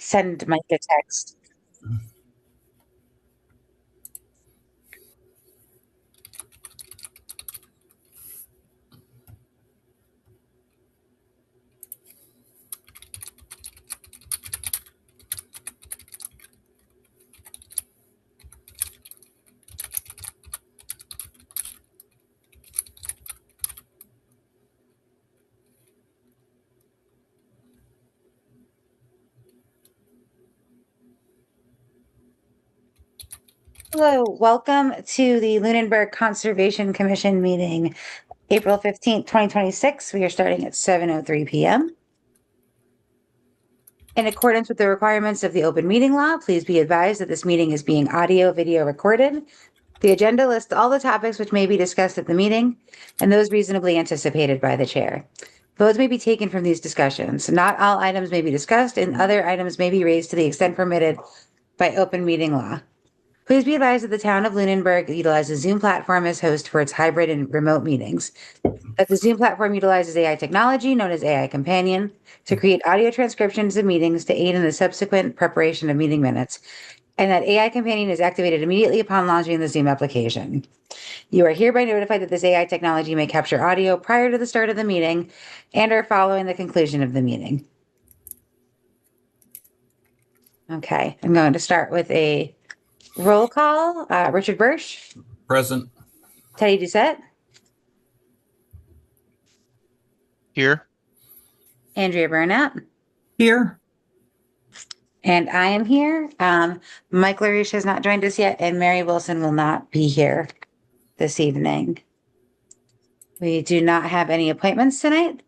send Mike a text. Hello, welcome to the Lunenburg Conservation Commission meeting, April 15th, 2026. We are starting at 7:03 p.m. In accordance with the requirements of the open meeting law, please be advised that this meeting is being audio-video recorded. The agenda lists all the topics which may be discussed at the meeting and those reasonably anticipated by the chair. Votes may be taken from these discussions. Not all items may be discussed, and other items may be raised to the extent permitted by open meeting law. Please be advised that the town of Lunenburg utilizes Zoom platform as host for its hybrid and remote meetings. That the Zoom platform utilizes AI technology known as AI Companion to create audio transcriptions of meetings to aid in the subsequent preparation of meeting minutes, and that AI Companion is activated immediately upon launching the Zoom application. You are hereby notified that this AI technology may capture audio prior to the start of the meeting and or following the conclusion of the meeting. Okay, I'm going to start with a roll call. Richard Bursch, Present. Teddy Doucette, Here. Andrea Burnett, Here. and I am here. Mike LaRouche has not joined us yet, and Mary Wilson will not be here this evening. We do not have any appointments tonight.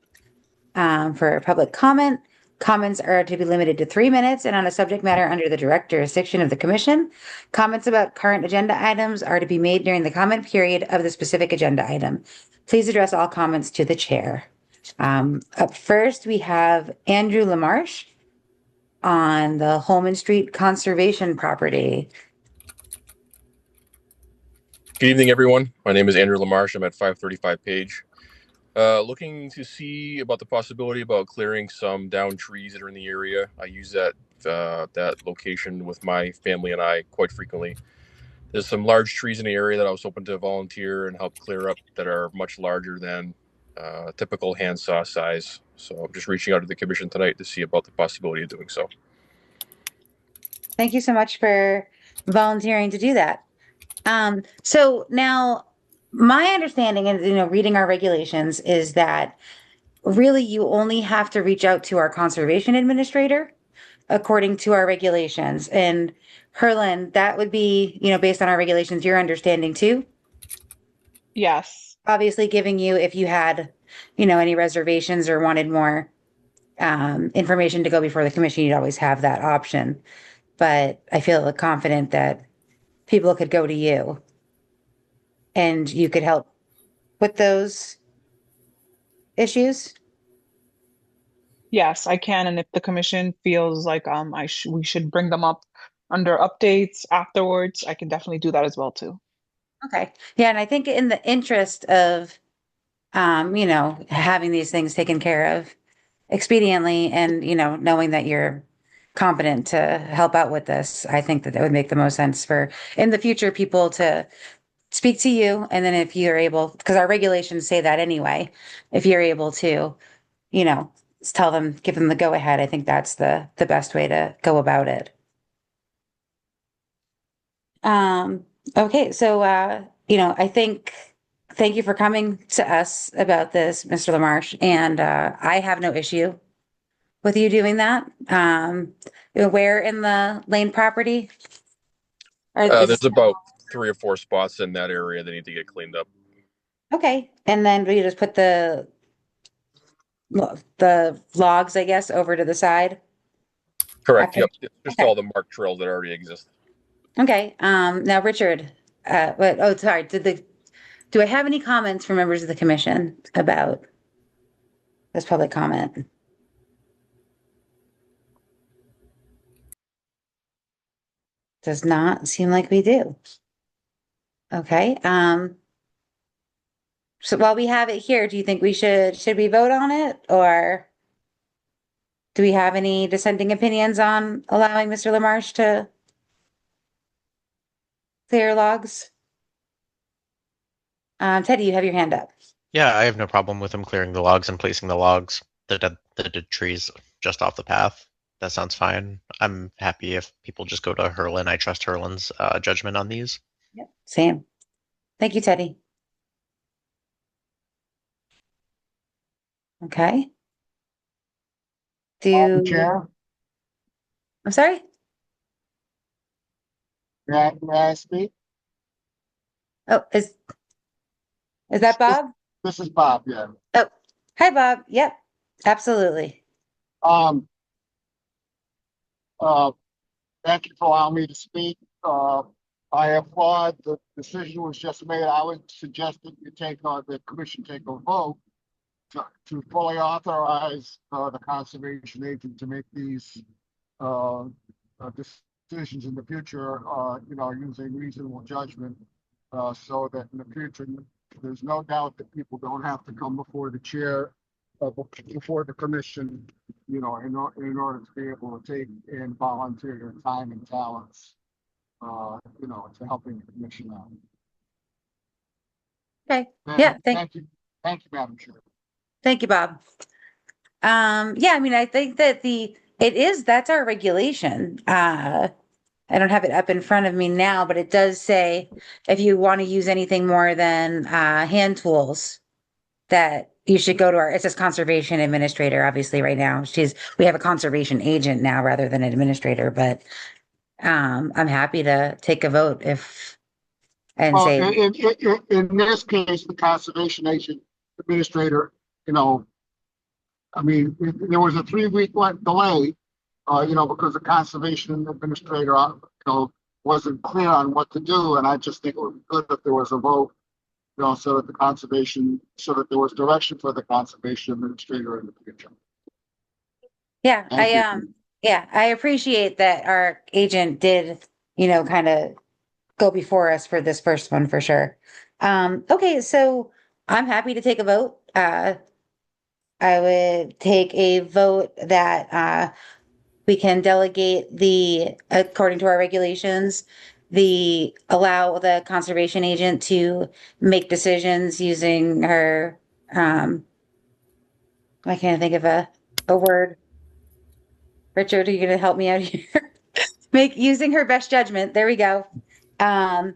For public comment, comments are to be limited to 3 minutes and on a subject matter under the direct jurisdiction of the commission. Comments about current agenda items are to be made during the comment period of the specific agenda item. Please address all comments to the chair. Up first, we have Andrew LaMarche on the Holman Street Conservation property. Good evening, everyone. My name is Andrew LaMarche. I'm at 535 Page. Looking to see about the possibility about clearing some down trees that are in the area. I use that location with my family and I quite frequently. There's some large trees in the area that I was hoping to volunteer and help clear up that are much larger than typical handsaw size. So I'm just reaching out to the commission tonight to see about the possibility of doing so. Thank you so much for volunteering to do that. So now my understanding and reading our regulations is that really you only have to reach out to our conservation administrator according to our regulations. And Herlin, that would be, based on our regulations, your understanding too. Yes. Obviously giving you, if you had, any reservations or wanted more information to go before the commission, you'd always have that option. But I feel confident that people could go to you and you could help with those issues. Yes, I can. And if the commission feels like we should bring them up under updates afterwards, I can definitely do that as well too. Okay. Yeah, and I think in the interest of having these things taken care of expediently and, knowing that you're competent to help out with this, I think that would make the most sense for in the future people to speak to you. And then if you're able, because our regulations say that anyway, if you're able to, tell them, give them the go ahead, I think that's the best way to go about it. Okay, so I think thank you for coming to us about this, Mr. LaMarche, and I have no issue with you doing that. Where in the Lane property? There's about 3 or 4 spots in that area that need to get cleaned up. Okay, and then we just put the logs, I guess, over to the side. Correct. Yep. It's just all the marked trails that already exist. Okay. Now, Richard, sorry. Do I have any comments from members of the commission about this public comment? Does not seem like we do. Okay. So while we have it here, do you think we should we vote on it or? Do we have any dissenting opinions on allowing Mr. Lamarche to clear logs? Teddy, you have your hand up. Yeah, I have no problem with him clearing the logs and placing the dead trees just off the path. That sounds fine. I'm happy if people just go to Herlin. I trust Herlin's judgment on these. Yep, same. Thank you, Teddy. Okay. Chair, I'm sorry? may I speak? Oh, is that Bob? This is Bob, yeah. Oh, hi, Bob. Yep, absolutely. Um, Thank you for allowing me to speak. I applaud the decision was just made. I would suggest that the commission take a vote to fully authorize, the conservation agent to make these, decisions in the future, using reasonable judgment, so that in the future, there's no doubt that people don't have to come before the chair, before the commission, in order to be able to take and volunteer their time and talents, to helping the commission out. Okay. Yeah, Thank you, Madam Chair. thank you, Bob. Yeah, I mean, I think that that's our regulation. I don't have it up in front of me now, but it does say if you want to use anything more than hand tools, that you should go to it says conservation administrator, obviously right now. We have a conservation agent now rather than an administrator, but I'm happy to take a vote and Well, say, in this case, the conservation agent administrator, I mean, there was a 3-week delay, because the conservation administrator, wasn't clear on what to do. And I just think it would be good if there was a vote, so that there was direction for the conservation administrator in the future. yeah, Thank you. I appreciate that our agent did, kind of go before us for this first one for sure. Okay, so I'm happy to take a vote. I would take a vote that we can delegate according to our regulations, allow the conservation agent to make decisions using her, I can't think of a word. Richard, are you gonna help me out here? Using her best judgment, there we go. On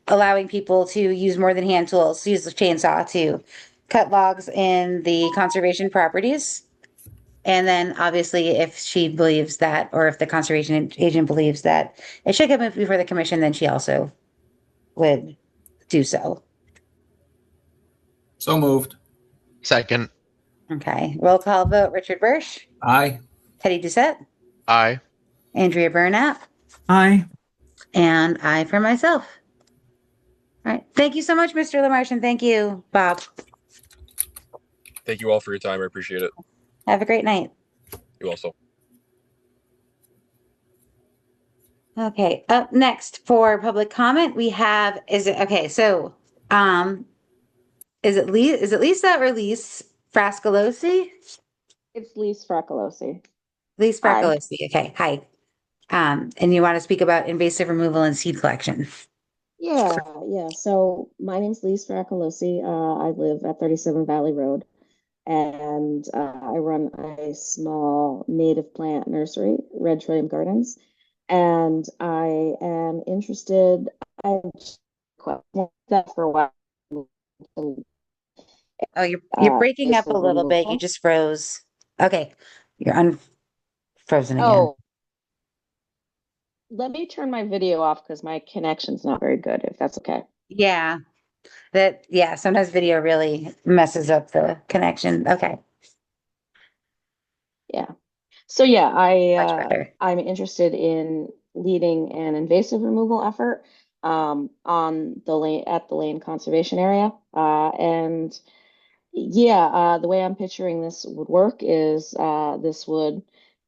allowing people to use more than hand tools, use the chainsaw to cut logs in the conservation properties. And then obviously if she believes that, or if the conservation agent believes that it should come before the commission, then she also would do so. So moved. Second, Okay, roll call vote, Richard Bursch, Aye. Teddy Doucette, aye. Andrea Burnap, Aye. and I for myself. All right, thank you so much, Mr. Lamarche, and thank you, Bob. Thank you all for your time. I appreciate it. Have a great night. You also. Okay, up next for public comment, we have, is it Lisa or Lise Frascolosi? It's Lise Fracolosi. Lise Hi. Fracolosi, okay, hi. And you want to speak about invasive removal and seed collection? Yeah. So my name's Lise Fracolosi. I live at 37 Valley Road, and I run a small native plant nursery, Red Trillium Gardens. And I am interested. I've that for a while. Oh, you're breaking up a invasive little bit. You removal. just froze. Okay, you're unfrozen again. Oh, let me turn my video off because my connection's not very good, if that's okay. Yeah, sometimes video really messes up the connection. Okay, Yeah. So yeah, much better. I'm interested in leading an invasive removal effort on the Lane Conservation Area. And yeah, the way I'm picturing this would work is this would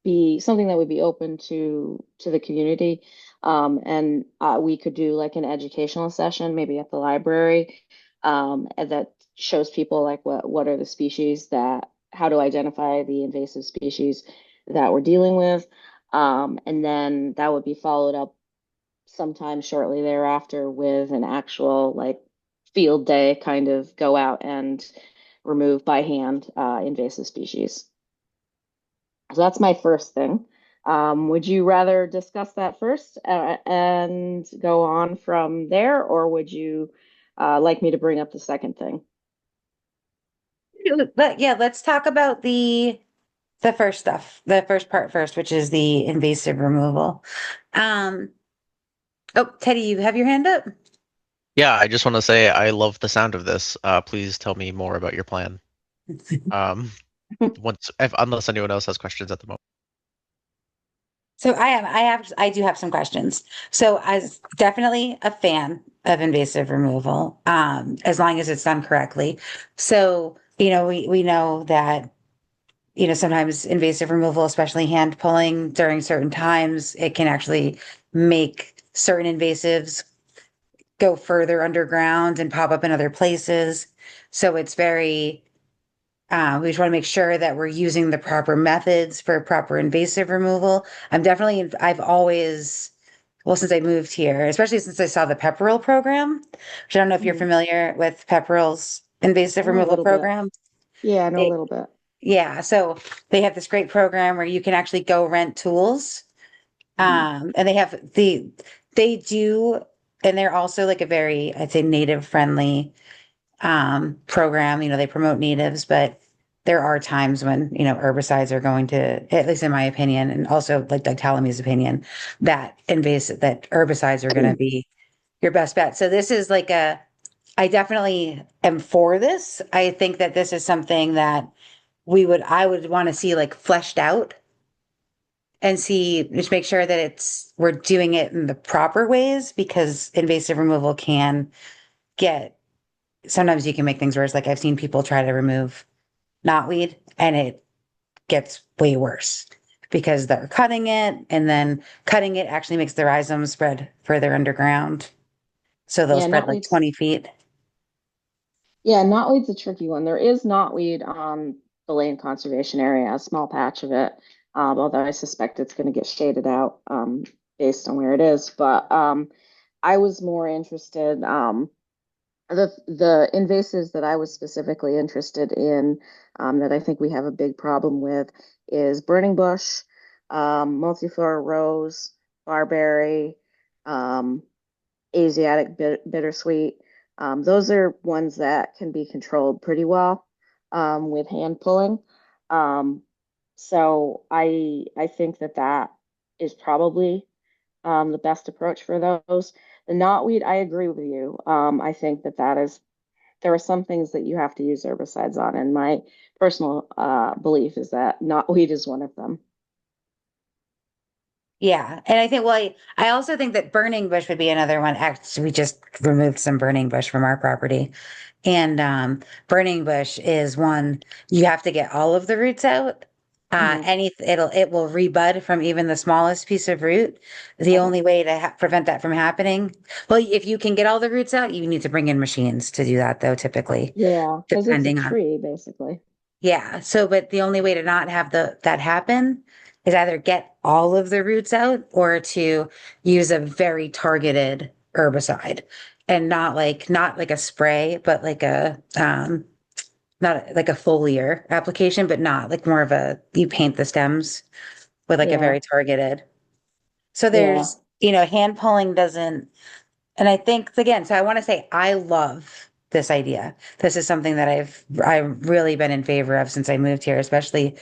be something that would be open to the community. And we could do like an educational session, maybe at the library, and that shows people like what are the species that how to identify the invasive species that we're dealing with. And then that would be followed up sometime shortly thereafter with an actual like field day, kind of go out and remove by hand invasive species. So that's my first thing. Would you rather discuss that first and go on from there, or would you like me to bring up the second thing? But yeah, let's talk about the first stuff, the first part first, which is the invasive removal. Um, oh, Teddy, you have your hand up? Yeah, I just want to say I love the sound of this. Please tell me more about your plan. Unless anyone else has questions at the moment. So I do have some questions. So as definitely a fan of invasive removal, as long as it's done correctly. So, we know that, sometimes invasive removal, especially hand pulling during certain times, it can actually make certain invasives go further underground and pop up in other places. So it's very, we just want to make sure that we're using the proper methods for proper invasive removal. I've always, well, since I moved here, especially since I saw the Pepperell program, which I don't know if you're Mhm. familiar with Pepperell's invasive I know a removal little bit. program. Yeah, I know a They- little bit. yeah, so they have this great program where you can actually go rent tools. And they do, and they're also like a very, I'd say, native friendly program. They promote natives, but there are times when, herbicides are going to, at least in my opinion, and also like Doug Tallamy's opinion, that herbicides are going to be your best bet. So this is like I definitely am for this. I think that this is something that I would want to see like fleshed out and see, just make sure that we're doing it in the proper ways, because invasive removal can get, sometimes you can make things worse. Like I've seen people try to remove knotweed and it gets way worse because they're cutting it, and then cutting it actually makes the rhizomes spread further underground. So they'll Yeah, spread like knotweed's 20 feet. yeah, knotweed's a tricky one. There is knotweed on the land conservation area, a small patch of it. Although I suspect it's going to get shaded out based on where it is. But I was more interested. The invasives that I was specifically interested in, that I think we have a big problem with, is burning bush, multiflora rose, barberry, um, Asiatic bittersweet. Those are ones that can be controlled pretty well with hand pulling. Um, so I think that that is probably the best approach for those. The knotweed, I agree with you. I think that there are some things that you have to use herbicides on, and my personal belief is that knotweed is one of them. Yeah. And I think, well, I also think that burning bush would be another one. Actually, we just removed some burning bush from our property. And burning bush is one, you have to get all of the roots out. Mhm. It will rebud from even the smallest piece of root. The Okay. only way to prevent that from happening, well, if you can get all the roots out, you need to bring in machines to do that, though, typically, Yeah, because it's a depending on. tree, basically. Yeah. So, but the only way to not have that happen is either get all of the roots out or to use a very targeted herbicide, and not like a spray, but like not like a foliar application, but not like more of you paint the stems with like a Yeah, very targeted. So yeah. hand pulling doesn't, and I think again, so I want to say I love this idea. This is something that I've really been in favor of since I moved here, especially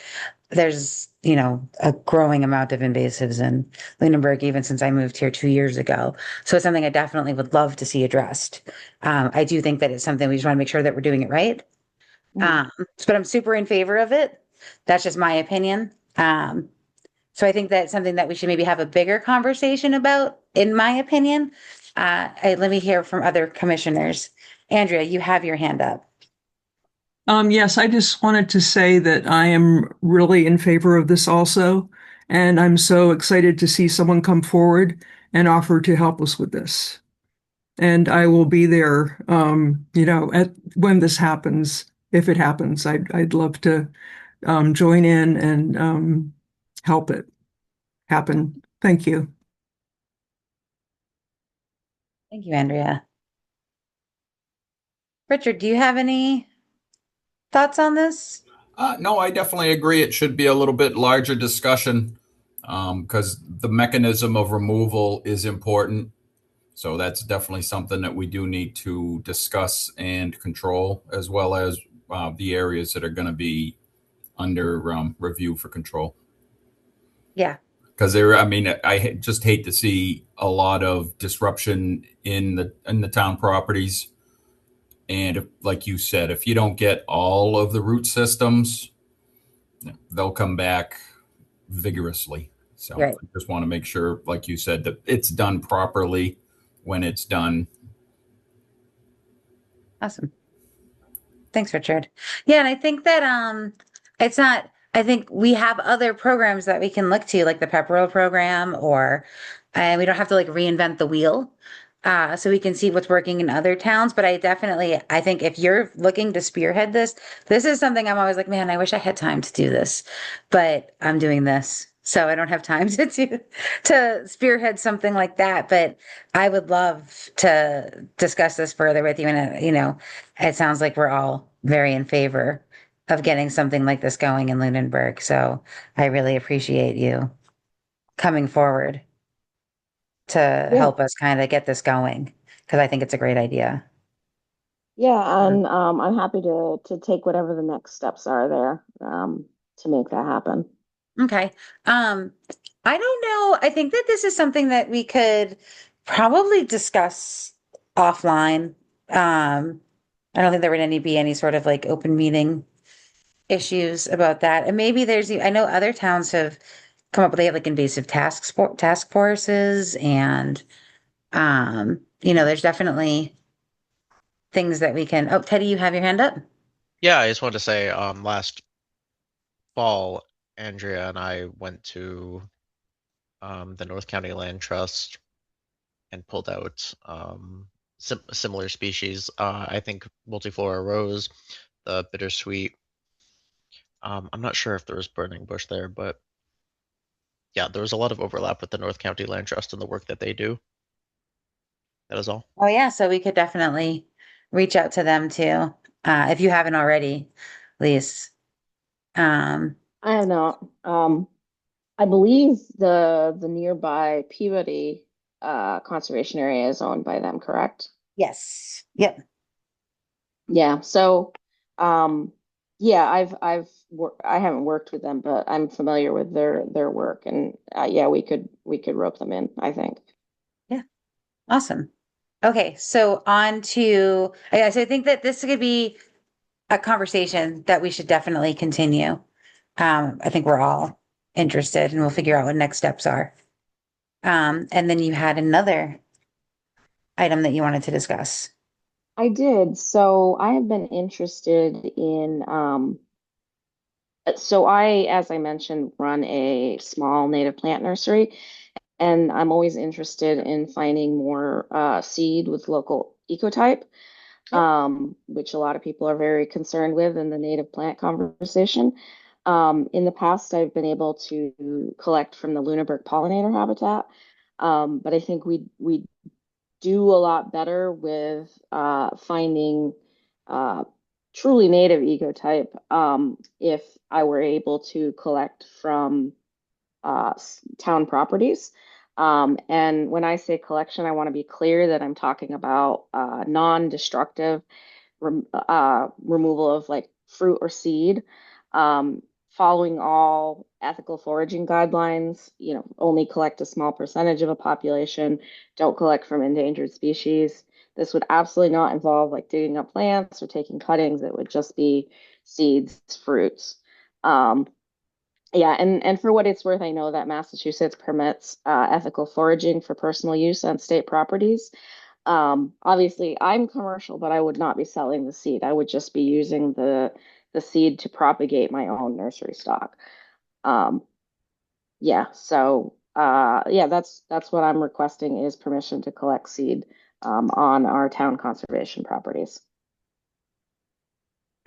there's, a growing amount of invasives in Lunenburg, even since I moved here 2 years ago. So it's something I definitely would love to see addressed. I do think that it's something we just want to make sure that we're doing it right. Mhm. But I'm super in favor of it. That's just my opinion. So I think that's something that we should maybe have a bigger conversation about, in my opinion. Let me hear from other commissioners. Andrea, you have your hand up. Yes, I just wanted to say that I am really in favor of this also, and I'm so excited to see someone come forward and offer to help us with this. And I will be there, at when this happens, if it happens. I'd love to join in and help it happen. Thank you. Thank you, Andrea. Richard, do you have any thoughts on this? No, I definitely agree. It should be a little bit larger discussion because the mechanism of removal is important. So that's definitely something that we do need to discuss and control, as well as the areas that are going to be under review for control. Yeah. Because I just hate to see a lot of disruption in the town properties. And like you said, if you don't get all of the root systems, they'll come back vigorously. So Right. I just want to make sure, like you said, that it's done properly when it's done. Awesome. Thanks, Richard. Yeah, and I think that it's not, I think we have other programs that we can look to, like the Pepperell program, and we don't have to like reinvent the wheel. So we can see what's working in other towns. But I think if you're looking to spearhead this, this is something I'm always like, man, I wish I had time to do this, but I'm doing this. So I don't have time to spearhead something like that. But I would love to discuss this further with you. And, it sounds like we're all very in favor of getting something like this going in Lunenburg. So I really appreciate you coming forward to help us kind of get this going, because I think it's a great idea. Yeah, and I'm happy to take whatever the next steps are there to make that happen. Okay. I don't know. I think that this is something that we could probably discuss offline. I don't think there would be any sort of like open meeting issues about that. And maybe I know other towns have come up with, they have like invasive task forces, and there's definitely things that we can. Oh, Teddy, you have your hand up. Yeah, I just wanted to say, last fall, Andrea and I went to the North County Land Trust and pulled out similar species. I think multiflora rose, the bittersweet. I'm not sure if there was burning bush there, but yeah, there was a lot of overlap with the North County Land Trust and the work that they do. That is all. Oh yeah, so we could definitely reach out to them too, if you haven't already, Lise. I have not. I believe the nearby Peabody conservation area is owned by them, correct? Yes. Yep. Yeah. So, yeah, I haven't worked with them, but I'm familiar with their work, and yeah, we could rope them in, I think. Yeah. Awesome. Okay, so so I think that this could be a conversation that we should definitely continue. I think we're all interested, and we'll figure out what next steps are. And then you had another item that you wanted to discuss. I did. So I have been interested in so as I mentioned, run a small native plant nursery, and I'm always interested in finding more seed with local ecotype, which a lot of people are very concerned with in the native plant conversation. In the past, I've been able to collect from the Lunenburg pollinator habitat, but I think we do a lot better with finding truly native ecotype if I were able to collect from town properties. And when I say collection, I want to be clear that I'm talking about non-destructive removal of like fruit or seed, following all ethical foraging guidelines. Only collect a small percentage of a population, don't collect from endangered species. This would absolutely not involve like digging up plants or taking cuttings. It would just be seeds, fruits. Yeah, and for what it's worth, I know that Massachusetts permits ethical foraging for personal use on state properties. Obviously, I'm commercial, but I would not be selling the seed. I would just be using the seed to propagate my own nursery stock. Yeah, so yeah, that's what I'm requesting is permission to collect seed on our town conservation properties.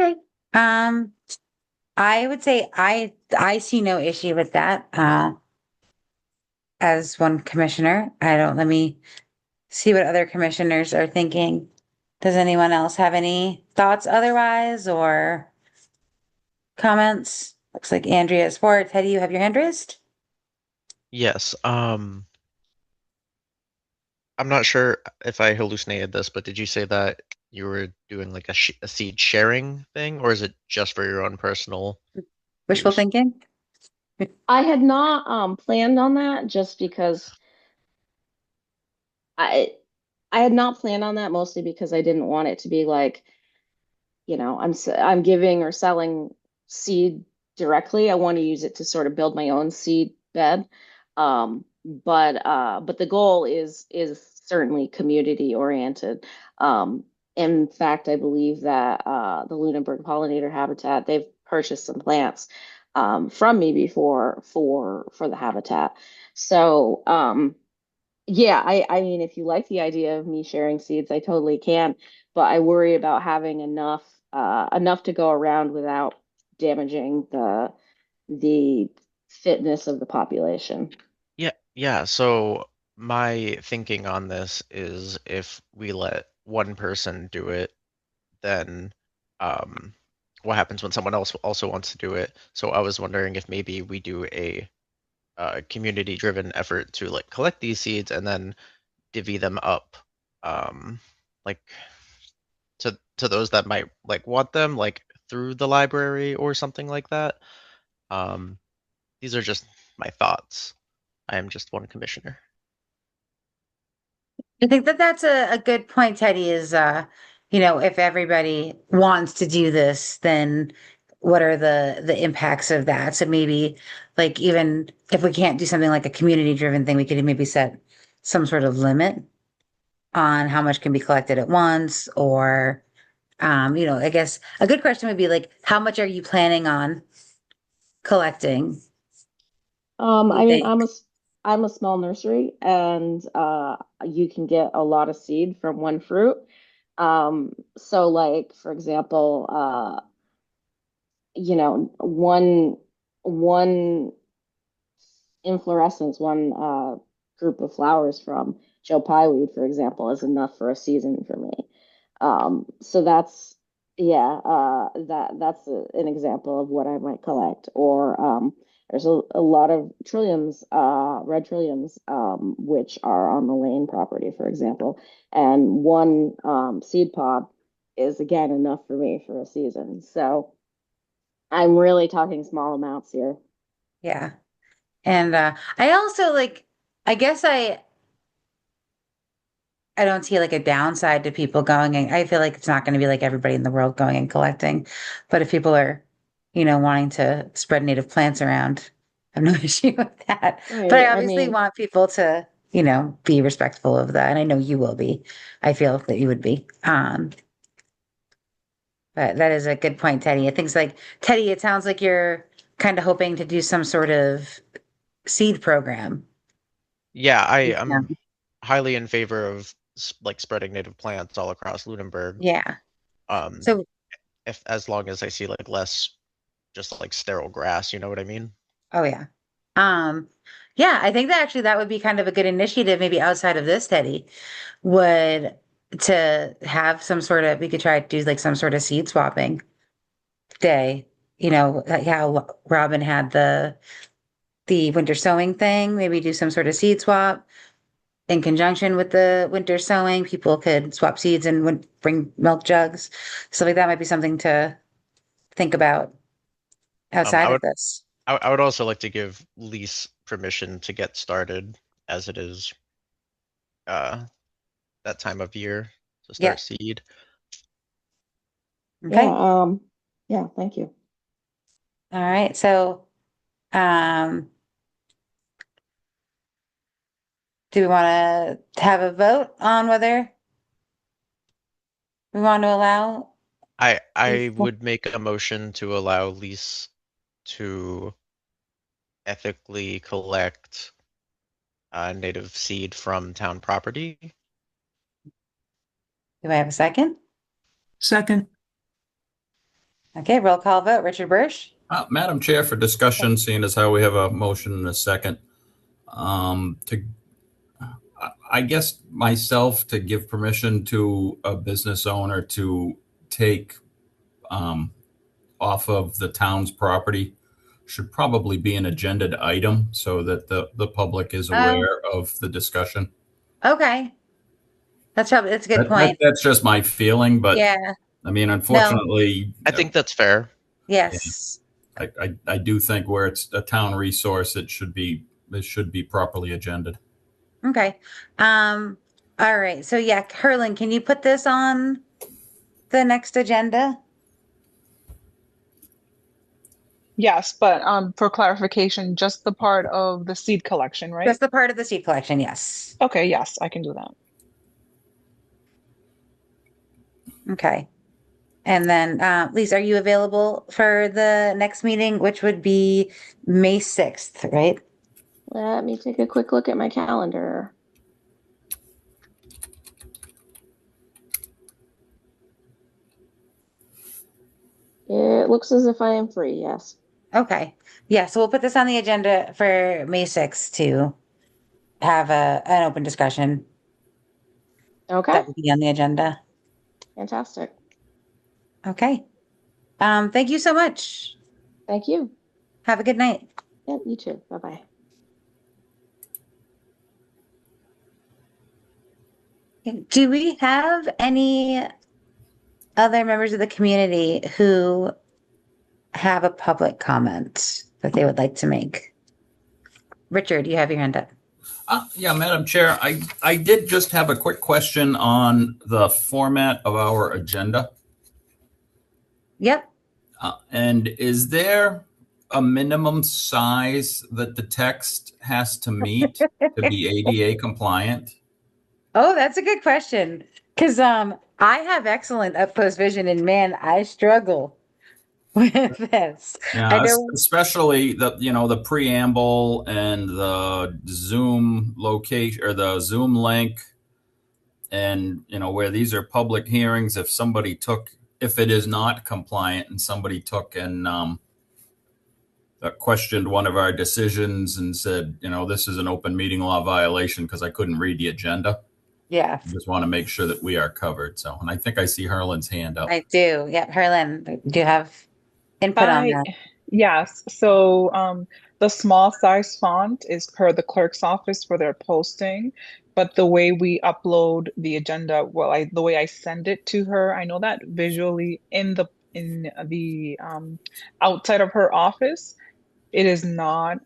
Okay. I would say I see no issue with that. As one commissioner, let me see what other commissioners are thinking. Does anyone else have any thoughts otherwise or comments? Looks like Andrea is for it. Teddy, you have your hand raised? Yes. I'm not sure if I hallucinated this, but did you say that you were doing like a seed sharing thing, or is it just for your own personal Wishful use? thinking? I had not planned on that just because I I had not planned on that mostly because I didn't want it to be like, I'm giving or selling seed directly. I want to use it to sort of build my own seed bed. But the goal is certainly community oriented. In fact, I believe that the Lunenburg Pollinator Habitat, they've purchased some plants from me before for the habitat. So yeah, I mean, if you like the idea of me sharing seeds, I totally can, but I worry about having enough to go around without damaging the fitness of the population. Yeah. So my thinking on this is if we let one person do it, then um, what happens when someone else also wants to do it? So I was wondering if maybe we do a community-driven effort to like collect these seeds and then divvy them up, like to those that might like want them, like through the library or something like that. Um, these are just my thoughts. I am just one commissioner. I think that that's a good point, Teddy, is if everybody wants to do this, then what are the impacts of that? So maybe like even if we can't do something like a community driven thing, we could maybe set some sort of limit on how much can be collected at once, or I guess a good question would be like, how much are you planning on collecting? Do you I mean, think? I'm a small nursery, and you can get a lot of seed from one fruit. So like for example, one inflorescence, one group of flowers from Joe Pye weed, for example, is enough for a season for me. So yeah, that's an example of what I might collect. Or there's a lot of trilliums, red trilliums, which are on the Lane property, for example, and one seed pod is again enough for me for a season. So I'm really talking small amounts here. Yeah. And I also like, I guess I don't see like a downside to people going, and I feel like it's not going to be like everybody in the world going and collecting. But if people are, wanting to spread native plants around, I have no issue with that. But I Right. I obviously mean, want people to, be respectful of that. And I know you will be. I feel that you would be. But that is a good point, Teddy. I think it's like, Teddy, it sounds like you're kind of hoping to do some sort of seed program. Yeah, I Yeah. am highly in favor of like spreading native plants all across Lunenburg. Yeah. Um, So, if as long as I see like less just like sterile grass, you know what I mean? oh yeah. Um, yeah, I think that actually that would be kind of a good initiative, maybe outside of this, Teddy, would to have some sort of, we could try to do like some sort of seed swapping day, like how Robin had the winter sowing thing, maybe do some sort of seed swap in conjunction with the winter sowing. People could swap seeds and bring milk jugs. So like that might be something to think about I outside of would this. I would also like to give lease permission to get started as it is uh that time of year to Yeah. start seed. Okay. yeah, yeah, thank you. All right. So, um, do we want to have a vote on whether we want to allow? I would make a motion to allow lease to ethically collect native seed from town property. Do I have a second? Second. Okay, roll call vote. Richard Bursch, Madam Chair, for discussion, seeing as how we have a motion and a second, I guess myself to give permission to a business owner to take off of the town's property should probably be an agenda item so that the public is aware of the discussion. Okay. That's a good point. That's just my feeling, but Yeah. I mean, unfortunately, I think that's fair. Yes. I do think where it's a town resource, it should be properly agended. Okay. All right. So yeah, Herlin, can you put this on the next agenda? Yes, but for clarification, just the part of the seed collection, right? Just the part of the seed collection, yes. Okay, yes, I can do that. Okay. And then, Lisa, are you available for the next meeting, which would be May 6th, right? Let me take a quick look at my calendar. It looks as if I am free, yes. Okay. Yeah, so we'll put this on the agenda for May 6th to have an open discussion. Okay, That would be on the agenda. fantastic. Okay. Thank you so much. Thank you. Have a good night. Yeah, you too. Bye-bye. Do we have any other members of the community who have a public comment that they would like to make? Richard, you have your hand up. Yeah, Madam Chair, I did just have a quick question on the format of our agenda. Yep. And is there a minimum size that the text has to meet to be ADA compliant? Oh, that's a good question. Because I have excellent up close vision, and man, I struggle with this. Yeah, I know. especially the preamble and the Zoom location or the Zoom link, and where these are public hearings. If it is not compliant, and somebody took and questioned one of our decisions and said, this is an open meeting law violation because I couldn't read the agenda. Yeah, I just want to make sure that we are covered. So, and I think I see Herlin's hand up. I do. Yeah, Herlin, do you have input on that? Yes. So the small size font is per the clerk's office for their posting, but the way we upload the agenda, the way I send it to her, I know that visually in the outside of her office, it is not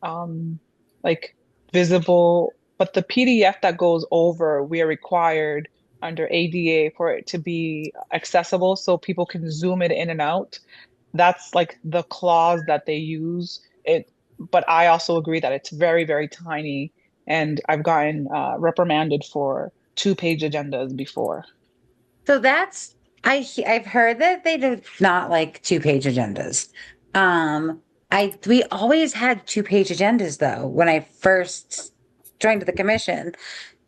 like visible, but the PDF that goes over, we are required under ADA for it to be accessible so people can zoom it in and out. That's like the clause that they use it, but I also agree that it's very, very tiny, and I've gotten reprimanded for 2-page agendas before. So I've heard that they do not like 2-page agendas. We always had 2-page agendas though when I first joined the commission,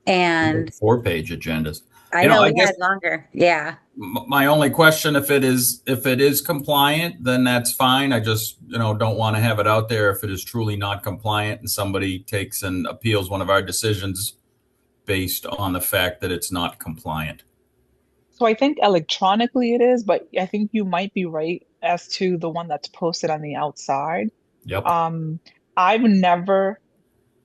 and 4-page agendas. I know we had longer. Yeah. My only question, if it is compliant, then that's fine. I just, don't want to have it out there if it is truly not compliant and somebody takes and appeals one of our decisions based on the fact that it's not compliant. So I think electronically it is, but I think you might be right as to the one that's posted on the outside. Yep. I've never,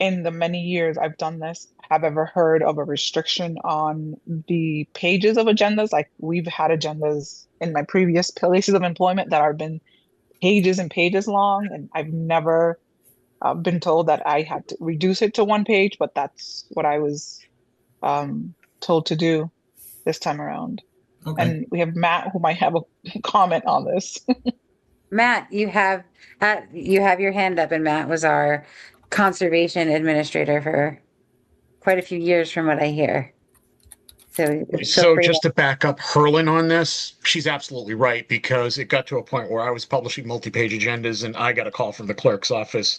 in the many years I've done this, have ever heard of a restriction on the pages of agendas. Like we've had agendas in my previous places of employment that have been pages and pages long, and I've never been told that I had to reduce it to 1 page, but that's what I was told to do this time around. Okay. And we have Matt who might have a comment on this. Matt, you have your hand up, and Matt was our conservation administrator for quite a few years from what I hear. So just to back up Herlin on this, she's absolutely right, because it got to a point where I was publishing multi-page agendas and I got a call from the clerk's office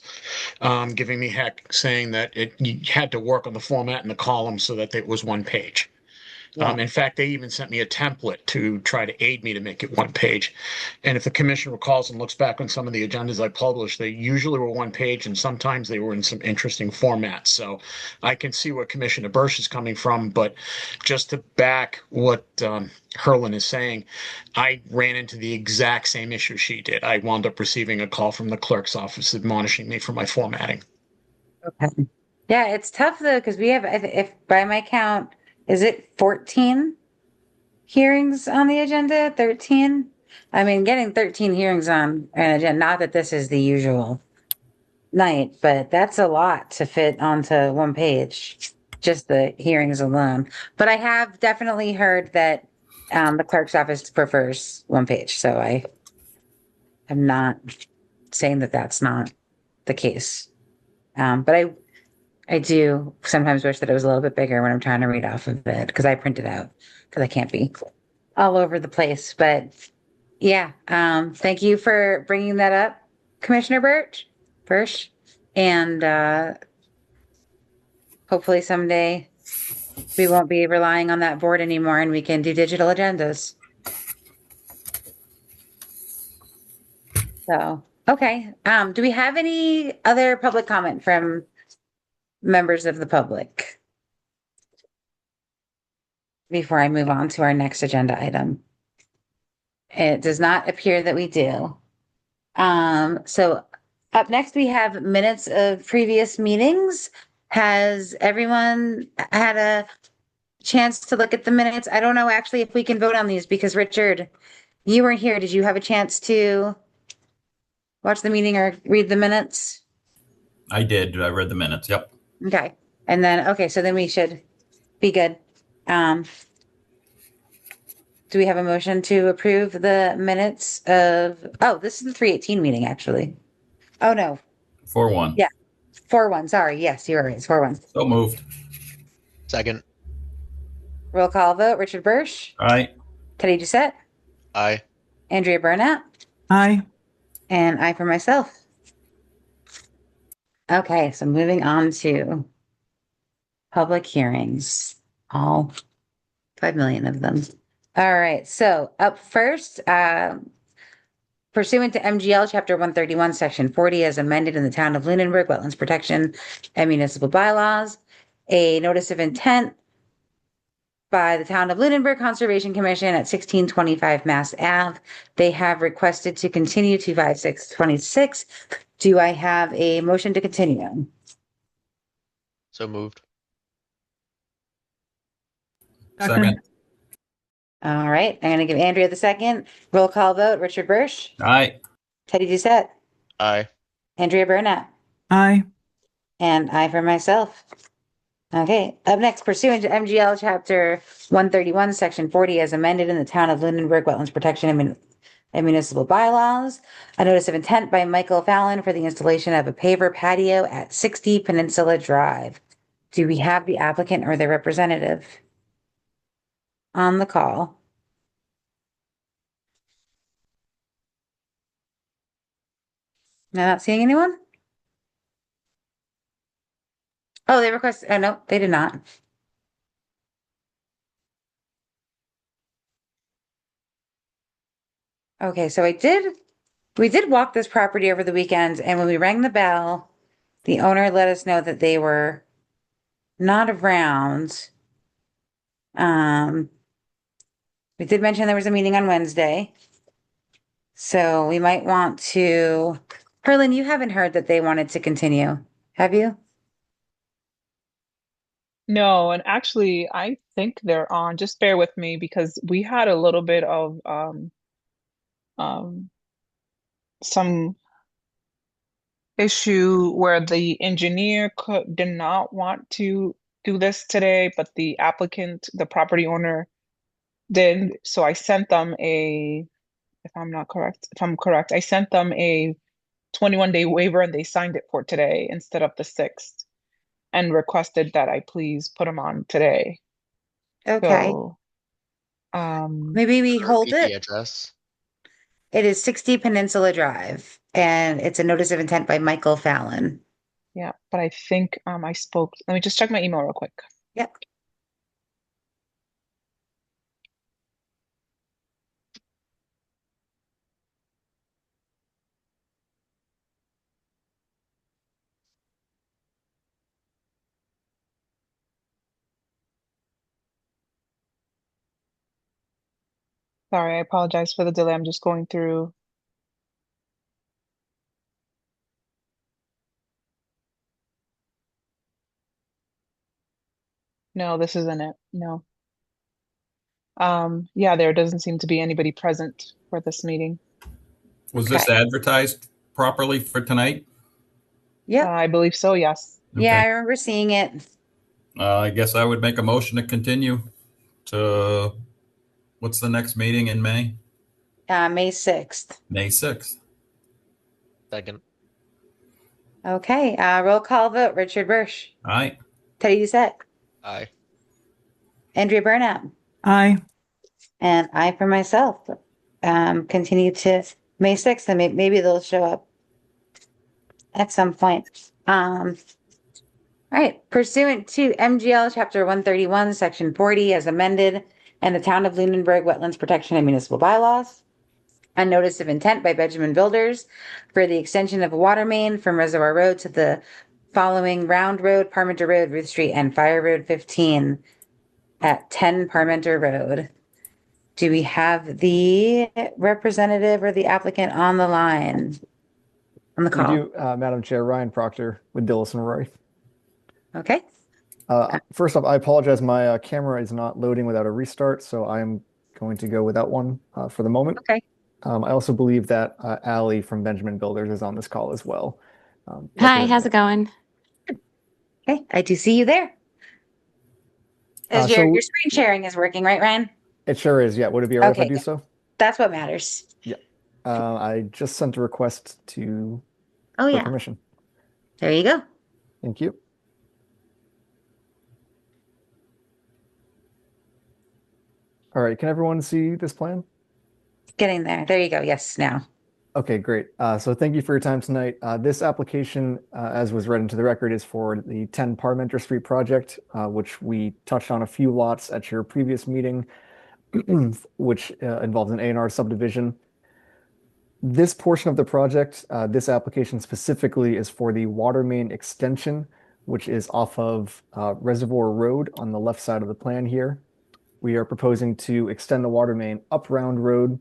giving me heck, saying that you had to work on the format and the column so that it was 1 page. Yeah. In fact, they even sent me a template to try to aid me to make it one page. And if the commission recalls and looks back on some of the agendas I published, they usually were one page, and sometimes they were in some interesting formats. So I can see where Commissioner Bursch is coming from, but just to back what Herlin is saying, I ran into the exact same issue she did. I wound up receiving a call from the clerk's office admonishing me for my formatting. Okay. Yeah, it's tough though, because we have, if by my count, is it 14 hearings on the agenda? 13? I mean, getting 13 hearings on an agenda, not that this is the usual night, but that's a lot to fit onto one page, just the hearings alone. But I have definitely heard that the clerk's office prefers one page, so I am not saying that that's not the case. But I do sometimes wish that it was a little bit bigger when I'm trying to read off of it because I print it out because I can't be all over the place. But yeah, thank you for bringing that up, Commissioner Bursch. And hopefully someday we won't be relying on that board anymore and we can do digital agendas. So, okay. Do we have any other public comment from members of the public before I move on to our next agenda item? It does not appear that we do. So up next we have minutes of previous meetings. Has everyone had a chance to look at the minutes? I don't know actually if we can vote on these because Richard, you weren't here. Did you have a chance to watch the meeting or read the minutes? I did. I read the minutes. Yep. Okay. And then, okay, so then we should be good. Do we have a motion to approve the minutes of, oh, this is the 3/18 meeting, actually. Oh, no, 4-1. Yeah. 4/1, sorry. Yes, you're right. It's 4/1. So moved. Second. Roll call vote, Richard Bursch, All right. Teddy Doucette, Aye. Andrea Burnett, Aye. and I for myself. Okay, so moving on to public hearings, all 5 million of them. All right, so up first, pursuant to MGL Chapter 131, Section 40, as amended in the Town of Lunenburg Wetlands Protection and Municipal Bylaws, a notice of intent by the Town of Lunenburg Conservation Commission at 1625 Mass Ave. They have requested to continue to 5/6/26. Do I have a motion to continue? So moved. Second. All right, I'm going to give Andrea the second. Roll call vote, Richard Bursch, Aye. Teddy Doucette, Aye. Andrea Burnett, Aye. and I for myself. Okay, up next, pursuant to MGL Chapter 131, Section 40, as amended in the Town of Lunenburg Wetlands Protection and Municipal Bylaws, a notice of intent by Michael Fallon for the installation of a paver patio at 60 Peninsula Drive. Do we have the applicant or their representative on the call? I'm not seeing anyone. Oh, they request, no, they did not. Okay, so we did walk this property over the weekend, and when we rang the bell, the owner let us know that they were not around. We did mention there was a meeting on Wednesday. So we might want to, Herlin, you haven't heard that they wanted to continue, have you? No, and actually, I think they're on. Just bear with me because we had a little bit of some issue where the engineer did not want to do this today, but the applicant, the property owner, did. So I sent them if I'm correct, I sent them a 21-day waiver and they signed it for today instead of the 6th and requested that I please put them on today. Okay, So, maybe we hold Repeat the it. address. It is 60 Peninsula Drive, and it's a notice of intent by Michael Fallon. yeah, but I think I spoke. Let me just check my email real quick. Yep. Sorry, I apologize for the delay. I'm just going through. No, this isn't it. No. Yeah, there doesn't seem to be anybody present for this meeting. Was this Okay. advertised properly for tonight? Yep. I believe so, yes. Yeah, I Okay. remember seeing it. I guess I would make a motion to continue to, what's the next meeting in May? May 6th. May 6th. Second. Okay, roll call vote. Richard Bursch, Aye. Teddy Doucette, Aye. Andrea Burnett, Aye. and I for myself. Continue to May 6th, and maybe they'll show up at some point. All right, pursuant to MGL Chapter 131, Section 40, as amended, and the Town of Lunenburg Wetlands Protection and Municipal Bylaws, a notice of intent by Benjamin Builders for the extension of a water main from Reservoir Road to the following Round Road, Parmenter Road, Ruth Street, and Fire Road 15 at 10 Parmenter Road. Do we have the representative or the applicant on the line? On the We call? do, Madam Chair, Ryan Proctor with Dillis and Roy. Okay. First off, I apologize. My camera is not loading without a restart, so I am going to go without one for the moment. Okay. I also believe that Allie from Benjamin Builders is on this call as well. Hi, how's it going? Okay, I do see you there. As so- your screen sharing is working, right, Ryan? It sure is, yeah. Would it be all right if I Okay, do good. so? That's what matters. I just sent a request to Oh, for yeah. permission. There you go. Thank you. All right, can everyone see this plan? Getting there. There you go. Yes, now. Okay, great. So thank you for your time tonight. This application, as was read into the record, is for the 10 Parmenter Street project, which we touched on a few lots at your previous meeting, which involves an A&R subdivision. This portion of the project, this application specifically is for the water main extension, which is off of Reservoir Road on the left side of the plan here. We are proposing to extend the water main up Round Road,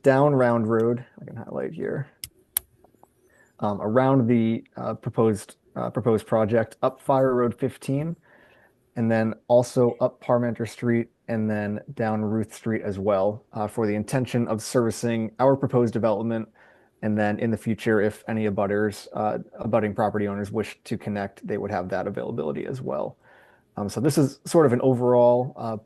down Round Road, I can highlight here, around the proposed project, up Fire Road 15, and then also up Parmenter Street, and then down Ruth Street as well, for the intention of servicing our proposed development. And then in the future, if any abutting property owners wish to connect, they would have that availability as well. So this is sort of an overall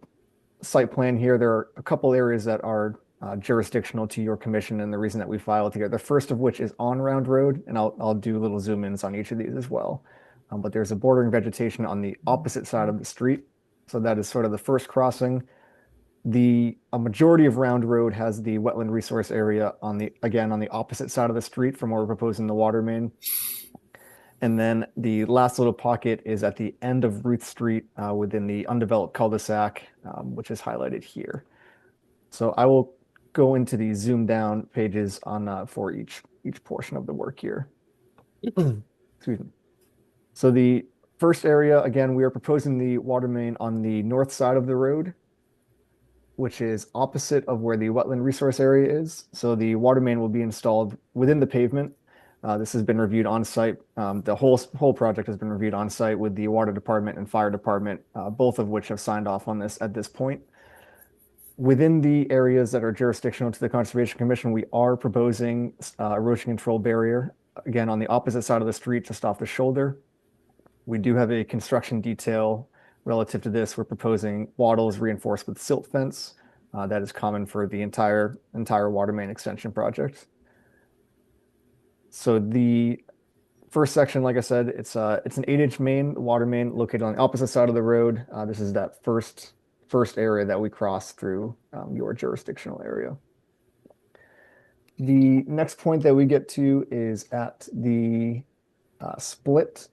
site plan here. There are a couple areas that are jurisdictional to your commission, and the reason that we filed here. The first of which is on Round Road, and I'll do little zoom ins on each of these as well. But there's a bordering vegetation on the opposite side of the street. So that is sort of the first crossing. A majority of Round Road has the wetland resource area on the opposite side of the street from where we're proposing the water main. And then the last little pocket is at the end of Ruth Street within the undeveloped cul-de-sac, which is highlighted here. So I will go into the zoom down pages on for each portion of the work here. Excuse me. So the first area, again, we are proposing the water main on the north side of the road, which is opposite of where the wetland resource area is. So the water main will be installed within the pavement. This has been reviewed on site. The whole project has been reviewed on site with the water department and fire department, both of which have signed off on this at this point. Within the areas that are jurisdictional to the Conservation Commission, we are proposing erosion control barrier, again, on the opposite side of the street, just off the shoulder. We do have a construction detail relative to this. We're proposing wattles reinforced with silt fence. That is common for the entire water main extension project. So the first section, like I said, it's an 8-inch main, water main located on the opposite side of the road. This is that first area that we cross through your jurisdictional area. The next point that we get to is at the split.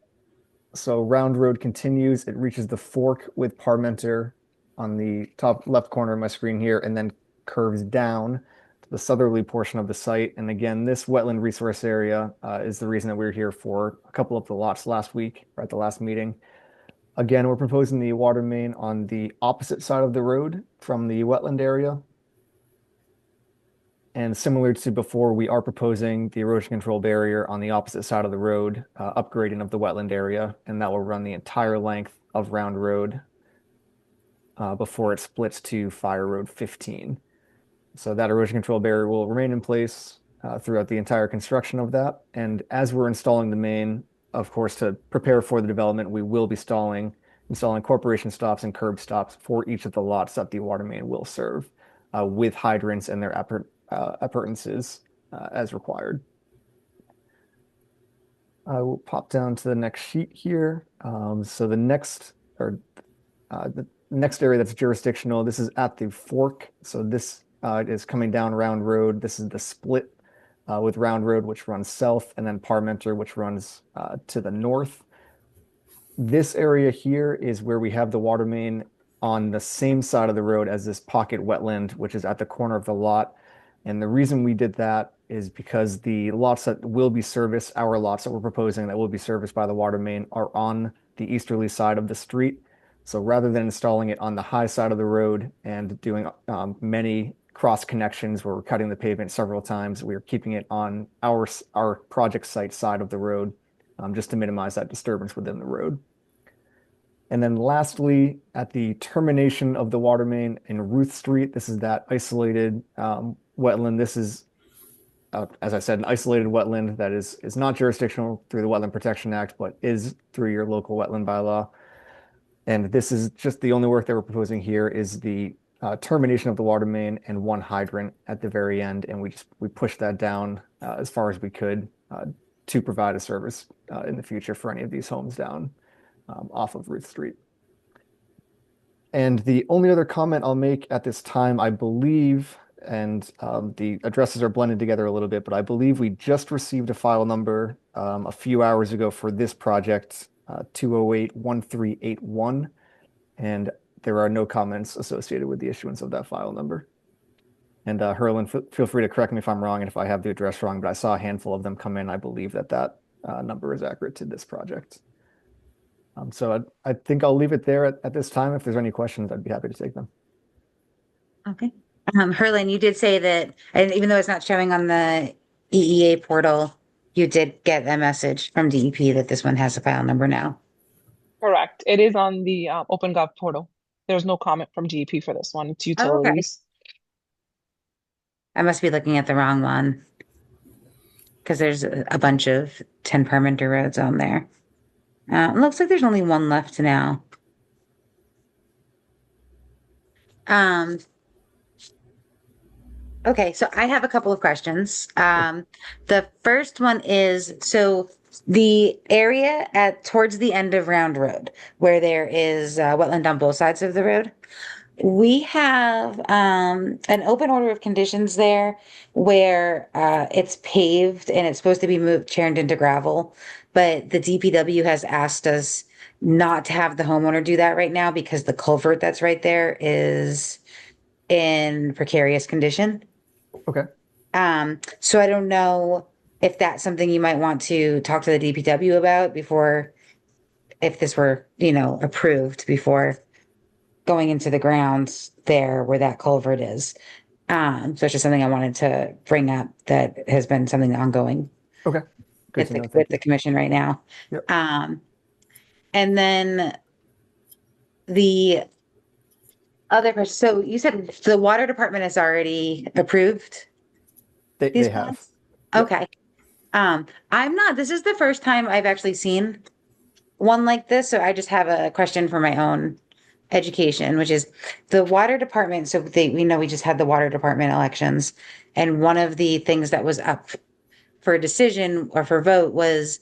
So Round Road continues. It reaches the fork with Parmenter on the top left corner of my screen here, and then curves down to the southerly portion of the site. And again, this wetland resource area is the reason that we were here for a couple of the lots last week, or at the last meeting. Again, we're proposing the water main on the opposite side of the road from the wetland area. And similar to before, we are proposing the erosion control barrier on the opposite side of the road, upgrading of the wetland area, and that will run the entire length of Round Road before it splits to Fire Road 15. So that erosion control barrier will remain in place throughout the entire construction of that. And as we're installing the main, of course, to prepare for the development, we will be installing corporation stops and curb stops for each of the lots that the water main will serve, with hydrants and their appurtenances as required. I will pop down to the next sheet here. So the next area that's jurisdictional, this is at the fork. So this is coming down Round Road. This is the split with Round Road, which runs south, and then Parmenter, which runs to the north. This area here is where we have the water main on the same side of the road as this pocket wetland, which is at the corner of the lot. And the reason we did that is because the lots that will be serviced, our lots that we're proposing that will be serviced by the water main, are on the easterly side of the street. So rather than installing it on the high side of the road and doing many cross connections where we're cutting the pavement several times, we're keeping it on our project site side of the road, just to minimize that disturbance within the road. And then lastly, at the termination of the water main in Ruth Street, this is that isolated wetland. This is, as I said, an isolated wetland that is not jurisdictional through the Wetland Protection Act, but is through your local wetland bylaw. And this is just the only work that we're proposing here is the termination of the water main and one hydrant at the very end. And we pushed that down as far as we could to provide a service in the future for any of these homes down off of Ruth Street. And the only other comment I'll make at this time, I believe, and the addresses are blended together a little bit, but I believe we just received a file number a few hours ago for this project, 208-1381, and there are no comments associated with the issuance of that file number. And Herlin, feel free to correct me if I'm wrong and if I have the address wrong, but I saw a handful of them come in. I believe that number is accurate to this project. So I think I'll leave it there at this time. If there's any questions, I'd be happy to take them. Okay. Herlin, you did say that, and even though it's not showing on the EEA portal, you did get a message from DEP that this one has a file number now. Correct. It is on the OpenGov portal. There's no comment from DEP for this one. It's utilities. I must be looking at the wrong one because there's a bunch of 10 Parmenter roads on there. It looks like there's only one left now. Okay, so I have a couple of questions. The first one is, so the area towards the end of Round Road, where there is wetland on both sides of the road, we have an open order of conditions there where it's paved and it's supposed to be turned into gravel. But the DPW has asked us not to have the homeowner do that right now because the culvert that's right there is in precarious condition. Okay. So I don't know if that's something you might want to talk to the DPW about before, if this were, approved before going into the grounds there where that culvert is. So it's just something I wanted to bring up that has been something ongoing. Okay. With the commission right now. Yep. And then the other question, so you said the water department has already approved they these have. plans? Okay. This is the first time I've actually seen one like this, so I just have a question for my own education, which is the water department. So we know we just had the water department elections, and one of the things that was up for a decision or for vote was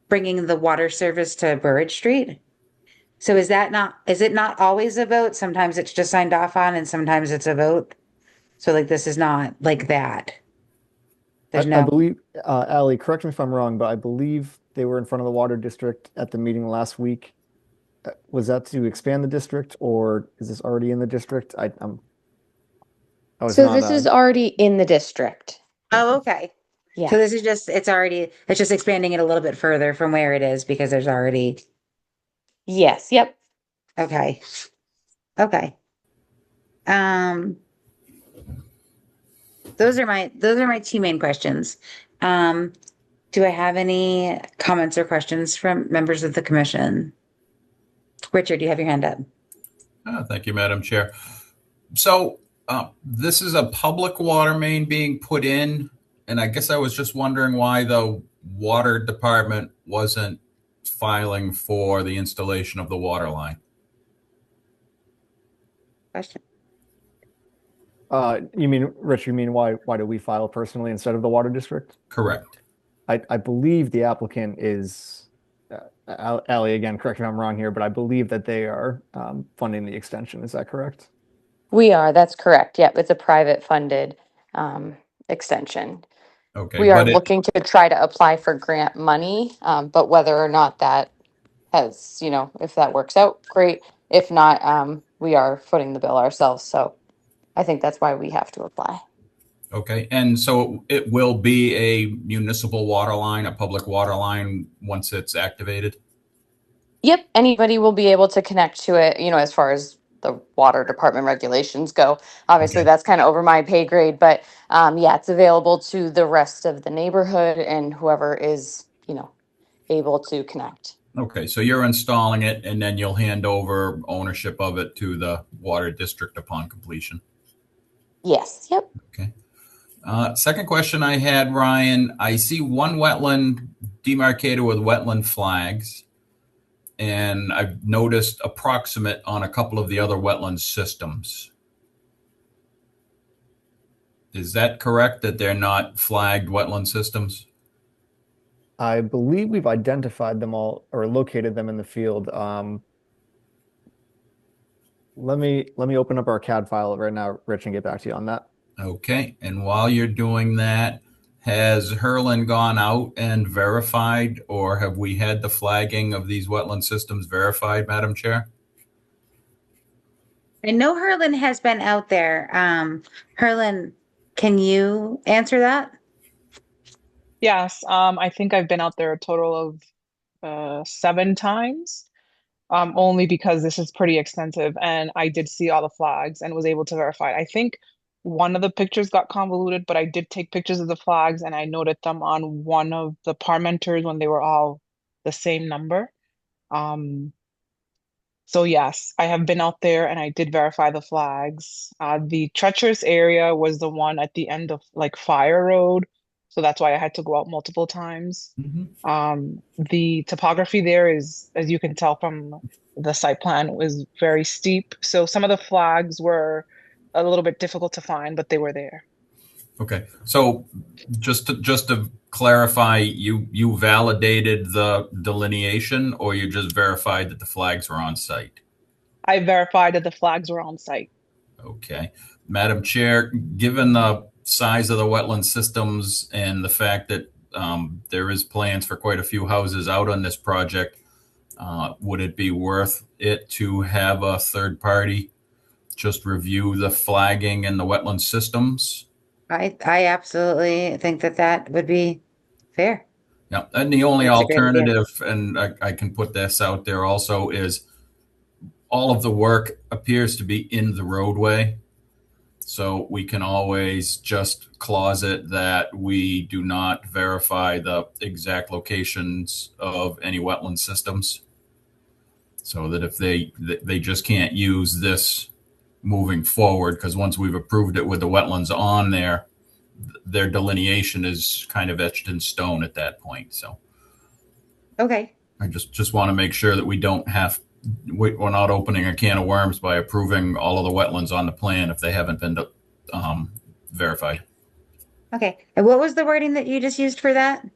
bringing the water service to Burridge Street. So is it not always a vote? Sometimes it's just signed off on and sometimes it's a vote. So like, this is not like that. I believe, Allie, correct me if I'm wrong, but I believe they were in front of the water district at the meeting last week. Was that to expand the district or is this already in the district? This is already in the district. Oh, okay. Yeah. So this is it's just expanding it a little bit further from where it is because there's already. Yes. Yep. Okay. those are my two main questions. Do I have any comments or questions from members of the commission? Richard, do you have your hand up? Thank you, Madam Chair. So this is a public water main being put in, and I guess I was just wondering why the water department wasn't filing for the installation of the water line. Question. You mean, Rich, you mean why do we file personally instead of the water district? Correct. I believe the applicant is, Ally, again, correct me if I'm wrong here, but I believe that they are funding the extension. Is that correct? We are, that's correct. Yep, it's a private funded extension. Okay. We are looking to try to apply for grant money, but whether or not that has, if that works out, great. If not, we are footing the bill ourselves. So I think that's why we have to apply. Okay. And so it will be a municipal water line, a public water line once it's activated? Yep, anybody will be able to connect to it, as far as the water department regulations go. Obviously, that's kind of over my pay grade, but yeah, it's available to the rest of the neighborhood and whoever is, able to connect. Okay, so you're installing it and then you'll hand over ownership of it to the water district upon completion. Yes, yep. Okay. Second question I had, Ryan, I see one wetland demarcated with wetland flags, and I've noticed approximate on a couple of the other wetland systems. Is that correct, that they're not flagged wetland systems? I believe we've identified them all or located them in the field. Let me open up our CAD file right now, Rich, and get back to you on that. Okay, and while you're doing that, has Herlin gone out and verified, or have we had the flagging of these wetland systems verified, Madam Chair? I know Herlin has been out there. Herlin, can you answer that? Yes, I think I've been out there a total of 7 times. Only because this is pretty extensive, and I did see all the flags and was able to verify. I think one of the pictures got convoluted, but I did take pictures of the flags and I noted them on one of the parmenters when they were all the same number. So yes, I have been out there and I did verify the flags. The treacherous area was the one at the end of like Fire Road, so that's why I had to go out multiple times. The topography there is, as you can tell from the site plan, was very steep. So some of the flags were a little bit difficult to find, but they were there. Okay, so just to clarify, you validated the delineation, or you just verified that the flags were on site? I verified that the flags were on site. Okay, Madam Chair, given the size of the wetland systems and the fact that there is plans for quite a few houses out on this project, would it be worth it to have a third party just review the flagging and the wetland systems? I absolutely think that would be fair. Yeah, and the only That's a great idea. alternative, and I can put this out there also, is all of the work appears to be in the roadway. So we can always just clause it that we do not verify the exact locations of any wetland systems. So that if they just can't use this moving forward, because once we've approved it with the wetlands on there, their delineation is kind of etched in stone at that point. So Okay. I just want to make sure that we're not opening a can of worms by approving all of the wetlands on the plan if they haven't been verified. Okay. And what was the wording that you just used for that?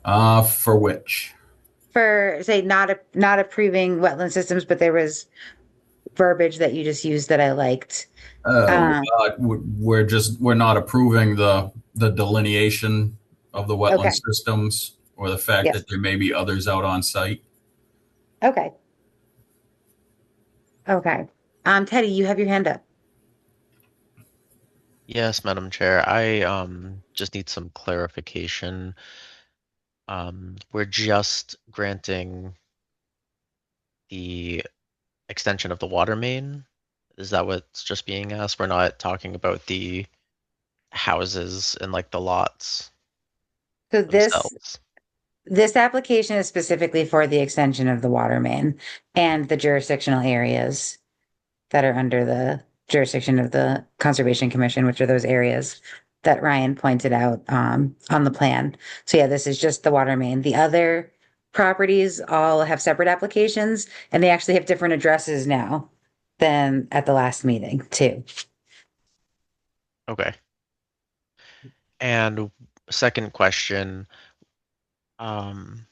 For which? For say not approving wetland systems, but there was verbiage that you just used that I liked. We're not approving the delineation of the wetland Okay. systems, or the fact Yes. that there may be others out on site. Okay. Okay. Teddy, you have your hand up. Yes, Madam Chair. I just need some clarification. We're just granting the extension of the water main. Is that what's just being asked? We're not talking about the houses and like the lots So themselves. this application is specifically for the extension of the water main and the jurisdictional areas that are under the jurisdiction of the Conservation Commission, which are those areas that Ryan pointed out on the plan. So yeah, this is just the water main. The other properties all have separate applications, and they actually have different addresses now than at the last meeting too. Okay. And second question, in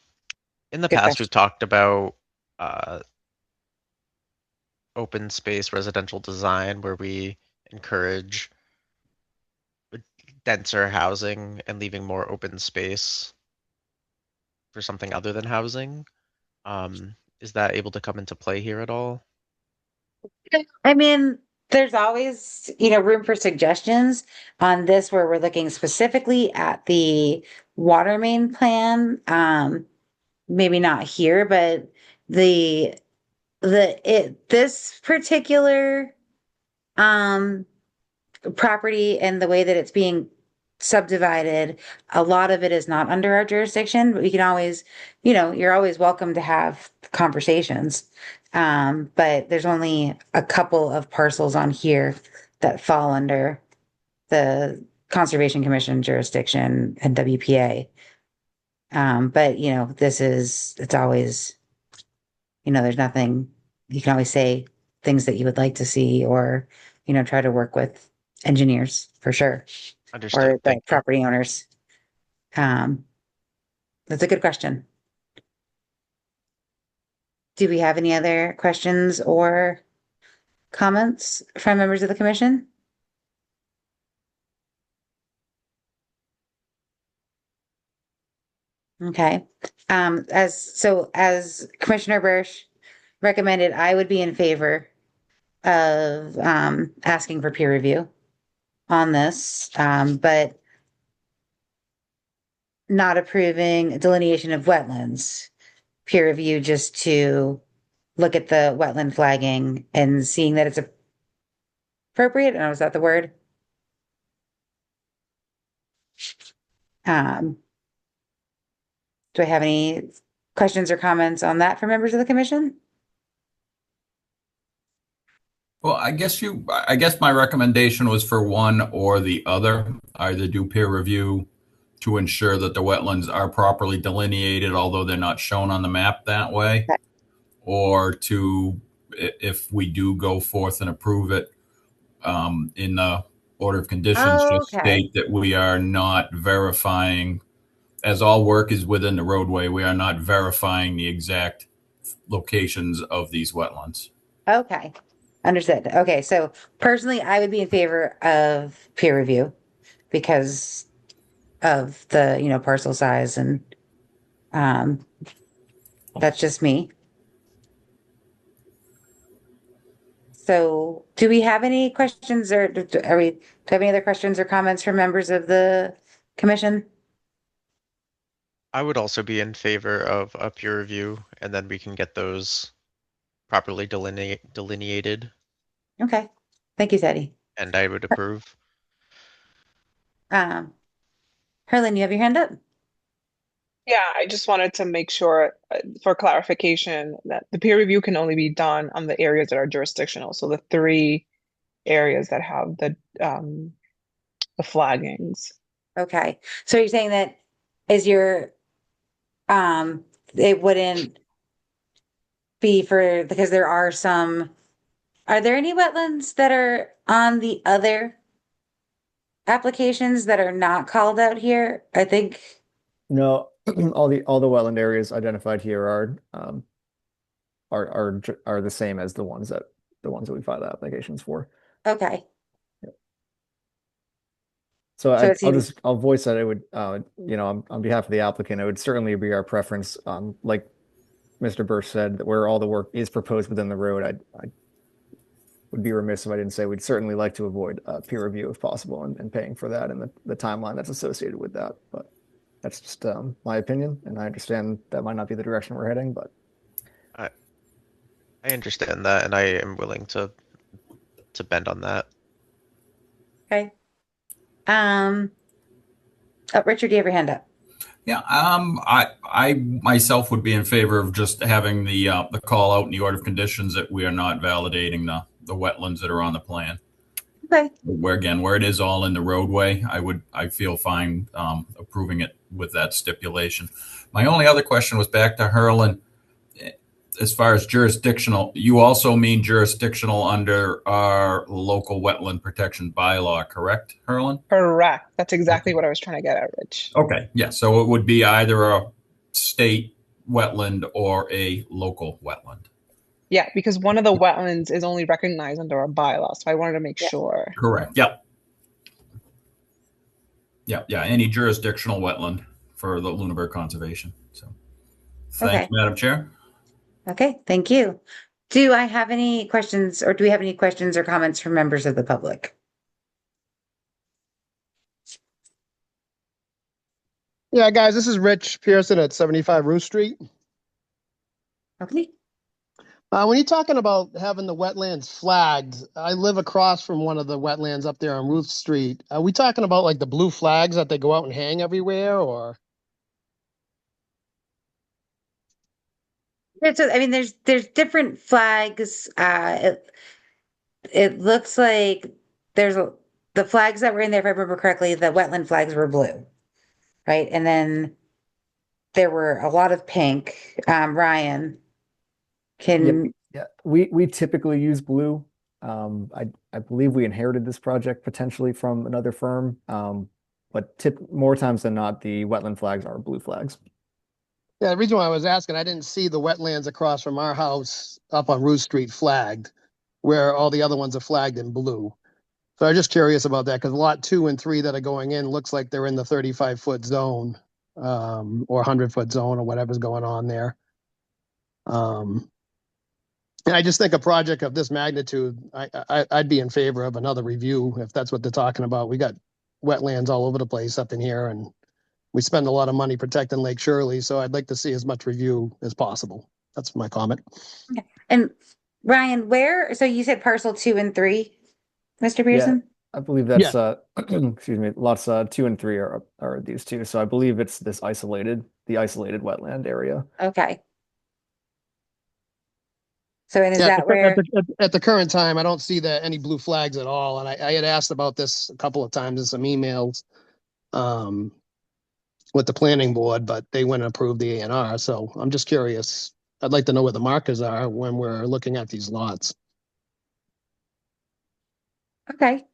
the Good past, question. we've talked about open space residential design where we encourage denser housing and leaving more open space for something other than housing. Is that able to come into play here at all? I mean, there's always, room for suggestions on this where we're looking specifically at the water main plan. Maybe not here, but this particular property and the way that it's being subdivided, a lot of it is not under our jurisdiction, but we can always, you're always welcome to have conversations. But there's only a couple of parcels on here that fall under the Conservation Commission jurisdiction and WPA. But it's always, there's nothing, you can always say things that you would like to see or, try to work with engineers for sure. Understood. Or the Thank you. property owners. That's a good question. Do we have any other questions or comments from members of the commission? Okay. As Commissioner Bursch recommended, I would be in favor of asking for peer review on this, but not approving delineation of wetlands. Peer review just to look at the wetland flagging and seeing that it's appropriate. I don't know, is that the word? Do I have any questions or comments on that for members of the commission? Well, I guess my recommendation was for one or the other. Either do peer review to ensure that the wetlands are properly delineated, although they're not shown on the map that way, Okay. or to, if we do go forth and approve it, in the order of conditions, just Okay. state that we are not verifying, as all work is within the roadway, we are not verifying the exact locations of these wetlands. Okay. Understood. Okay. So personally, I would be in favor of peer review because of the, parcel size and that's just me. So do we have any questions or do we have any other questions or comments from members of the commission? I would also be in favor of a peer review, and then we can get those properly delineated, Okay. Thank you, Teddy. and I would approve. Herlin, you have your hand up? Yeah, I just wanted to make sure for clarification that the peer review can only be done on the areas that are jurisdictional. So the 3 areas that have the flaggings. Okay. So you're saying that is your it wouldn't be because there are there any wetlands that are on the other applications that are not called out here? I think. No, all the wetland areas identified here are the same as the ones that we filed applications for. Okay. So So it seems- I'll voice that it would, on behalf of the applicant, it would certainly be our preference, like Mr. Bursch said, that where all the work is proposed within the road, I would be remiss if I didn't say we'd certainly like to avoid peer review if possible and paying for that and the timeline that's associated with that. But that's just my opinion, and I understand that might not be the direction we're heading, but I understand that, and I am willing to bend on that. Okay. Richard, do you have your hand up? Yeah, I myself would be in favor of just having the call out in the order of conditions that we are not validating the wetlands that are on the plan. Okay. Where it is all in the roadway, I feel fine approving it with that stipulation. My only other question was back to Herlin. As far as jurisdictional, you also mean jurisdictional under our local wetland protection bylaw, correct, Herlin? Correct. That's exactly what I was trying to get at, Rich. Okay, yeah, so it would be either a state wetland or a local wetland. Yeah, because one of the wetlands is only recognized under our bylaw, so I wanted to make sure. Correct, yep. Yeah, any jurisdictional wetland for the Lunenburg Conservation. So, thank you, Madam Chair. Okay, thank you. Do I have any questions, or do we have any questions or comments from members of the public? Yeah, guys, this is Rich Pearson at 75 Ruth Street. Okay. When you're talking about having the wetlands flagged, I live across from one of the wetlands up there on Ruth Street. Are we talking about like the blue flags that they go out and hang everywhere, or? So, I mean, there's different flags. It looks like the flags that were in there, if I remember correctly, the wetland flags were blue, right? And then there were a lot of pink. Ryan, Yeah, we typically use blue. I believe we inherited this project potentially from another firm, but more times than not, the wetland flags are blue flags. Yeah, the reason why I was asking, I didn't see the wetlands across from our house up on Ruth Street flagged, where all the other ones are flagged in blue. So I'm just curious about that, because lot 2 and 3 that are going in looks like they're in the 35-foot zone, or 100-foot zone, or whatever's going on there. And I just think a project of this magnitude, I'd be in favor of another review if that's what they're talking about. We got wetlands all over the place up in here, and we spend a lot of money protecting Lake Shirley, so I'd like to see as much review as possible. That's my comment. Okay. And Ryan, so you said parcel 2 and 3, Mr. Pearson? Yeah, I believe that's excuse me, lots 2 and 3 are these two. So I believe it's the isolated wetland area. Okay. So is that where at the current time, I don't see any blue flags at all. And I had asked about this a couple of times in some emails with the planning board, but they wouldn't approve the A&R. So I'm just curious. I'd like to know where the markers are when we're looking at these lots. Okay.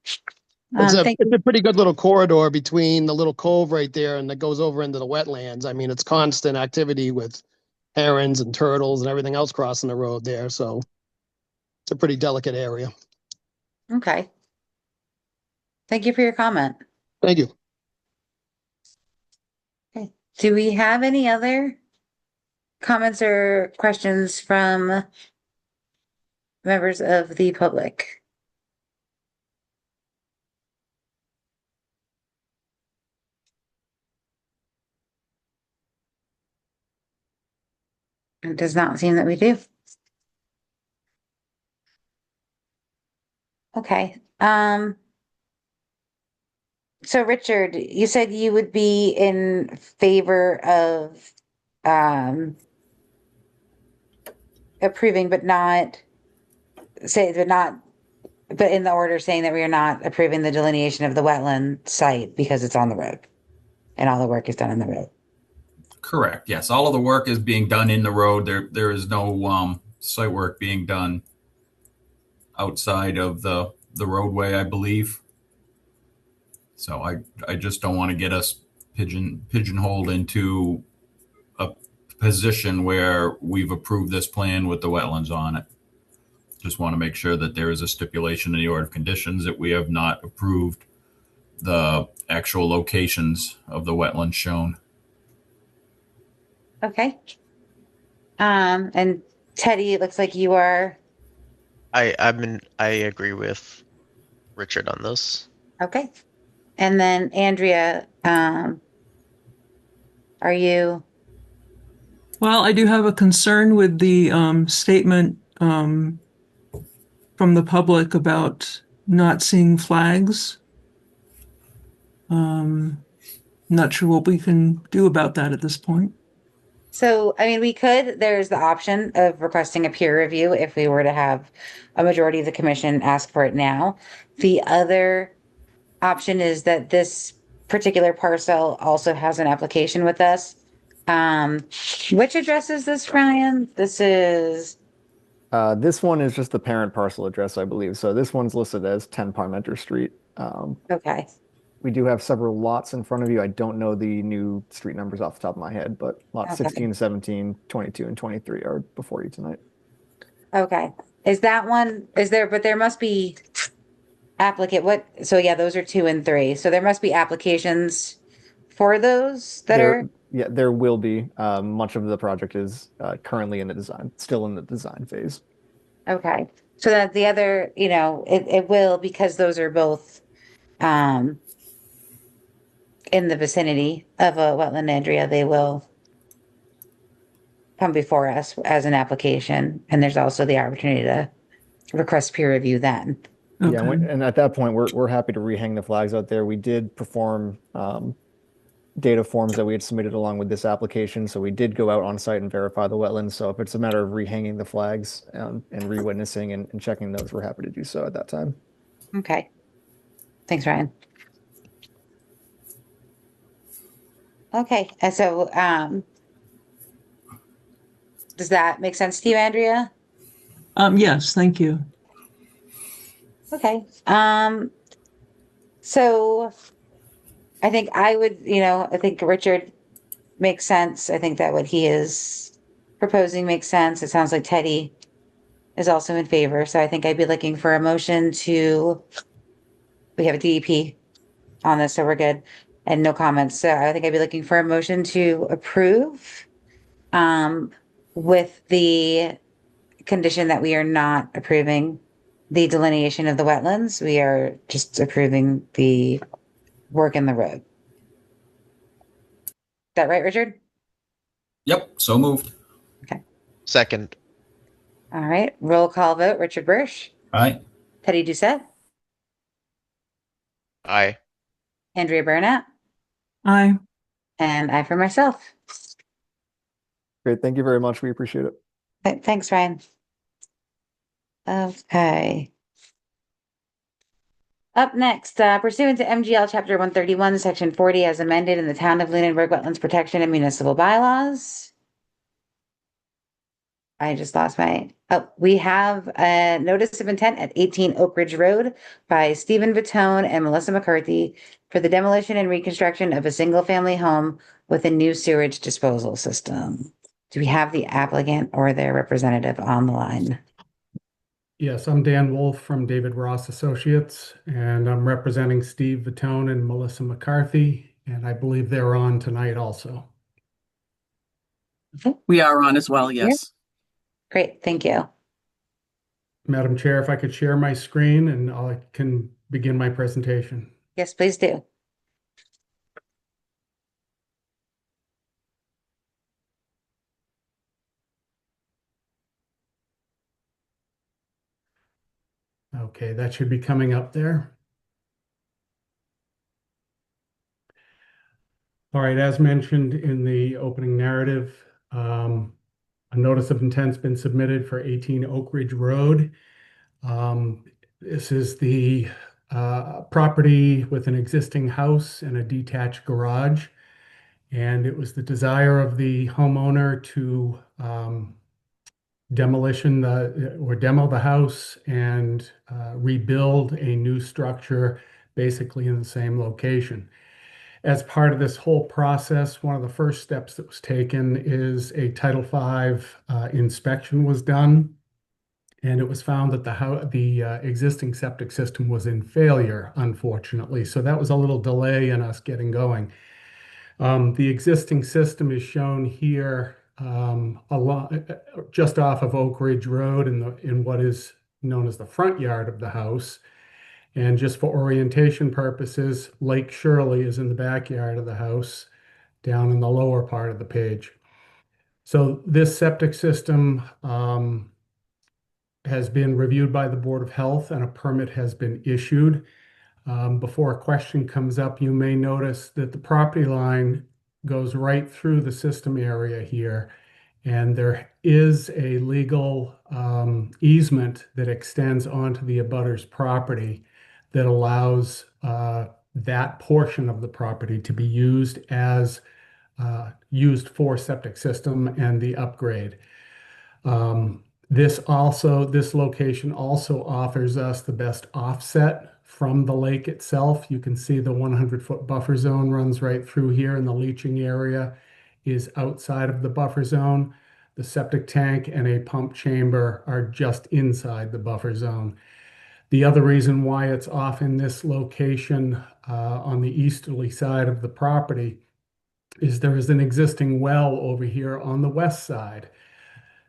It's a pretty good little corridor between the little cove right there and that goes over into the wetlands. I mean, it's constant activity with herons and turtles and everything else crossing the road there. So it's a pretty delicate area. Okay. Thank you for your comment. Thank you. Okay. Do we have any other comments or questions from members of the public? It does not seem that we do. Okay. So Richard, you said you would be in favor of approving, but in the order saying that we are not approving the delineation of the wetland site because it's on the road and all the work is done on the road. Correct. Yes, all of the work is being done in the road. There is no site work being done outside of the roadway, I believe. So I just don't want to get us pigeonholed into a position where we've approved this plan with the wetlands on it. Just want to make sure that there is a stipulation in the order of conditions that we have not approved the actual locations of the wetlands shown. Okay. And Teddy, it looks like you are. I agree with Richard on this. Okay. And then Andrea, are you? Well, I do have a concern with the statement from the public about not seeing flags. Not sure what we can do about that at this point. So, I mean, there's the option of requesting a peer review if we were to have a majority of the commission ask for it now. The other option is that this particular parcel also has an application with us. Which address is this, Ryan? This one is just the parent parcel address, I believe. So this one's listed as 10 Parmenter Street. Okay. We do have several lots in front of you. I don't know the new street numbers off the top of my head, but lots Okay. 16, 17, 22, and 23 are before you tonight. Okay. Is there, but there must be so yeah, those are 2 and 3. So there must be applications for those that are. Yeah, there will be. Much of the project is currently still in the design phase. Okay. So that the other, it will, because those are both in the vicinity of a wetland area, they will come before us as an application. And there's also the opportunity to request peer review then. Yeah, Okay. and at that point, we're happy to rehang the flags out there. We did perform data forms that we had submitted along with this application, so we did go out on site and verify the wetlands. So if it's a matter of rehanging the flags and re-witnessing and checking those, we're happy to do so at that time. Okay. Thanks, Ryan. Okay, and so does that make sense to you, Andrea? Yes, thank you. Okay. So I think I think Richard makes sense. I think that what he is proposing makes sense. It sounds like Teddy is also in favor. So I think I'd be looking for a motion we have a DEP on this, so we're good, and no comments. So I think I'd be looking for a motion to approve with the condition that we are not approving the delineation of the wetlands. We are just approving the work in the road. Is that right, Richard? Yep, so moved. Second. All right. Roll call vote. Richard Bursch, Aye. Teddy Doucette, Aye. Andrea Burnett, Aye. and I for myself. Great, thank you very much. We appreciate it. Thanks, Ryan. Okay. Up next, pursuant to MGL Chapter 131, Section 40, as amended in the Town of Lunenburg Wetlands Protection and Municipal Bylaws. I just lost we have a notice of intent at 18 Oak Ridge Road by Stephen Vitone and Melissa McCarthy for the demolition and reconstruction of a single-family home with a new sewage disposal system. Do we have the applicant or their representative on the line? Yes, I'm Dan Wolf from David Ross Associates, and I'm representing Steve Vitone and Melissa McCarthy, and I believe they're on tonight also. We are on as well, yes. Great, thank you. Madam Chair, if I could share my screen and I can begin my presentation. Yes, please do. Okay, that should be coming up there. All right, as mentioned in the opening narrative, a notice of intent's been submitted for 18 Oak Ridge Road. This is the property with an existing house and a detached garage. And it was the desire of the homeowner to demo the house and rebuild a new structure basically in the same location. As part of this whole process, one of the first steps that was taken is a Title V inspection was done, and it was found that the existing septic system was in failure, unfortunately. So that was a little delay in us getting going. The existing system is shown here just off of Oak Ridge Road in what is known as the front yard of the house. And just for orientation purposes, Lake Shirley is in the backyard of the house, down in the lower part of the page. So this septic system has been reviewed by the Board of Health and a permit has been issued. Before a question comes up, you may notice that the property line goes right through the system area here. And there is a legal easement that extends onto the abutter's property that allows that portion of the property to be used as used for septic system and the upgrade. This location also offers us the best offset from the lake itself. You can see the 100-foot buffer zone runs right through here, and the leaching area is outside of the buffer zone. The septic tank and a pump chamber are just inside the buffer zone. The other reason why it's off in this location on the easterly side of the property is there is an existing well over here on the west side.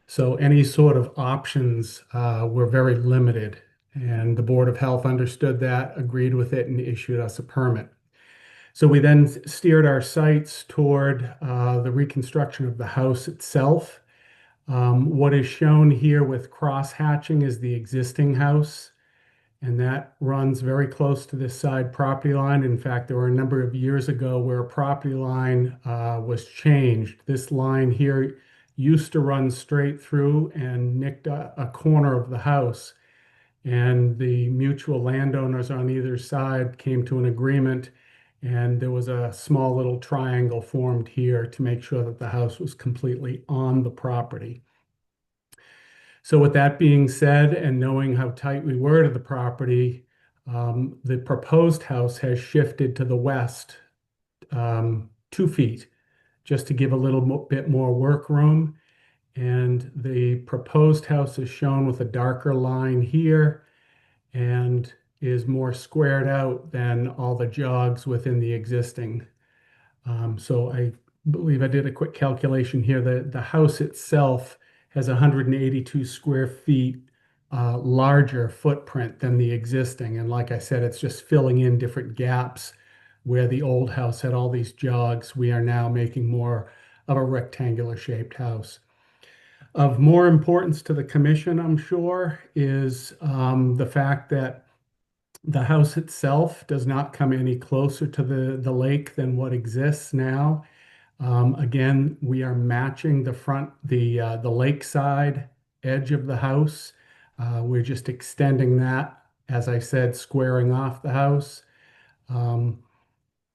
So any sort of options were very limited, and the Board of Health understood that, agreed with it, and issued us a permit. So we then steered our sights toward the reconstruction of the house itself. What is shown here with cross-hatching is the existing house, and that runs very close to this side property line. In fact, there were a number of years ago where a property line was changed. This line here used to run straight through and nicked a corner of the house. And the mutual landowners on either side came to an agreement, and there was a small little triangle formed here to make sure that the house was completely on the property. So with that being said, and knowing how tight we were to the property, the proposed house has shifted to the west 2 feet, just to give a little bit more work room. And the proposed house is shown with a darker line here and is more squared out than all the jogs within the existing. So I believe I did a quick calculation here. The house itself has 182 square feet larger footprint than the existing. And like I said, it's just filling in different gaps where the old house had all these jogs. We are now making more of a rectangular shaped house. Of more importance to the commission, I'm sure, is the fact that the house itself does not come any closer to the lake than what exists now. Again, we are matching the lakeside edge of the house. We're just extending that, as I said, squaring off the house.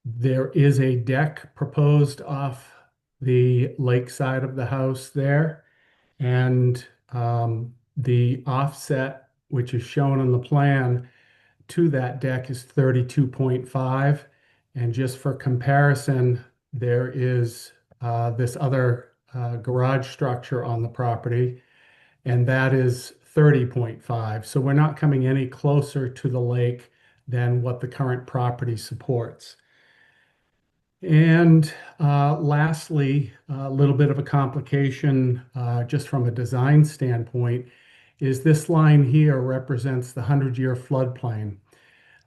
There is a deck proposed off the lakeside of the house there, and the offset, which is shown on the plan, to that deck is 32.5. And just for comparison, there is this other garage structure on the property, and that is 30.5. So we're not coming any closer to the lake than what the current property supports. And lastly, a little bit of a complication just from a design standpoint is this line here represents the 100-year floodplain.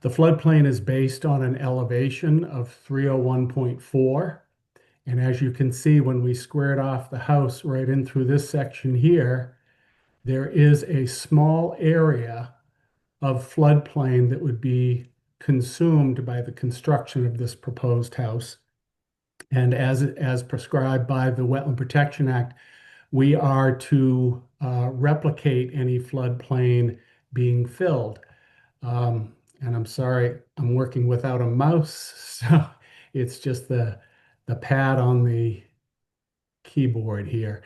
The floodplain is based on an elevation of 301.4. And as you can see, when we squared off the house right in through this section here, there is a small area of floodplain that would be consumed by the construction of this proposed house. And as prescribed by the Wetland Protection Act, we are to replicate any floodplain being filled. And I'm sorry, I'm working without a mouse, so it's just the pad on the keyboard here.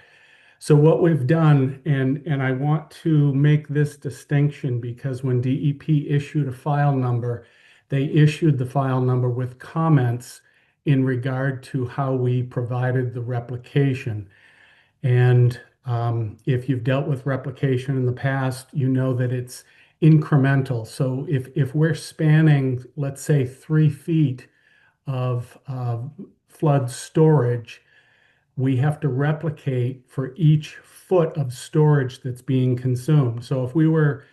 So what we've done, and I want to make this distinction because when DEP issued a file number, they issued the file number with comments in regard to how we provided the replication. And if you've dealt with replication in the past, you know that it's incremental. So if we're spanning, let's say, 3 feet of flood storage, we have to replicate for each foot of storage that's being consumed. So if we were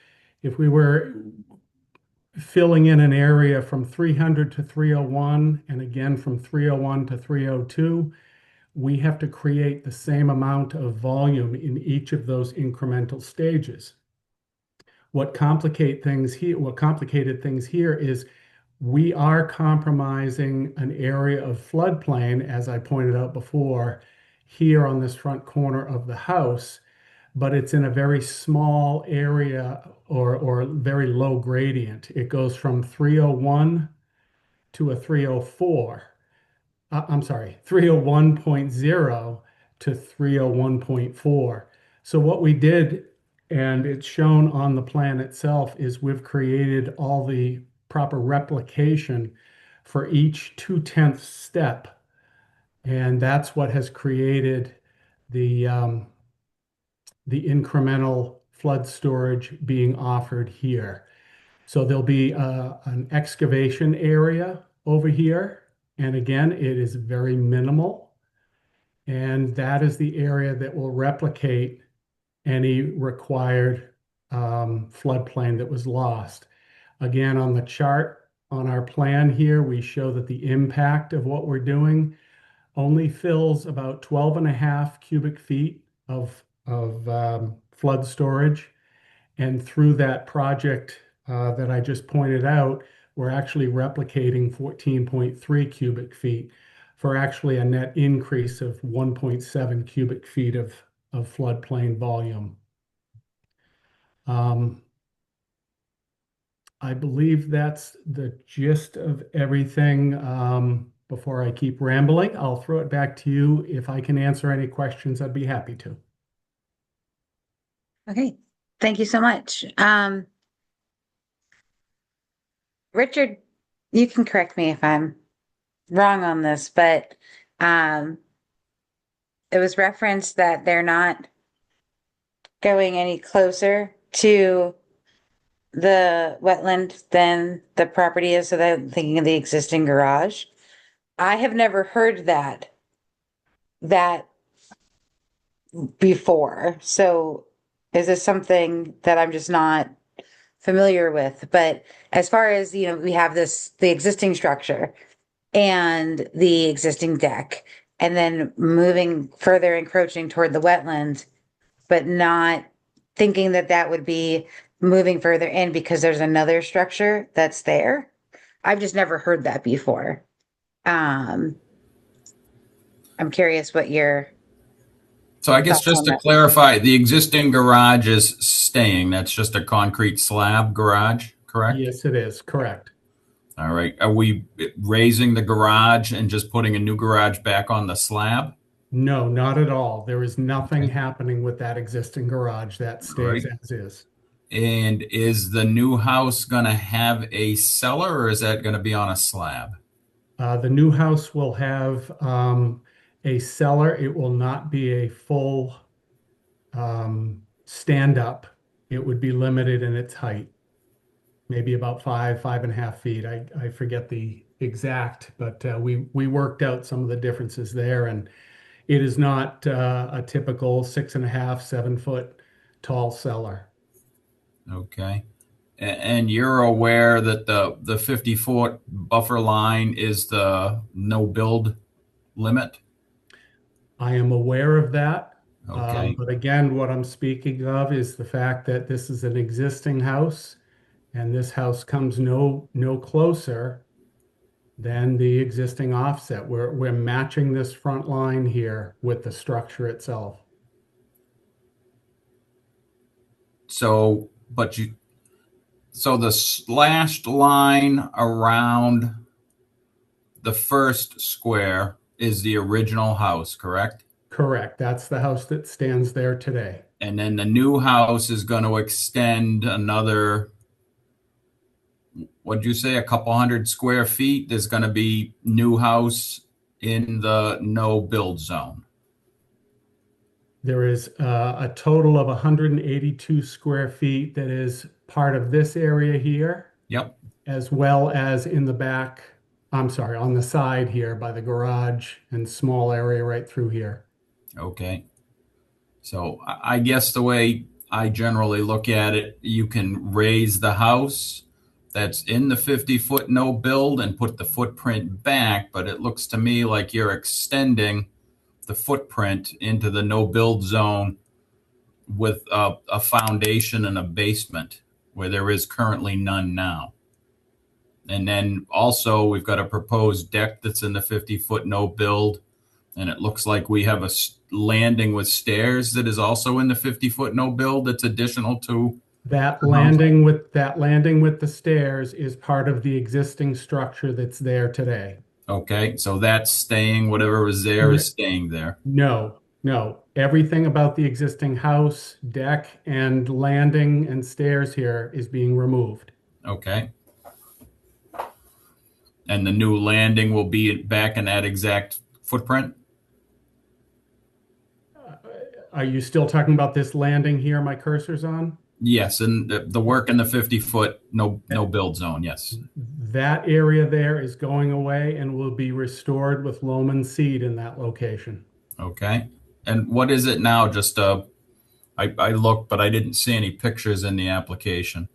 filling in an area from 300 to 301, and again from 301 to 302, we have to create the same amount of volume in each of those incremental stages. What complicated things here is we are compromising an area of floodplain, as I pointed out before, here on this front corner of the house, but it's in a very small area or very low gradient. It goes from 301 to a 304. I'm sorry, 301.0 to 301.4. So what we did, and it's shown on the plan itself, is we've created all the proper replication for each 2/10 step. And that's what has created the incremental flood storage being offered here. So there'll be an excavation area over here. And again, it is very minimal. And that is the area that will replicate any required floodplain that was lost. Again, on the chart on our plan here, we show that the impact of what we're doing only fills about 12.5 cubic feet of flood storage. And through that project that I just pointed out, we're actually replicating 14.3 cubic feet for actually a net increase of 1.7 cubic feet of floodplain volume. I believe that's the gist of everything. Before I keep rambling, I'll throw it back to you. If I can answer any questions, I'd be happy to. Okay, thank you so much. Richard, you can correct me if I'm wrong on this, but it was referenced that they're not going any closer to the wetland than the property is, so they're thinking of the existing garage. I have never heard that before. So is this something that I'm just not familiar with? But as far as, we have the existing structure and the existing deck, and then moving further, encroaching toward the wetland, but not thinking that would be moving further in because there's another structure that's there. I've just never heard that before. I'm curious what your So I guess just to clarify, the existing garage is staying. That's just a concrete slab garage, correct? Yes, it is. Correct. All right. Are we raising the garage and just putting a new garage back on the slab? No, not at all. There is nothing happening with that existing garage. That stays as is. And is the new house going to have a cellar, or is that going to be on a slab? The new house will have a cellar. It will not be a full stand-up. It would be limited in its height, maybe about 5.5 feet. I forget the exact, but we worked out some of the differences there, and it is not a typical 6.5, 7 foot tall cellar. Okay. And you're aware that the 50-foot buffer line is the no build limit? I am aware of that. Okay. But again, what I'm speaking of is the fact that this is an existing house, and this house comes no closer than the existing offset. We're matching this front line here with the structure itself. So the slashed line around the first square is the original house, correct? Correct. That's the house that stands there today. And then the new house is going to extend another, what'd you say, a couple hundred square feet? There's going to be new house in the no build zone. There is a total of 182 square feet that is part of this area here. Yep. As well as in the back, I'm sorry, on the side here by the garage and small area right through here. Okay. So I guess the way I generally look at it, you can raise the house that's in the 50-foot no build and put the footprint back, but it looks to me like you're extending the footprint into the no build zone with a foundation and a basement where there is currently none now. And then also we've got a proposed deck that's in the 50-foot no build. And it looks like we have a landing with stairs that is also in the 50-foot no build that's additional to. That landing with the stairs is part of the existing structure that's there today. Okay, so that's staying, whatever is there is staying there. No. Everything about the existing house, deck, and landing and stairs here is being removed. Okay. And the new landing will be back in that exact footprint? Are you still talking about this landing here my cursor's on? Yes, and the work in the 50-foot no build zone, yes. That area there is going away and will be restored with loam and seed in that location. Okay. And what is it now? Just I looked, but I didn't see any pictures in the application.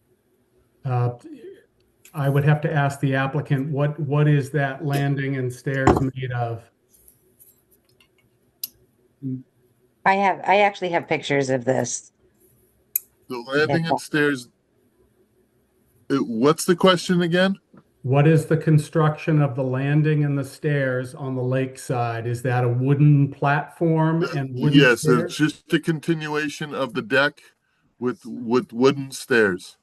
I would have to ask the applicant, what is that landing and stairs made of? I actually have pictures of this. The landing and stairs. What's the question again? What is the construction of the landing and the stairs on the lakeside? Is that a wooden platform and wooden Yes, stairs? it's just a continuation of the deck with wooden stairs.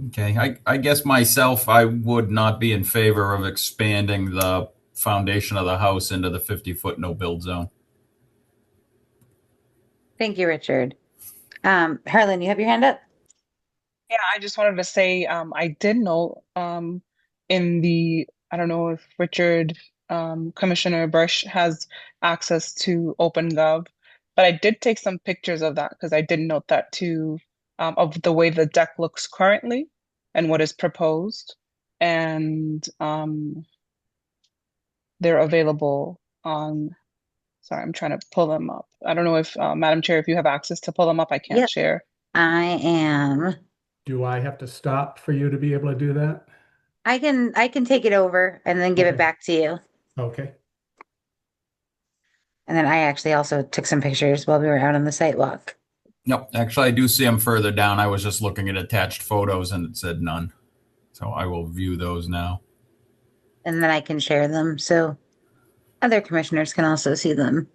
Okay, I guess myself, I would not be in favor of expanding the foundation of the house into the 50-foot no build zone. Thank you, Richard. Harlan, you have your hand up? Yeah, I just wanted to say I did know in the, I don't know if Richard, Commissioner Brush has access to OpenGov, but I did take some pictures of that because I did note that too, of the way the deck looks currently and what is proposed. And they're available on, sorry, I'm trying to pull them up. I don't know if, Madam Chair, if you have access to pull them up, I can't Yep. share. I am. Do I have to stop for you to be able to do that? I can take it over and then give it Okay. back to you. Okay. And then I actually also took some pictures while we were out on the sidewalk. No, actually, I do see them further down. I was just looking at attached photos and it said none. So I will view those now. And then I can share them so other commissioners can also see them.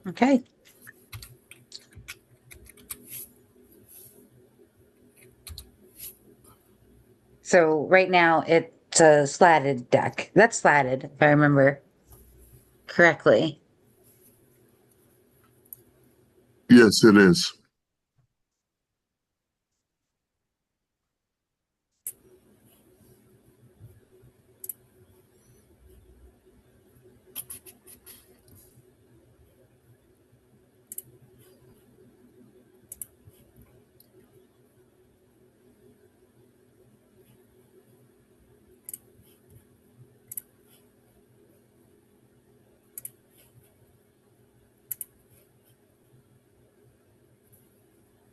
Okay. So right now it's a slatted deck. That's slatted, if I remember correctly. Yes, it is.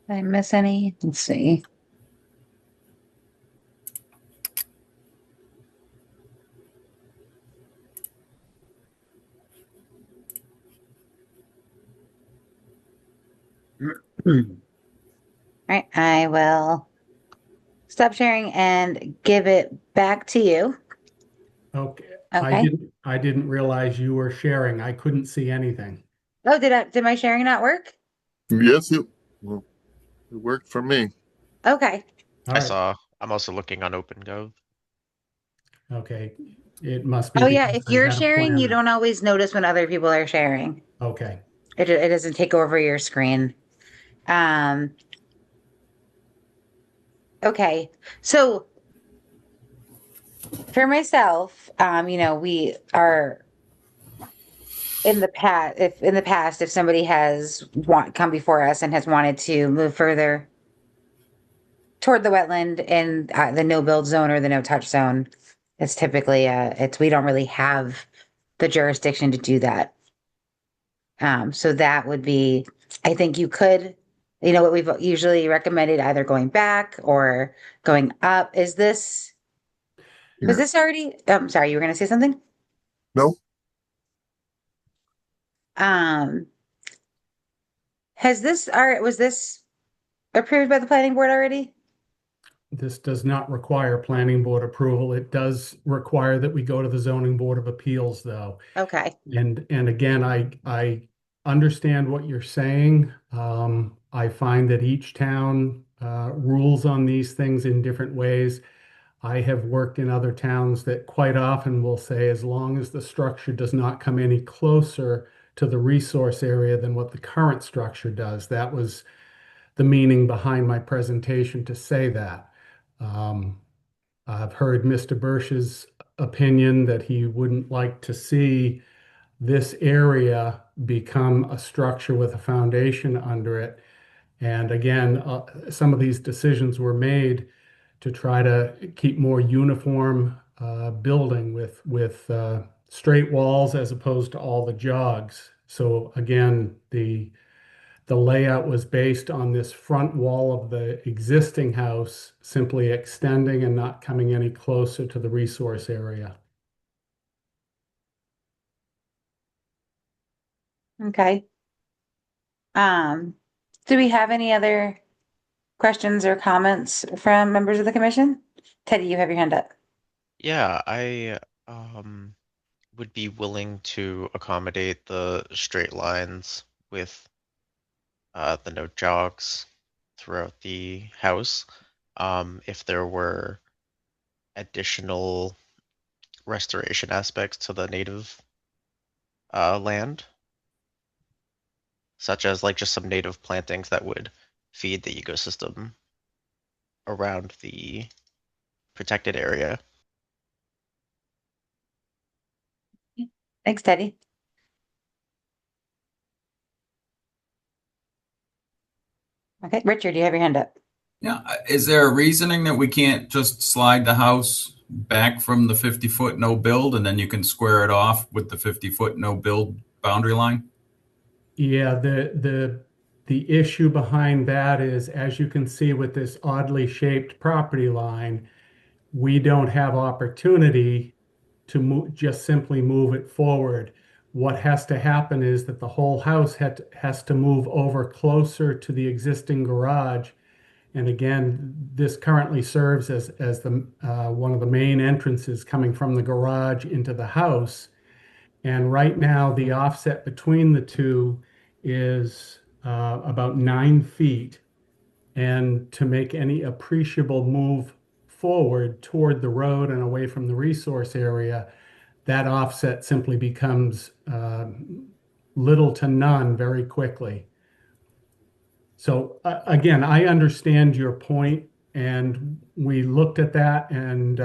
Did I miss any? Let's see. All right, I will stop sharing and give it back to you. Okay. Okay. I didn't realize you were sharing. I couldn't see anything. Oh, did my sharing not work? Yes, it worked for me. Okay. All right. I'm also looking on OpenGov. Okay. It must be. Oh yeah, because if I you're had a sharing, you planner. don't always notice when other people are sharing. Okay. It doesn't take over your screen. Okay. So for myself, we are in the past, if somebody has come before us and has wanted to move further toward the wetland in the no build zone or the no touch zone, it's typically we don't really have the jurisdiction to do that. So that would be, I think you could, what we've usually recommended, either going back or going up. Was this already, I'm sorry, you were going to say something? No. Um, was this approved by the planning board already? This does not require planning board approval. It does require that we go to the zoning board of appeals, though. Okay. And again, I understand what you're saying. I find that each town rules on these things in different ways. I have worked in other towns that quite often will say, as long as the structure does not come any closer to the resource area than what the current structure does. That was the meaning behind my presentation to say that. I've heard Mr. Birch's opinion that he wouldn't like to see this area become a structure with a foundation under it. And again, some of these decisions were made to try to keep more uniform building with straight walls as opposed to all the jogs. So again, the layout was based on this front wall of the existing house simply extending and not coming any closer to the resource area. Okay. Do we have any other questions or comments from members of the commission? Teddy, you have your hand up. Yeah, I would be willing to accommodate the straight lines with the no jogs throughout the house. If there were additional restoration aspects to the native land, such as like just some native plantings that would feed the ecosystem around the protected area. Thanks, Teddy. Okay, Richard, you have your hand up. Yeah, is there a reasoning that we can't just slide the house back from the 50-foot no build and then you can square it off with the 50-foot no build boundary line? Yeah, the issue behind that is, as you can see with this oddly shaped property line, we don't have opportunity to just simply move it forward. What has to happen is that the whole house has to move over closer to the existing garage. And again, this currently serves as the one of the main entrances coming from the garage into the house. And right now, the offset between the two is about 9 feet. And to make any appreciable move forward toward the road and away from the resource area, that offset simply becomes little to none very quickly. So again, I understand your point, and we looked at that and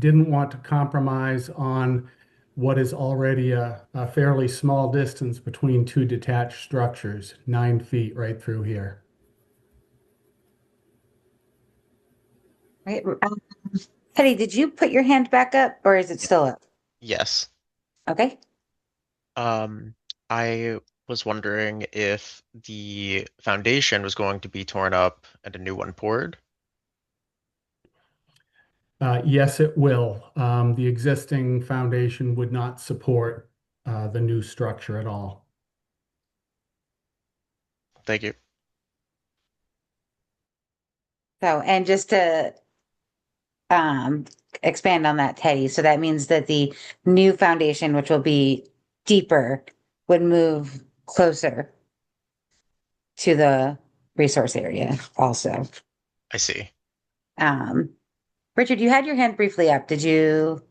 didn't want to compromise on what is already a fairly small distance between two detached structures, 9 feet right through here. Right. Teddy, did you put your hand back up or is it still up? Yes. Okay. I was wondering if the foundation was going to be torn up and a new one poured. Yes, it will. The existing foundation would not support the new structure at all. Thank you. So, and just to expand on that, Teddy, so that means that the new foundation, which will be deeper, would move closer to the resource area also. I see. Richard, you had your hand briefly up. Did you?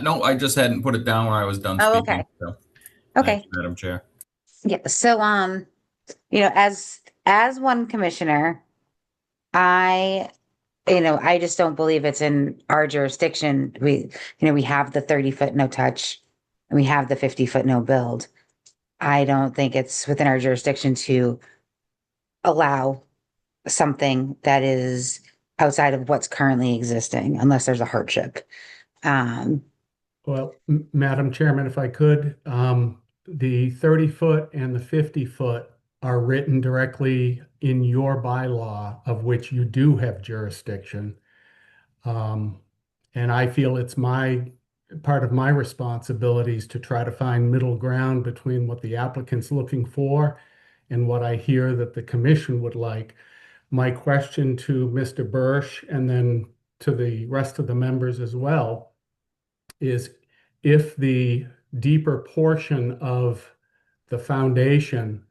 No, I just hadn't put it down when I was done Oh, speaking. okay. So, Okay. thank you, Madam Chair. Yeah. So, as one commissioner, I just don't believe it's in our jurisdiction. We have the 30-foot no touch and we have the 50-foot no build. I don't think it's within our jurisdiction to allow something that is outside of what's currently existing unless there's a hardship. Well, Madam Chairman, if I could, the 30-foot and the 50-foot are written directly in your bylaw, of which you do have jurisdiction. And I feel it's my part of my responsibilities to try to find middle ground between what the applicant's looking for and what I hear that the commission would like. My question to Mr. Bursch and then to the rest of the members as well is, if the deeper portion of the foundation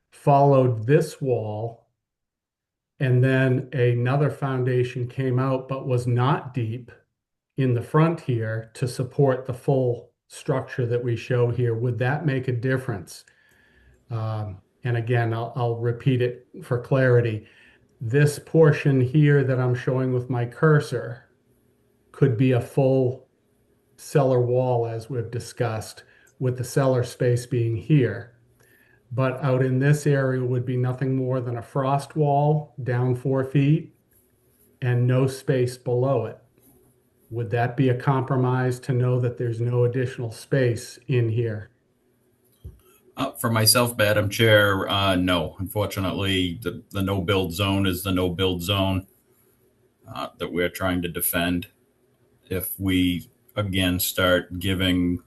followed this wall and then another foundation came out but was not deep in the front here to support the full structure that we show here, would that make a difference? And again, I'll repeat it for clarity. This portion here that I'm showing with my cursor could be a full cellar wall, as we've discussed, with the cellar space being here. But out in this area would be nothing more than a frost wall down 4 feet and no space below it. Would that be a compromise to know that there's no additional space in here? For myself, Madam Chair, no. Unfortunately, the no-build zone is the no-build zone that we're trying to defend. If we, again, start giving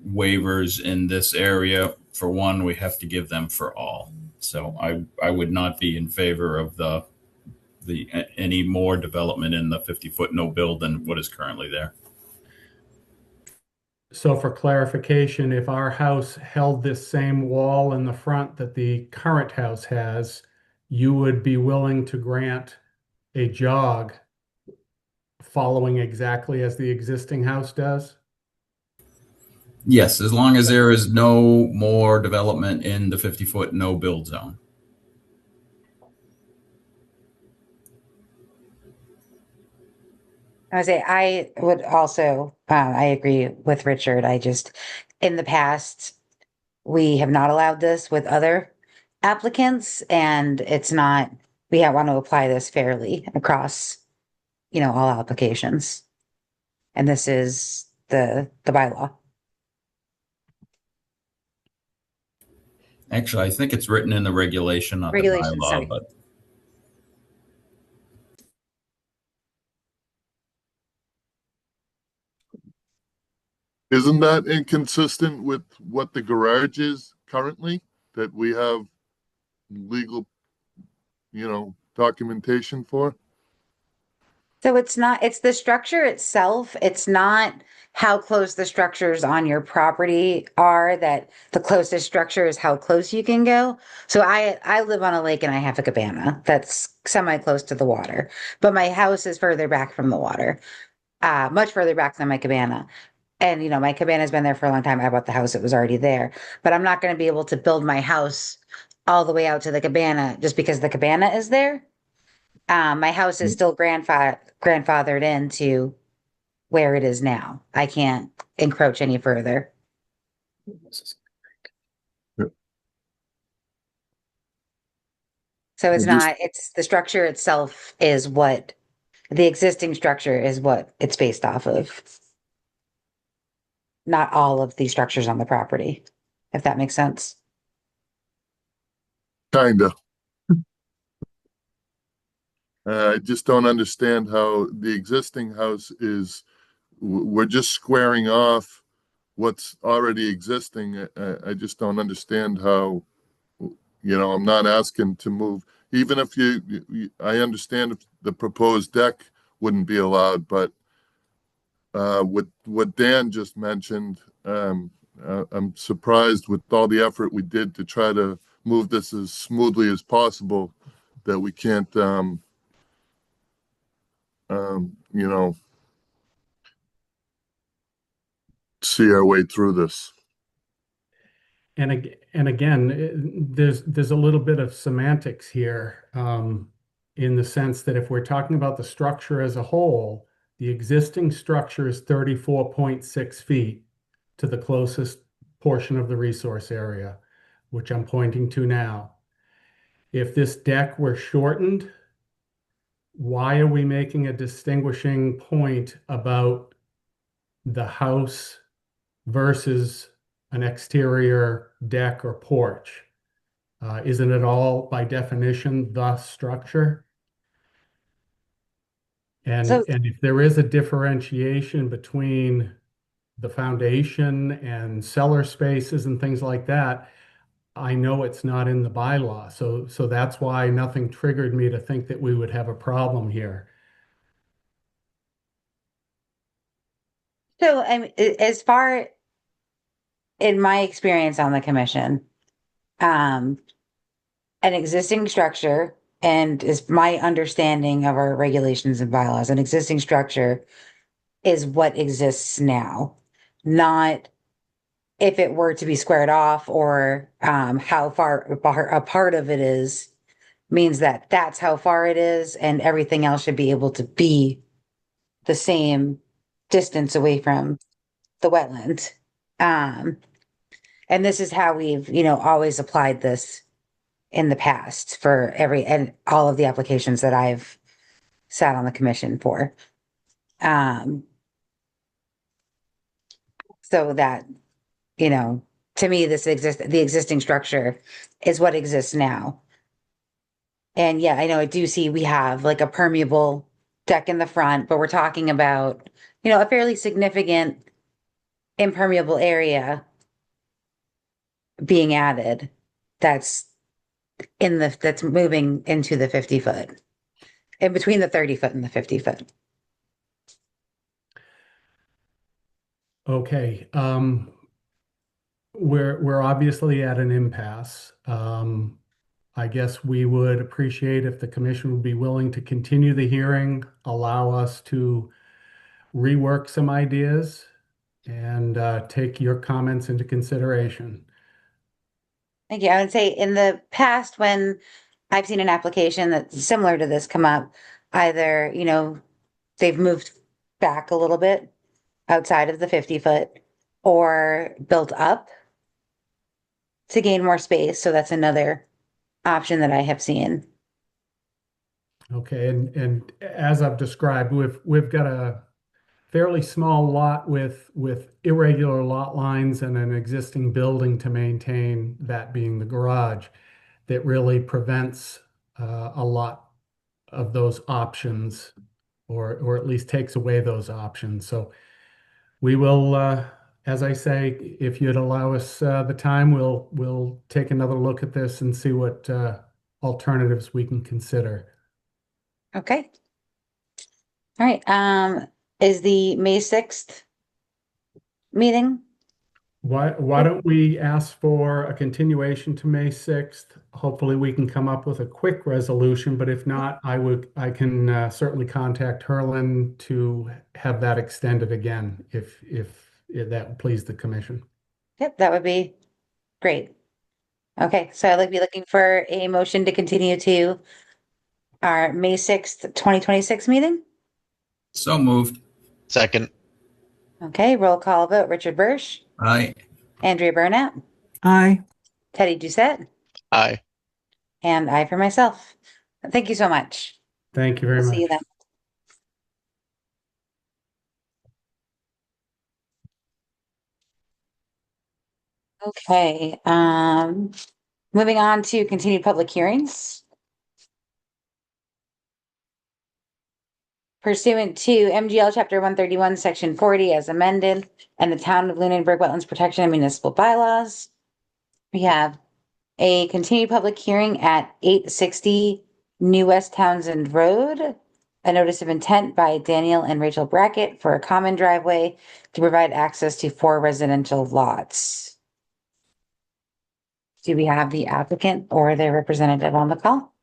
waivers in this area, for one, we have to give them for all. So I would not be in favor of any more development in the 50-foot no-build than what is currently there. So for clarification, if our house held this same wall in the front that the current house has, you would be willing to grant a jog following exactly as the existing house does? Yes, as long as there is no more development in the 50-foot no-build zone. I would say I would also, I agree with Richard. In the past, we have not allowed this with other applicants, and we want to apply this fairly across, all applications. And this is the bylaw. Actually, I think it's written in the regulation, not the bylaw, but Isn't that inconsistent with what the garage is currently, that we have legal, documentation for? So it's the structure itself. It's not how close the structures on your property are, that the closest structure is how close you can go. So I live on a lake and I have a cabana that's semi close to the water, but my house is further back from the water, much further back than my cabana. And, my cabana's been there for a long time. I bought the house, it was already there, but I'm not going to be able to build my house all the way out to the cabana just because the cabana is there. My house is still grandfathered into where it is now. I can't encroach any further. So it's the structure itself is what the existing structure is, what it's based off of. Not all of the structures on the property, if that makes sense. Kinda. I just don't understand how the existing house is, we're just squaring off what's already existing. I just don't understand how, I'm not asking to move, even if I understand if the proposed deck wouldn't be allowed, but with what Dan just mentioned, I'm surprised with all the effort we did to try to move this as smoothly as possible that we can't, see our way through this. And again, there's a little bit of semantics here, in the sense that if we're talking about the structure as a whole, the existing structure is 34.6 feet to the closest portion of the resource area, which I'm pointing to now. If this deck were shortened, why are we making a distinguishing point about the house versus an exterior deck or porch? Isn't it all by definition the structure? And, So- and if there is a differentiation between the foundation and cellar spaces and things like that, I know it's not in the bylaw. So that's why nothing triggered me to think that we would have a problem here. So, I mean, as far in my experience on the commission, an existing structure, and is my understanding of our regulations and bylaws, an existing structure is what exists now, not if it were to be squared off or how far a part of it is, means that that's how far it is, and everything else should be able to be the same distance away from the wetland. And this is how we've, always applied this in the past for and all of the applications that I've sat on the commission for. So that, to me, the existing structure is what exists now. And yeah, I know I do see we have like a permeable deck in the front, but we're talking about, a fairly significant impermeable area being added that's moving into the 50-foot, in between the 30-foot and the 50-foot. Okay, we're obviously at an impasse. I guess we would appreciate if the commission would be willing to continue the hearing, allow us to rework some ideas, and take your comments into consideration. Thank you. I would say in the past, when I've seen an application that's similar to this come up, either, they've moved back a little bit outside of the 50-foot or built up to gain more space. So that's another option that I have seen. Okay, and as I've described, we've got a fairly small lot with irregular lot lines and an existing building to maintain, that being the garage, that really prevents a lot of those options, or at least takes away those options. So we will, as I say, if you'd allow us the time, we'll take another look at this and see what alternatives we can consider. Okay. All right. Is the May 6th meeting? Why don't we ask for a continuation to May 6th? Hopefully we can come up with a quick resolution, but if not, I can certainly contact Herlin to have that extended again, if that would please the commission. Yep, that would be great. Okay, so I'd like to be looking for a motion to continue to our May 6th, 2026 meeting. So moved. Second. Okay, roll call vote. Richard Bursch, Aye. Andrea Burnett, Aye. Teddy Doucette, Aye. and I for myself. Thank you so much. Thank you very We'll much. see you then. Okay, moving on to continued public hearings. Pursuant to MGL Chapter 131, Section 40 as amended, and the Town of Lunenburg Wetlands Protection and Municipal Bylaws, we have a continued public hearing at 860 New West Townsend Road, a notice of intent by Daniel and Rachel Brackett for a common driveway to provide access to 4 residential lots. Do we have the applicant or their representative on the call?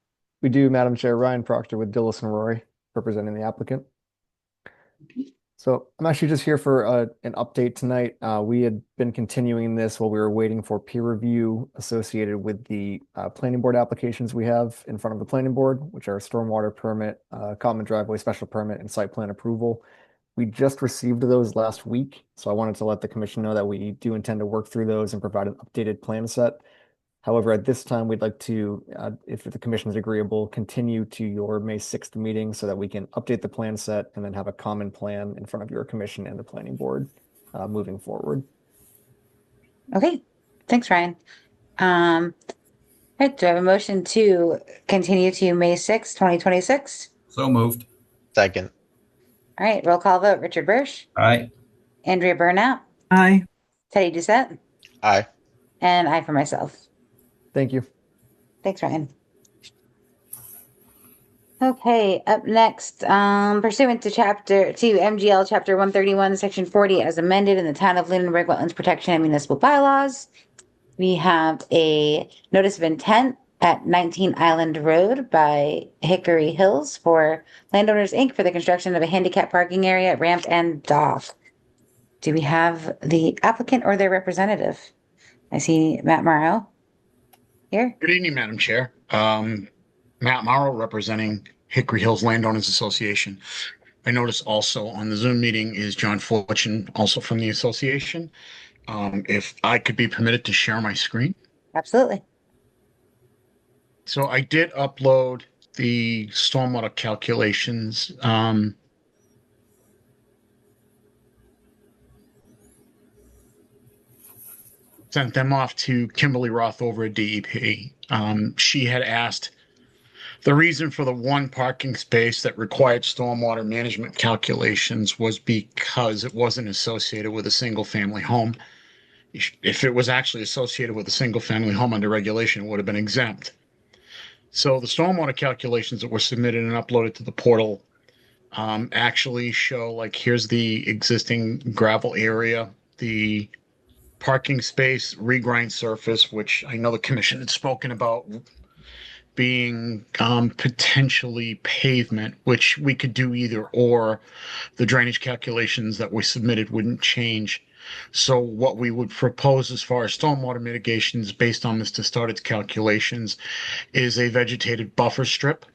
We do, Madam Chair. Ryan Proctor with Dillis and Roy, representing the applicant. So I'm actually just here for an update tonight. We had been continuing this while we were waiting for peer review associated with the planning board applications we have in front of the planning board, which are stormwater permit, common driveway special permit, and site plan approval. We just received those last week, so I wanted to let the commission know that we do intend to work through those and provide an updated plan set. However, at this time, we'd like to, if the commission is agreeable, continue to your May 6th meeting so that we can update the plan set and then have a common plan in front of your commission and the planning board moving forward. Okay, thanks, Ryan. All right, do I have a motion to continue to May 6th, 2026? So moved. Second. All right, roll call vote. Richard Bursch, Aye. Andrea Burnett, Aye. Teddy Doucette, Aye. and I for myself. Thank you. Thanks, Ryan. Okay, up next, pursuant to MGL Chapter 131, Section 40, as amended in the Town of Lunenburg Wetlands Protection and Municipal Bylaws, we have a notice of intent at 19 Island Road by Hickory Hills for Landowners Inc. for the construction of a handicap parking area, ramp, and dock. Do we have the applicant or their representative? I see Matt Morrow here. Good evening, Madam Chair. Matt Morrow representing Hickory Hills Landowners Association. I notice also on the Zoom meeting is John Fortune, also from the association. If I could be permitted to share my screen. Absolutely. So I did upload the stormwater calculations. Sent them off to Kimberly Roth over at DEP. She had asked the reason for the one parking space that required stormwater management calculations was because it wasn't associated with a single family home. If it was actually associated with a single family home under regulation, it would have been exempt. So the stormwater calculations that were submitted and uploaded to the portal actually show, like, here's the existing gravel area, the parking space, regrind surface, which I know the commission had spoken about being potentially pavement, which we could do either or. The drainage calculations that we submitted wouldn't change. So what we would propose as far as stormwater mitigations based on this to start its calculations is a vegetated buffer strip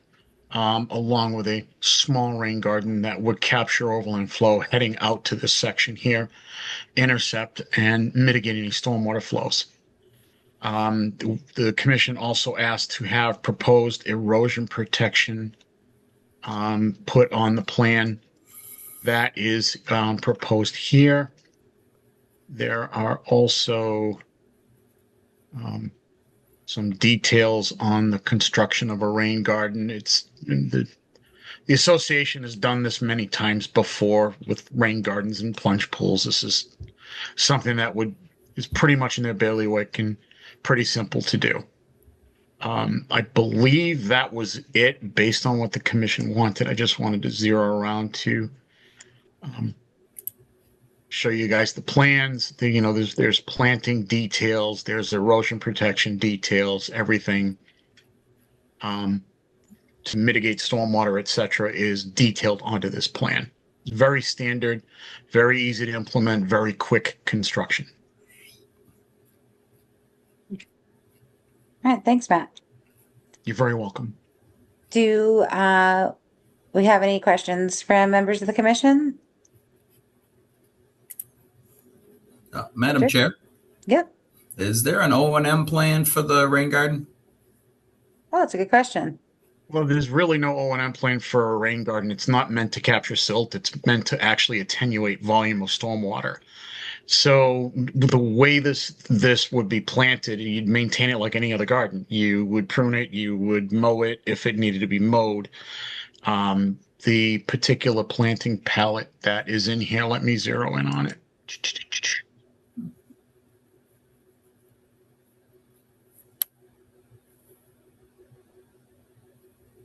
along with a small rain garden that would capture overland flow heading out to this section here, intercept and mitigate any stormwater flows. The commission also asked to have proposed erosion protection put on the plan. That is proposed here. There are also some details on the construction of a rain garden. It's the association has done this many times before with rain gardens and plunge pools. This is something that is pretty much in their bailiwick and pretty simple to do. I believe that was it based on what the commission wanted. I just wanted to zero around to show you guys the plans. There's planting details, there's erosion protection details, everything to mitigate stormwater, etc., is detailed onto this plan. Very standard, very easy to implement, very quick construction. All right, thanks, Matt. You're very welcome. Do we have any questions from members of the commission? Madam Sure. Chair, Yep. is there an O&M plan for the rain garden? Oh, that's a good question. Well, there's really no O&M plan for a rain garden. It's not meant to capture silt. It's meant to actually attenuate volume of stormwater. So the way this would be planted, you'd maintain it like any other garden. You would prune it, you would mow it if it needed to be mowed. The particular planting palette that is in here, let me zero in on it.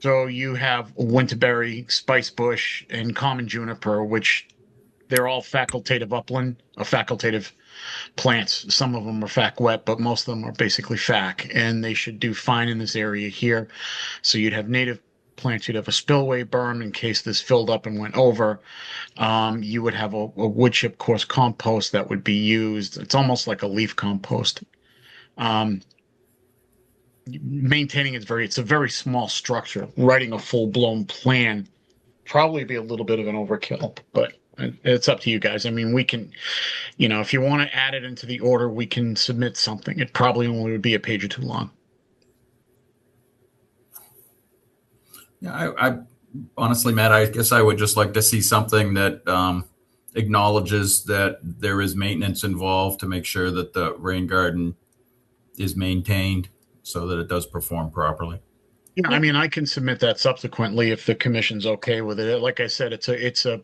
So you have winterberry, spicebush, and common juniper, which they're all facultative upland, or facultative plants. Some of them are fac wet, but most of them are basically fac, and they should do fine in this area here. So you'd have native plants, you'd have a spillway berm in case this filled up and went over. You would have a wood chip coarse compost that would be used. It's almost like a leaf compost. Maintaining it's a very small structure. Writing a full-blown plan probably be a little bit of an overkill, but it's up to you guys. I mean, we can, if you want to add it into the order, we can submit something. It probably only would be a page or two long. Yeah, I honestly, Matt, I guess I would just like to see something that acknowledges that there is maintenance involved to make sure that the rain garden is maintained so that it does perform properly. Yeah, I mean, I can submit that subsequently if the commission's okay with it. Like I said, it's a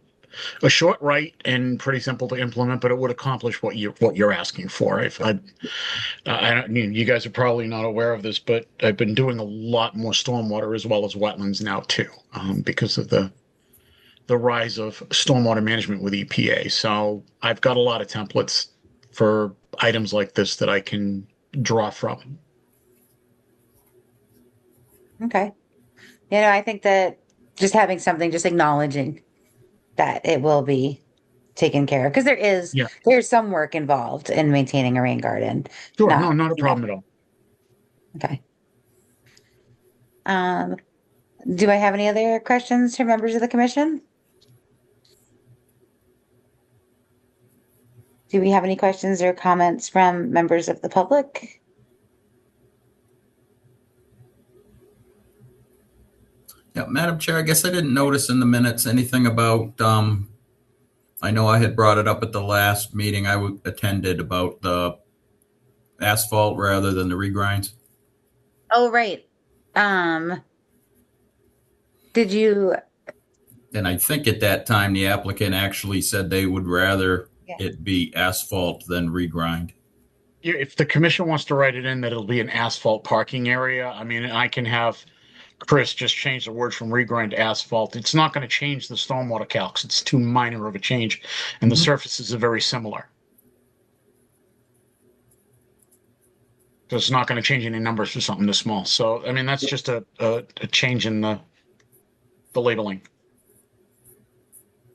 a short write and pretty simple to implement, but it would accomplish what you're asking for. If you guys are probably not aware of this, but I've been doing a lot more stormwater as well as wetlands now too, because of the rise of stormwater management with EPA. So I've got a lot of templates for items like this that I can draw from. Okay. I think that just having something, just acknowledging that it will be taken care of, because there's some work involved in maintaining a rain garden. Sure, no, not a problem at all. Okay. Do I have any other questions for members of the commission? Do we have any questions or comments from members of the public? Yeah, Madam Chair, I guess I didn't notice in the minutes anything about, I know I had brought it up at the last meeting I attended about the asphalt rather than the regrinds. Oh, right. Did you? And I think at that time, the applicant actually said they would rather it be asphalt than regrind. Yeah, if the commission wants to write it in that it'll be an asphalt parking area, I mean, I can have Chris just change the word from regrind to asphalt. It's not going to change the stormwater calcs. It's too minor of a change, and the surfaces are very similar. So it's not going to change any numbers for something this small. So, I mean, that's just a change in the labeling.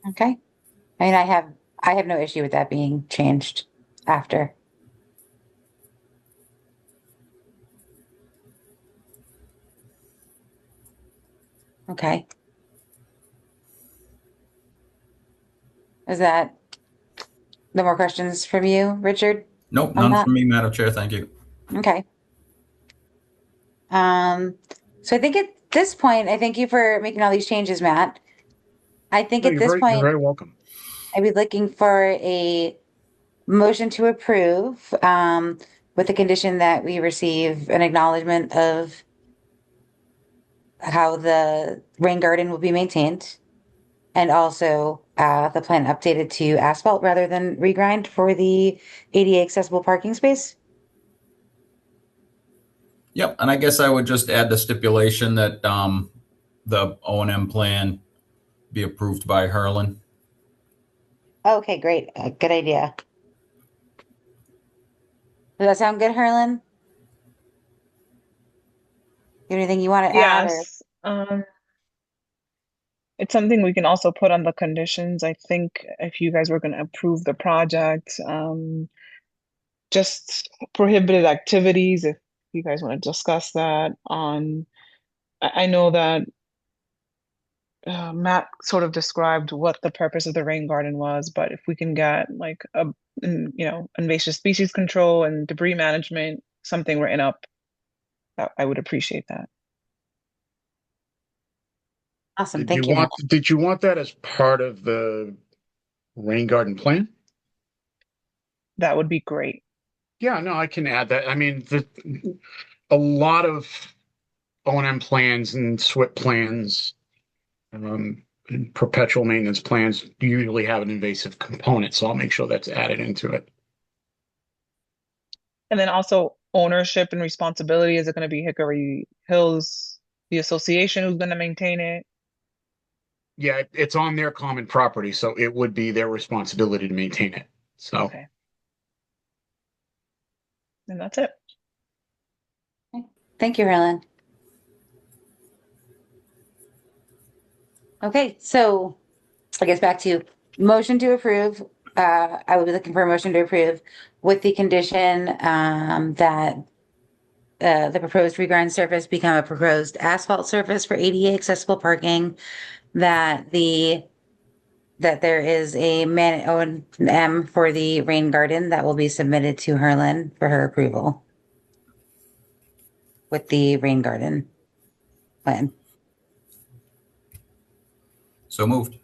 Okay. I mean, I have no issue with that being changed after. Okay. Is that no more questions from you, Richard? Nope, none from me, Madam Chair. Thank you. Okay. So I think at this point, I thank you for making all these changes, Matt. I think at this point, you're very welcome. I'd be looking for a motion to approve, with the condition that we receive an acknowledgement of how the rain garden will be maintained, and also the plan updated to asphalt rather than regrind for the ADA accessible parking space. Yep, and I guess I would just add the stipulation that the O&M plan be approved by Herlin. Okay, great. Good idea. Does that sound good, Herlin? You have anything you want to add? Yes. It's something we can also put on the conditions. I think if you guys were going to approve the project, just prohibited activities, if you guys want to discuss that on, I know that Matt sort of described what the purpose of the rain garden was, but if we can get like invasive species control and debris management, something written up, I would appreciate that. Awesome, thank you. Did you want that as part of the rain garden plan? That would be great. Yeah, no, I can add that. I mean, a lot of O&M plans and SWIP plans, and perpetual maintenance plans usually have an invasive component, so I'll make sure that's added into it. And then also ownership and responsibility. Is it going to be Hickory Hills, the association who's going to maintain it? Yeah, it's on their common property, so it would be their responsibility to maintain it. So. Okay. And that's it. Thank you, Herlin. Okay, so I guess back to motion to approve. I would be looking for a motion to approve with the condition that the proposed regrind surface become a proposed asphalt surface for ADA accessible parking, that there is a O&M for the rain garden that will be submitted to Herlin for her approval with the rain garden plan. So moved.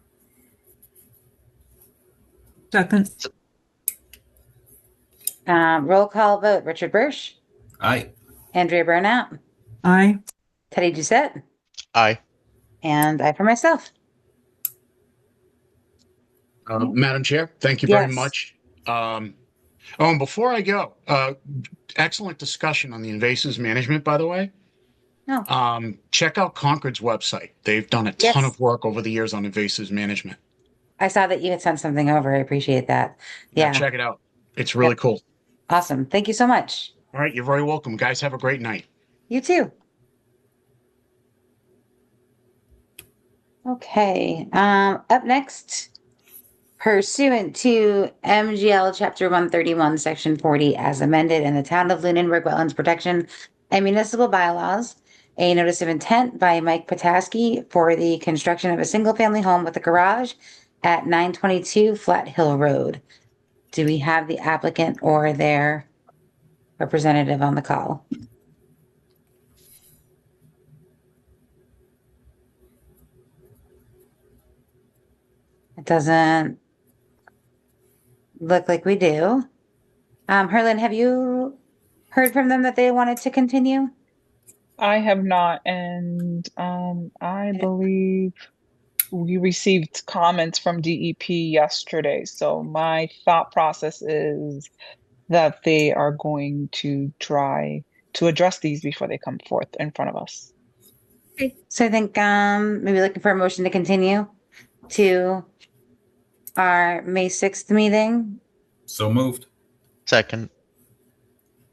Second. Roll call vote. Richard Bursch. Aye. Andrea Burnett. Aye. Teddy Doucette. Aye. And I for myself. Madam Chair, thank you very Yes. much. Oh, and before I go, excellent discussion on the invasives management, by the way. Oh. Check out Concord's website. They've done a ton of work over the years on invasives management. I saw that you had sent something over. I appreciate that. Yeah. Check it out. It's really cool. Awesome. Thank you so much. All right. You're very welcome. Guys, have a great night. You too. Okay. Up next, pursuant to MGL Chapter 131, Section 40, as amended in the Town of Lunenburg Wetlands Protection and Municipal Bylaws, a notice of intent by Mike Pataski for the construction of a single-family home with a garage at 922 Flat Hill Road. Do we have the applicant or their representative on the call? It doesn't look like we do. Herlin, have you heard from them that they wanted to continue? I have not, and I believe we received comments from DEP yesterday. So my thought process is that they are going to try to address these before they come forth in front of us. Okay. So I think maybe looking for a motion to continue to our May 6th meeting. So moved. Second.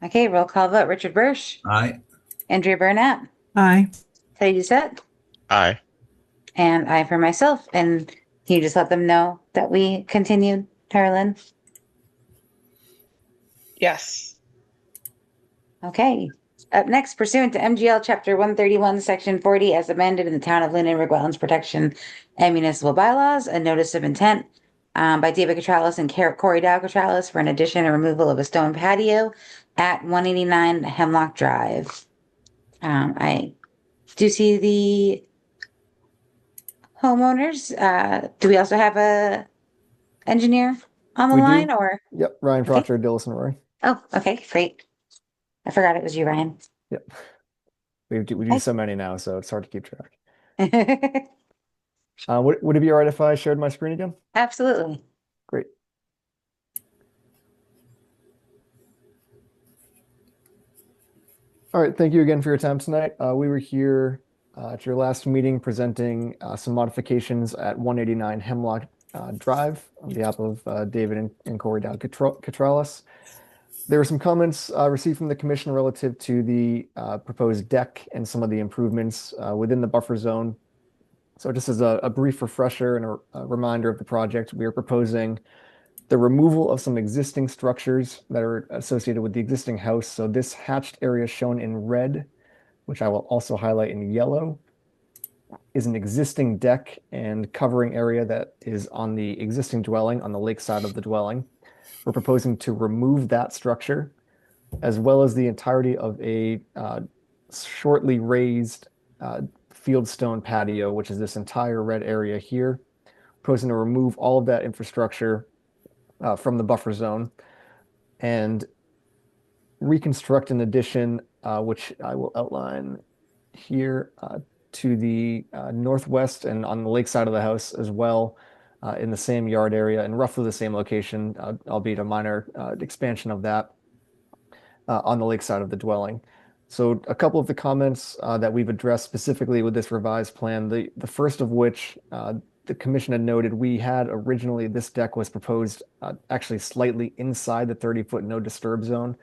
Okay, roll call vote. Richard Bursch, Aye. Andrea Burnett, Aye. Teddy Doucette, Aye. and I for myself. And can you just let them know that we continued, Herlin? Yes. Okay. Up next, pursuant to MGL Chapter 131, Section 40, as amended in the Town of Lunenburg Wetlands Protection and Municipal Bylaws, a notice of intent by David Catralis and Corey Dow Catralis for an addition and removal of a stone patio at 189 Hemlock Drive. I do see the homeowners. Do we also have a engineer on the We do. line, or? Yep, Ryan Proctor, Dillis and Roy. Oh, okay, great. I forgot it was you, Ryan. Yep. We do so many now, so it's hard to keep track. Would it be all right if I shared my screen again? Absolutely. Great. All right, thank you again for your time tonight. We were here at your last meeting presenting some modifications at 189 Hemlock Drive on behalf of David and Corey Dow Catralis. There were some comments received from the commission relative to the proposed deck and some of the improvements within the buffer zone. So just as a brief refresher and a reminder of the project, we are proposing the removal of some existing structures that are associated with the existing house. So this hatched area shown in red, which I will also highlight in yellow, is an existing deck and covering area that is on the existing dwelling on the lake side of the dwelling. We're proposing to remove that structure, as well as the entirety of a shortly raised fieldstone patio, which is this entire red area here. Proposing to remove all of that infrastructure from the buffer zone and reconstruct an addition, which I will outline here to the northwest and on the lake side of the house as well. In the same yard area and roughly the same location, albeit a minor expansion of that on the lake side of the dwelling. So a couple of the comments that we've addressed specifically with this revised plan, the first of which the commission had noted we had originally, this deck was proposed actually slightly inside the 30-foot no disturb zone.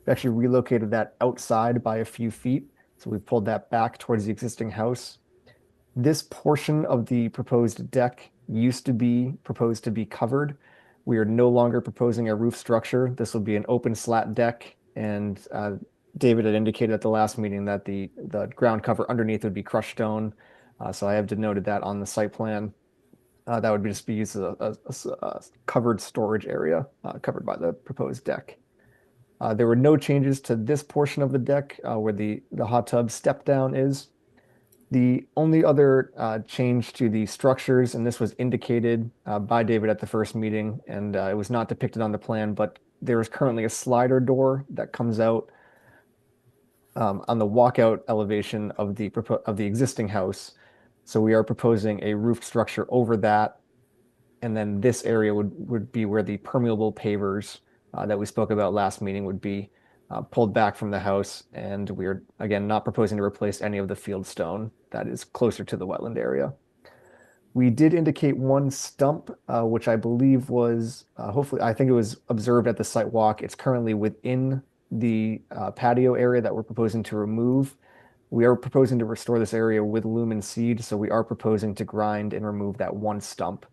We actually relocated that outside by a few feet. So we pulled that back towards the existing house. This portion of the proposed deck used to be proposed to be covered. We are no longer proposing a roof structure. This will be an open slat deck, and David had indicated at the last meeting that the ground cover underneath would be crushed stone. So I have denoted that on the site plan. That would just be used as a covered storage area covered by the proposed deck. There were no changes to this portion of the deck where the hot tub step down is. The only other change to the structures, and this was indicated by David at the first meeting, and it was not depicted on the plan, but there is currently a slider door that comes out on the walkout elevation of the existing house. So we are proposing a roof structure over that And then this area would be where the permeable pavers that we spoke about last meeting would be pulled back from the house. And we're, again, not proposing to replace any of the field stone that is closer to the wetland area. We did indicate one stump, which I believe was, hopefully, I think it was observed at the site walk. It's currently within the patio area that we're proposing to remove. We are proposing to restore this area with lumen seed, so we are proposing to grind and remove that one stump.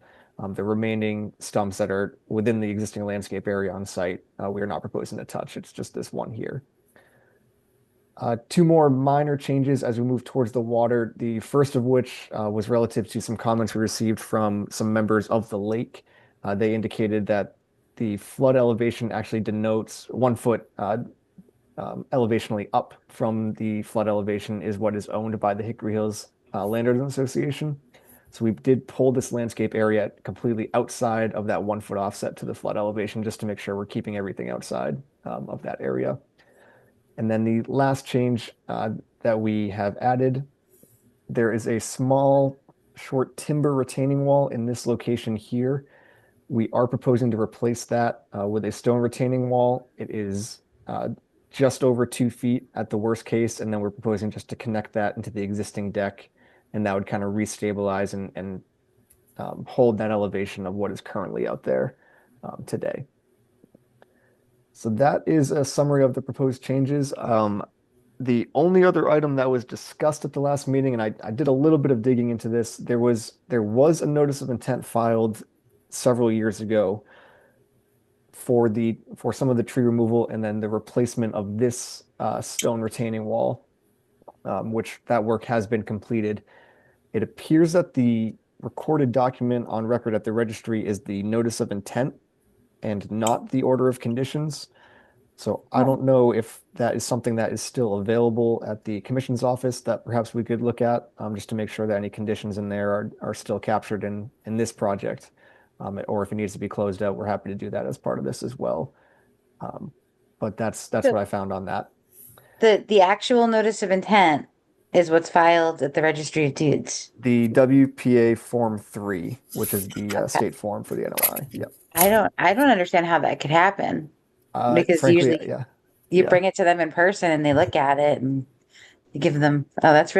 The remaining stumps that are within the existing landscape area on site, we are not proposing to touch. It's just this one here. Two more minor changes as we move towards the water. The first of which was relative to some comments we received from some members of the lake. They indicated that the flood elevation actually denotes 1 foot elevationally up from the flood elevation is what is owned by the Hickory Hills Landowners Association. So we did pull this landscape area completely outside of that 1 foot offset to the flood elevation just to make sure we're keeping everything outside of that area. And then the last change that we have added, there is a small short timber retaining wall in this location here. We are proposing to replace that with a stone retaining wall. It is just over 2 feet at the worst case, and then we're proposing just to connect that into the existing deck, and that would kind of restabilize and hold that elevation of what is currently out there today. So that is a summary of the proposed changes. The only other item that was discussed at the last meeting, and I did a little bit of digging into this, there was a notice of intent filed several years ago for some of the tree removal and then the replacement of this stone retaining wall, which that work has been completed. It appears that the recorded document on record at the registry is the notice of intent and not the order of conditions. So I don't know if that is something that is still available at the commission's office that perhaps we could look at just to make sure that any conditions in there are still captured in this project. Or if it needs to be closed out, we're happy to do that as part of this as well. But that's what I found on that. The actual notice of intent is what's filed at the Registry of Deeds. The WPA Form 3, which is the state form for the NOI. Yep. I don't understand how that could happen. Because frankly, usually you bring it to them in person and they look at it and you give them, that's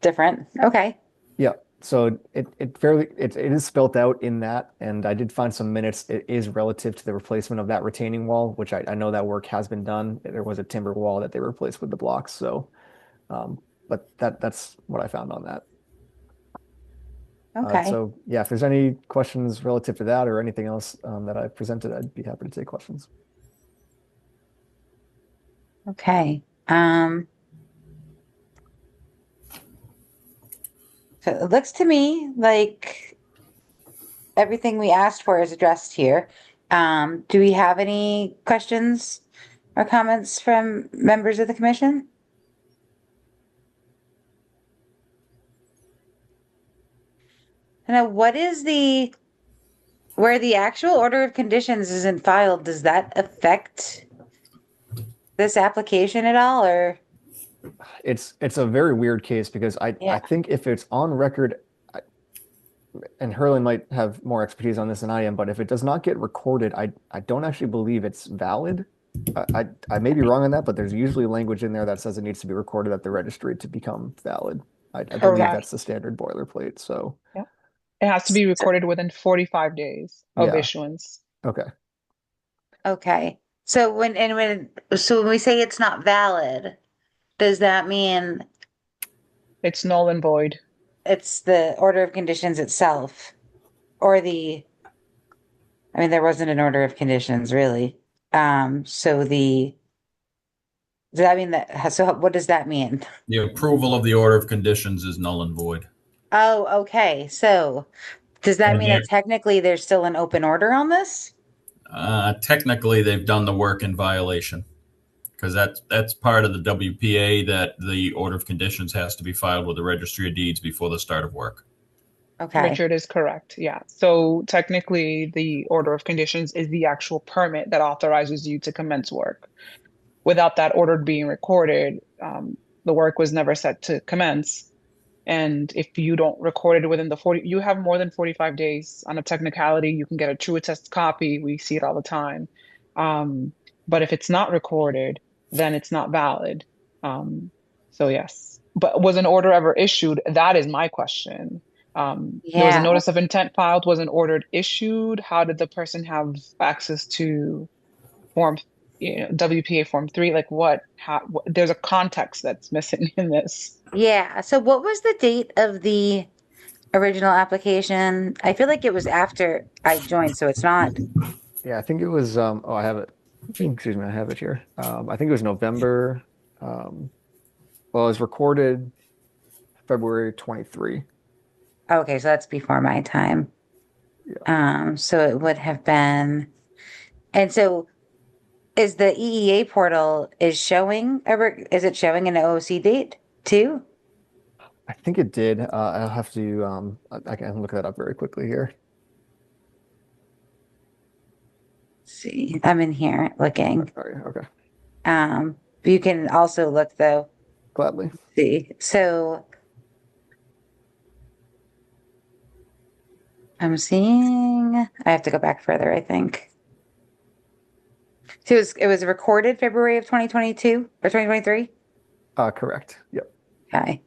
different. Okay. Yeah. So it is spelt out in that, and I did find some minutes. It is relative to the replacement of that retaining wall, which I know that work has been done. There was a timber wall that they replaced with the blocks. So, but that's what I found on that. Okay. So yeah, if there's any questions relative to that or anything else that I've presented, I'd be happy to take questions. Okay. So it looks to me like everything we asked for is addressed here. Do we have any questions or comments from members of the commission? Now, what is where the actual order of conditions isn't filed, does that affect this application at all, or? It's a very weird case because I think if it's on record, and Herlin might have more expertise on this than I am, but if it does not get recorded, I don't actually believe it's valid. I may be wrong on that, but there's usually language in there that says it needs to be recorded at the registry to become valid. I believe that's the standard boilerplate. So. Yeah. It has to be recorded within 45 days of issuance. Okay. Okay. So when we say it's not valid, does that mean it's null and void? It's the order of conditions itself, or there wasn't an order of conditions really. Does that mean that? So what does that mean? The approval of the order of conditions is null and void. Oh, okay. So does that mean that technically there's still an open order on this? Technically, they've done the work in violation because that's part of the WPA that the order of conditions has to be filed with the Registry of Deeds before the start of work. Okay. Richard is correct. Yeah. So technically, the order of conditions is the actual permit that authorizes you to commence work. Without that order being recorded, the work was never set to commence. And if you don't record it within the 40, you have more than 45 days on a technicality. You can get a true attest copy. We see it all the time. But if it's not recorded, then it's not valid. So yes, but was an order ever issued? That is my question. There was a Yeah. notice of intent filed. Was an order issued? How did the person have access to form, WPA form 3? Like there's a context that's missing in this. Yeah. So what was the date of the original application? I feel like it was after I joined, so it's not. Yeah, I think it was, oh, I have it. Excuse me, I have it here. I think it was November. Well, it was recorded February 23. Okay, so that's before my time. So it would have been, and so is the EEA portal is showing is it showing an OOC date too? I think it did. I'll have to, I can look that up very quickly here. See, I'm in here looking. Sorry, okay. You can also look though. Gladly. See, so I'm seeing, I have to go back further, I think. So it was recorded February of 2022 or 2023? Correct. Yep. Okay.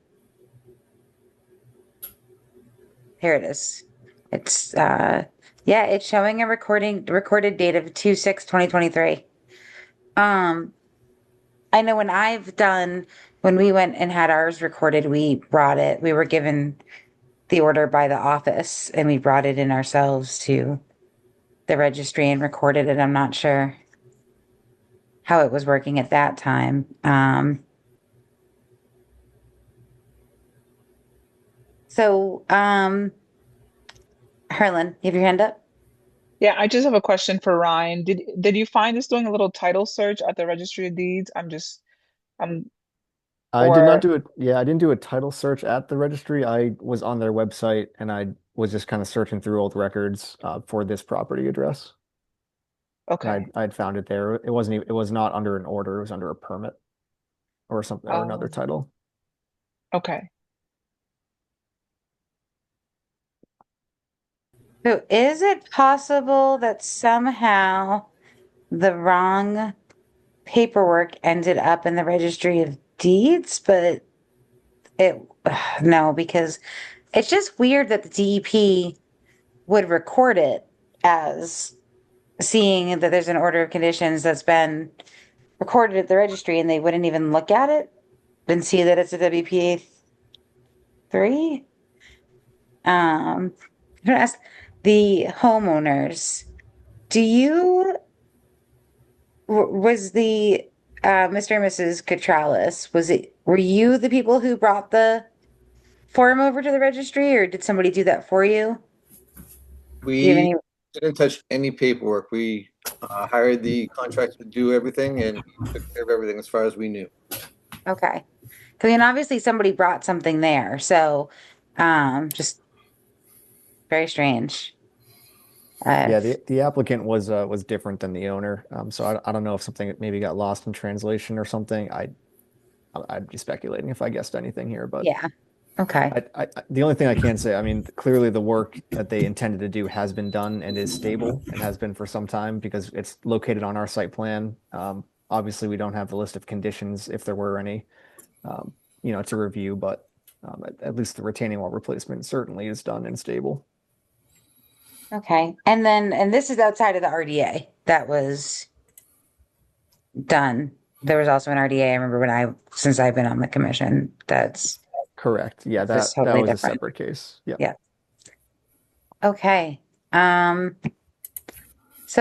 Here it is. It's yeah, it's showing a recorded date of 2/6/2023. I know when we went and had ours recorded, we were given the order by the office and we brought it in ourselves to the registry and recorded it. I'm not sure how it was working at that time. Harlan, you have your hand up? Yeah, I just have a question for Ryan. Did you find this doing a little title search at the Registry of Deeds? I did not do it. Yeah, I didn't do a title search at the registry. I was on their website and I was just kind of searching through old records for this property address. Okay. I'd found it there. It was not under an order. It was under a permit or something or another title. Okay. So is it possible that somehow the wrong paperwork ended up in the Registry of Deeds, but no, because it's just weird that the DEP would record it as seeing that there's an order of conditions that's been recorded at the registry and they wouldn't even look at it and see that it's a WPA 3. I'm gonna ask the homeowners, was the Mr. and Mrs. Catralis, were you the people who brought the form over to the registry or did somebody do that for you? We didn't touch any paperwork. We hired the contractor to do everything and took care of everything as far as we knew. Okay. I mean, obviously somebody brought something there, so just very strange. Yeah, the applicant was different than the owner. So I don't know if something maybe got lost in translation or something. I'd be speculating if I guessed anything here, but yeah. Okay. The only thing I can say, I mean, clearly the work that they intended to do has been done and is stable and has been for some time because it's located on our site plan. Obviously, we don't have the list of conditions if there were any, to review, but at least the retaining wall replacement certainly is done and stable. Okay. And this is outside of the RDA that was done. There was also an RDA. I remember since I've been on the commission, that's correct. Yeah, that was totally a separate case. Yeah. Yeah. Okay. So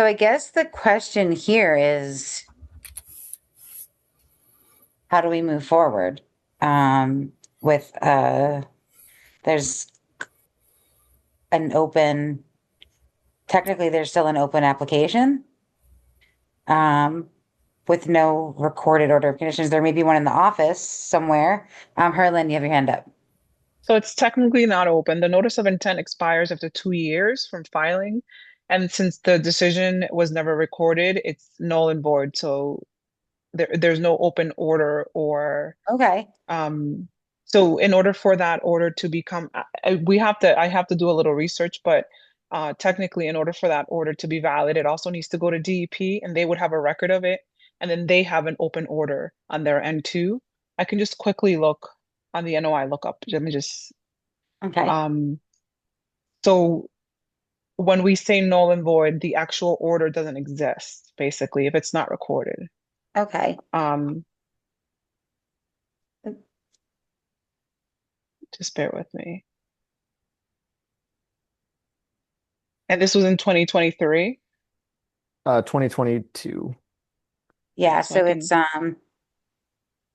I guess the question here is, how do we move forward? With there's still an open application. With no recorded order of conditions. There may be one in the office somewhere. Harlan, you have your hand up. So it's technically not open. The notice of intent expires after 2 years from filing. And since the decision was never recorded, it's null and void. So there's no open order or okay. So in order for that order to become, I have to do a little research, but technically in order for that order to be valid, it also needs to go to DEP and they would have a record of it. And then they have an open order on their end too. I can just quickly look on the NOI lookup. Let me just, Okay. so when we say null and void, the actual order doesn't exist, basically, if it's not recorded. Okay. Just bear with me. And this was in 2023? 2022. Yeah, So I so can-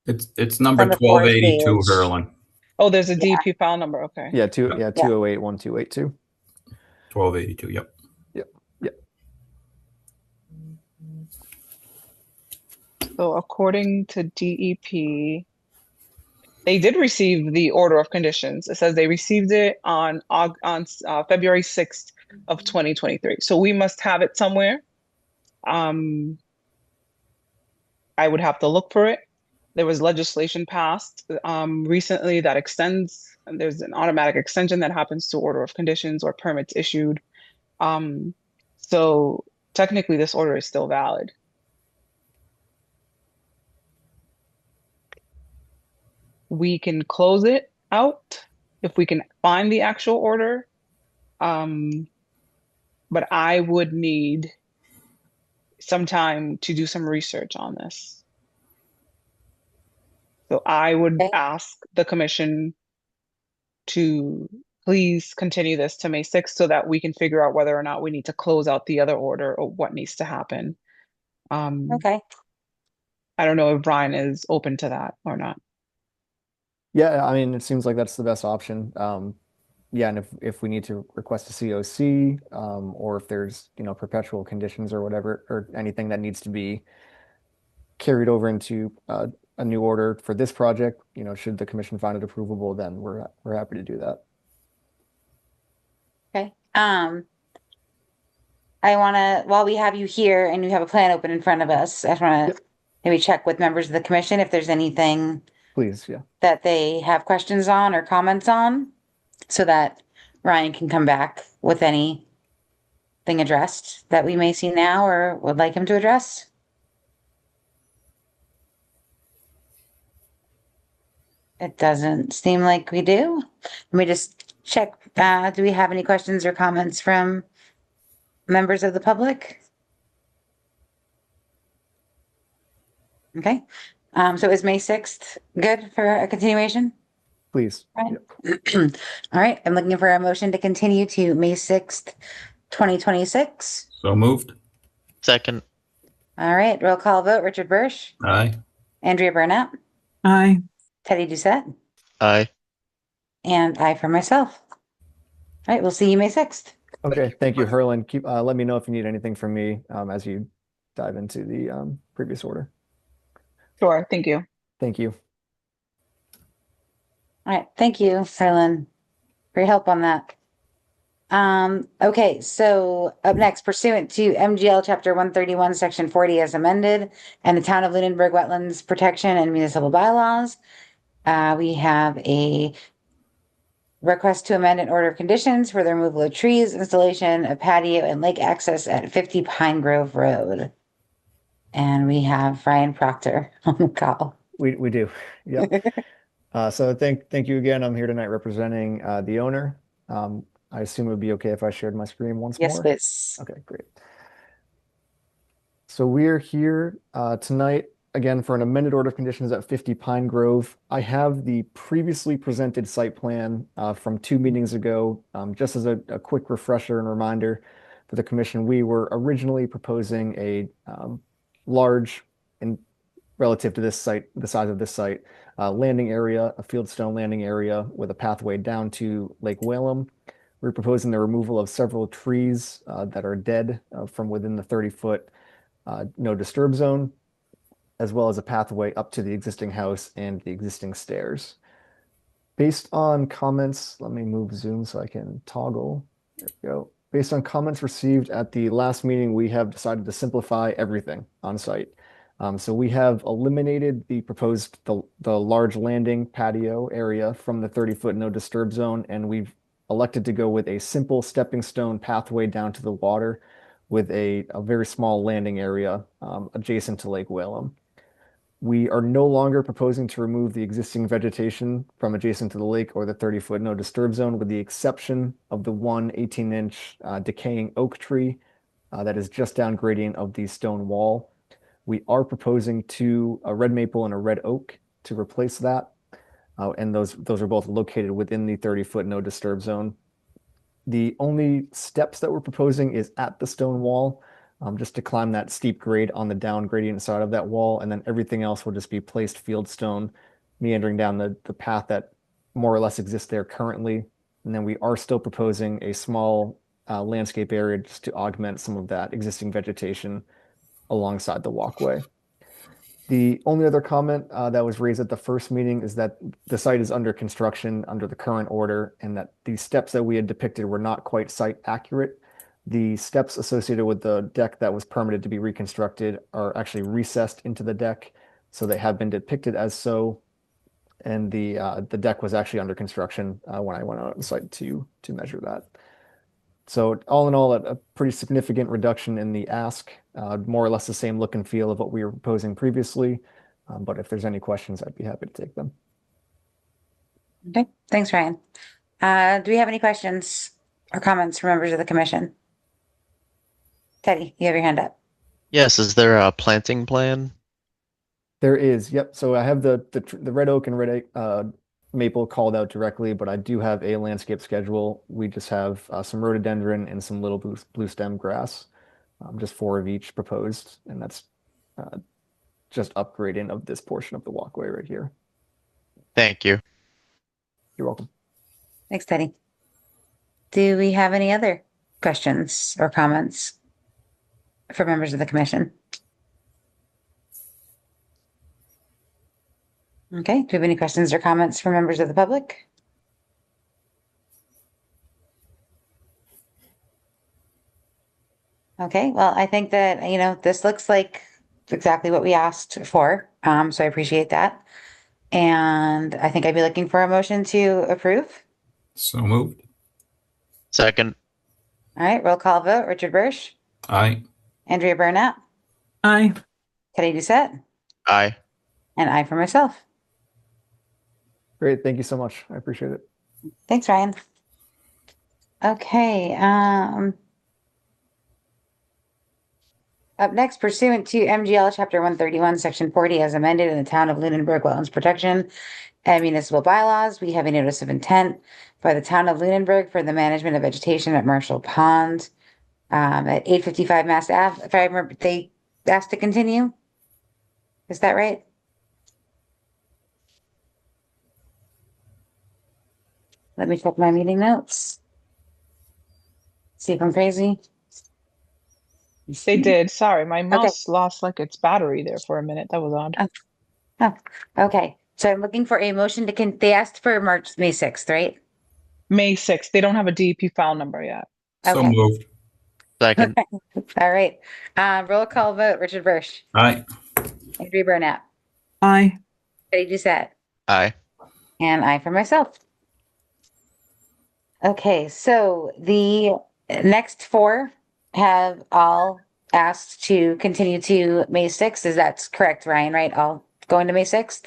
It's number on the fourth 1282, page. Herlin. Oh, there's a DEP file number, okay. Yeah, 208-1282. 1282, yep. Yep. So according to DEP, they did receive the order of conditions. It says they received it on February 6th of 2023. So we must have it somewhere. I would have to look for it. There was legislation passed recently that extends, and there's an automatic extension that happens to order of conditions or permits issued. So technically this order is still valid. We can close it out if we can find the actual order. But I would need some time to do some research on this. So I would ask the commission to please continue this to May 6th so that we can figure out whether or not we need to close out the other order or what needs to happen. Okay. I don't know if Brian is open to that or not. Yeah, I mean, it seems like that's the best option. Yeah, and if we need to request a COC, or if there's, perpetual conditions or whatever, or anything that needs to be carried over into a new order for this project, should the commission find it approvable, then we're happy to do that. Okay. I want to, while we have you here and you have a plan open in front of us, I just want to maybe check with members of the commission if there's anything Please, yeah. that they have questions on or comments on, so that Ryan can come back with anything addressed that we may see now or would like him to address. It doesn't seem like we do. Let me just check. Do we have any questions or comments from members of the public? Okay. So is May 6th good for a continuation? Please. Right. All right. I'm looking for a motion to continue to May 6th, 2026. So moved. Second. All right. Roll call vote. Richard Bursch, Aye. Andrea Burnett, Aye. Teddy Doucette, Aye. and I for myself. All right. We'll see you May 6th. Okay. Thank you, Herlin. Let me know if you need anything from me as you dive into the previous order. Sure. Thank you. Thank you. All right. Thank you, Harlan, for your help on that. Okay. So up next, pursuant to MGL Chapter 131, Section 40 as amended, and the Town of Lunenburg Wetlands Protection and Municipal Bylaws, we have a request to amend an order of conditions for the removal of trees, installation of patio and lake access at 50 Pine Grove Road. And we have Ryan Proctor on the call. We do. Yeah. So thank you again. I'm here tonight representing the owner. I assume it would be okay if I shared my screen once more? Yes, please. Okay, great. So we're here tonight again for an amended order of conditions at 50 Pine Grove. I have the previously presented site plan from 2 meetings ago. Just as a quick refresher and reminder for the commission, we were originally proposing a large, and relative to this site, the size of this site, landing area, a fieldstone landing area with a pathway down to Lake Whalum. We're proposing the removal of several trees that are dead from within the 30-foot no disturb zone, as well as a pathway up to the existing house and the existing stairs. Based on comments, let me move Zoom so I can toggle. There we go. Based on comments received at the last meeting, we have decided to simplify everything on site. So we have eliminated the proposed the large landing patio area from the 30-foot no disturb zone, and we've elected to go with a simple stepping stone pathway down to the water with a very small landing area adjacent to Lake Whalum. We are no longer proposing to remove the existing vegetation from adjacent to the lake or the 30-foot no disturb zone, with the exception of the one 18-inch decaying oak tree that is just down gradient of the stone wall. We are proposing a red maple and a red oak to replace that. And those are both located within the 30-foot no disturb zone. The only steps that we're proposing is at the stone wall, just to climb that steep grade on the down gradient side of that wall. And then everything else will just be placed field stone, meandering down the path that more or less exists there currently. And then we are still proposing a small landscape area just to augment some of that existing vegetation alongside the walkway. The only other comment that was raised at the first meeting is that the site is under construction under the current order, and that the steps that we had depicted were not quite site accurate. The steps associated with the deck that was permitted to be reconstructed are actually recessed into the deck, so they have been depicted as so. And the deck was actually under construction when I went out on the site to measure that. So all in all, a pretty significant reduction in the ask, more or less the same look and feel of what we were proposing previously. But if there's any questions, I'd be happy to take them. Okay, thanks, Ryan. Do we have any questions or comments from members of the commission? Teddy, you have your hand up. Yes, is there a planting plan? There is, yep. So I have the red oak and red maple called out directly, but I do have a landscape schedule. We just have some rhododendron and some little blue stem grass, just 4 of each proposed, and that's just upgrading of this portion of the walkway right here. Thank you. You're welcome. Thanks, Teddy. Do we have any other questions or comments for members of the commission? Okay, do we have any questions or comments from members of the public? Okay, well, I think that, this looks like exactly what we asked for. So I appreciate that. And I think I'd be looking for a motion to approve. So moved. Second. All right, roll call vote. Richard Bursch, Aye. Andrea Burnett, Aye. Teddy Doucette, Aye. and I for myself. Great, thank you so much. I appreciate it. Thanks, Ryan. Okay, up next, pursuant to MGL Chapter 131, Section 40, as amended in the Town of Lunenburg Wetlands Protection and Municipal Bylaws, we have a notice of intent by the Town of Lunenburg for the management of vegetation at Marshall Pond at 855 Mass Ave. If I remember, they asked to continue. Is that right? Let me check my meeting notes. See if I'm crazy. They did. Sorry, my mouse lost like its battery there for a minute. That was odd. Oh, okay. So I'm looking for a motion to they asked for May 6th, right? May 6th. They don't have a DEP file number yet. So Okay. moved. Second. All right. Roll call vote. Richard Bursch, Aye. Andrea Burnett, Aye. Teddy Doucette, Aye. and I for myself. Okay, so the next 4 have all asked to continue to May 6th. Is that correct, Ryan, right? All going to May 6th?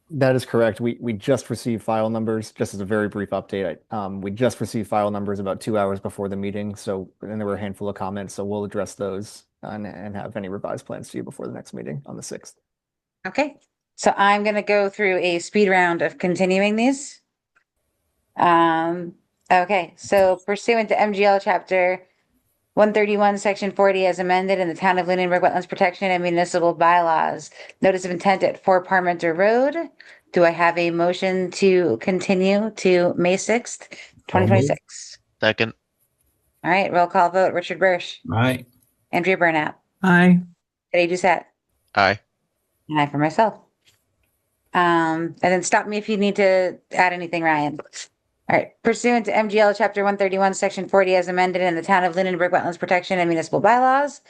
That is correct. We just received file numbers, just as a very brief update. We just received file numbers about 2 hours before the meeting. And there were a handful of comments, so we'll address those and have any revised plans to you before the next meeting on the 6th. Okay, so I'm going to go through a speed round of continuing these. Okay, so pursuant to MGL Chapter 131, Section 40, as amended in the Town of Lunenburg Wetlands Protection and Municipal Bylaws, notice of intent at 4 Parmenter Road. Do I have a motion to continue to May 6th, 2026? Second. All right, roll call vote. Richard Bursch, Aye. Andrea Burnett, Aye. Teddy Doucette, Aye. and I for myself. And then stop me if you need to add anything, Ryan. All right, pursuant to MGL Chapter 131, Section 40, as amended in the Town of Lunenburg Wetlands Protection and Municipal Bylaws,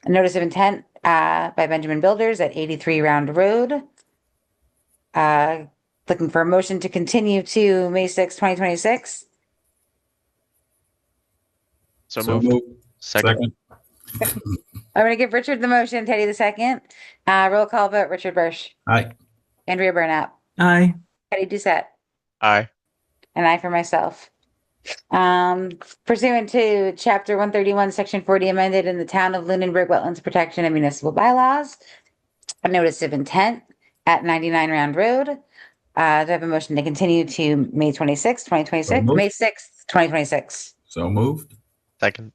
A notice of intent by Benjamin Builders at 83 Round Road. Looking for a motion to continue to May 6, 2026. So So moved. moved. Second. I'm going to give Richard the motion, Teddy the second. Roll call vote, Richard Bursch, Aye. Andrea Burnap, Aye. Teddy Doucette, Aye. and I for myself. Pursuant to Chapter 131, Section 40 amended in the Town of Lunenburg Wetlands Protection and Municipal Bylaws, a notice of intent at 99 Round Road. Do I have a motion to continue to May 26, 2026? So moved. May 6th, 2026. So moved. Second.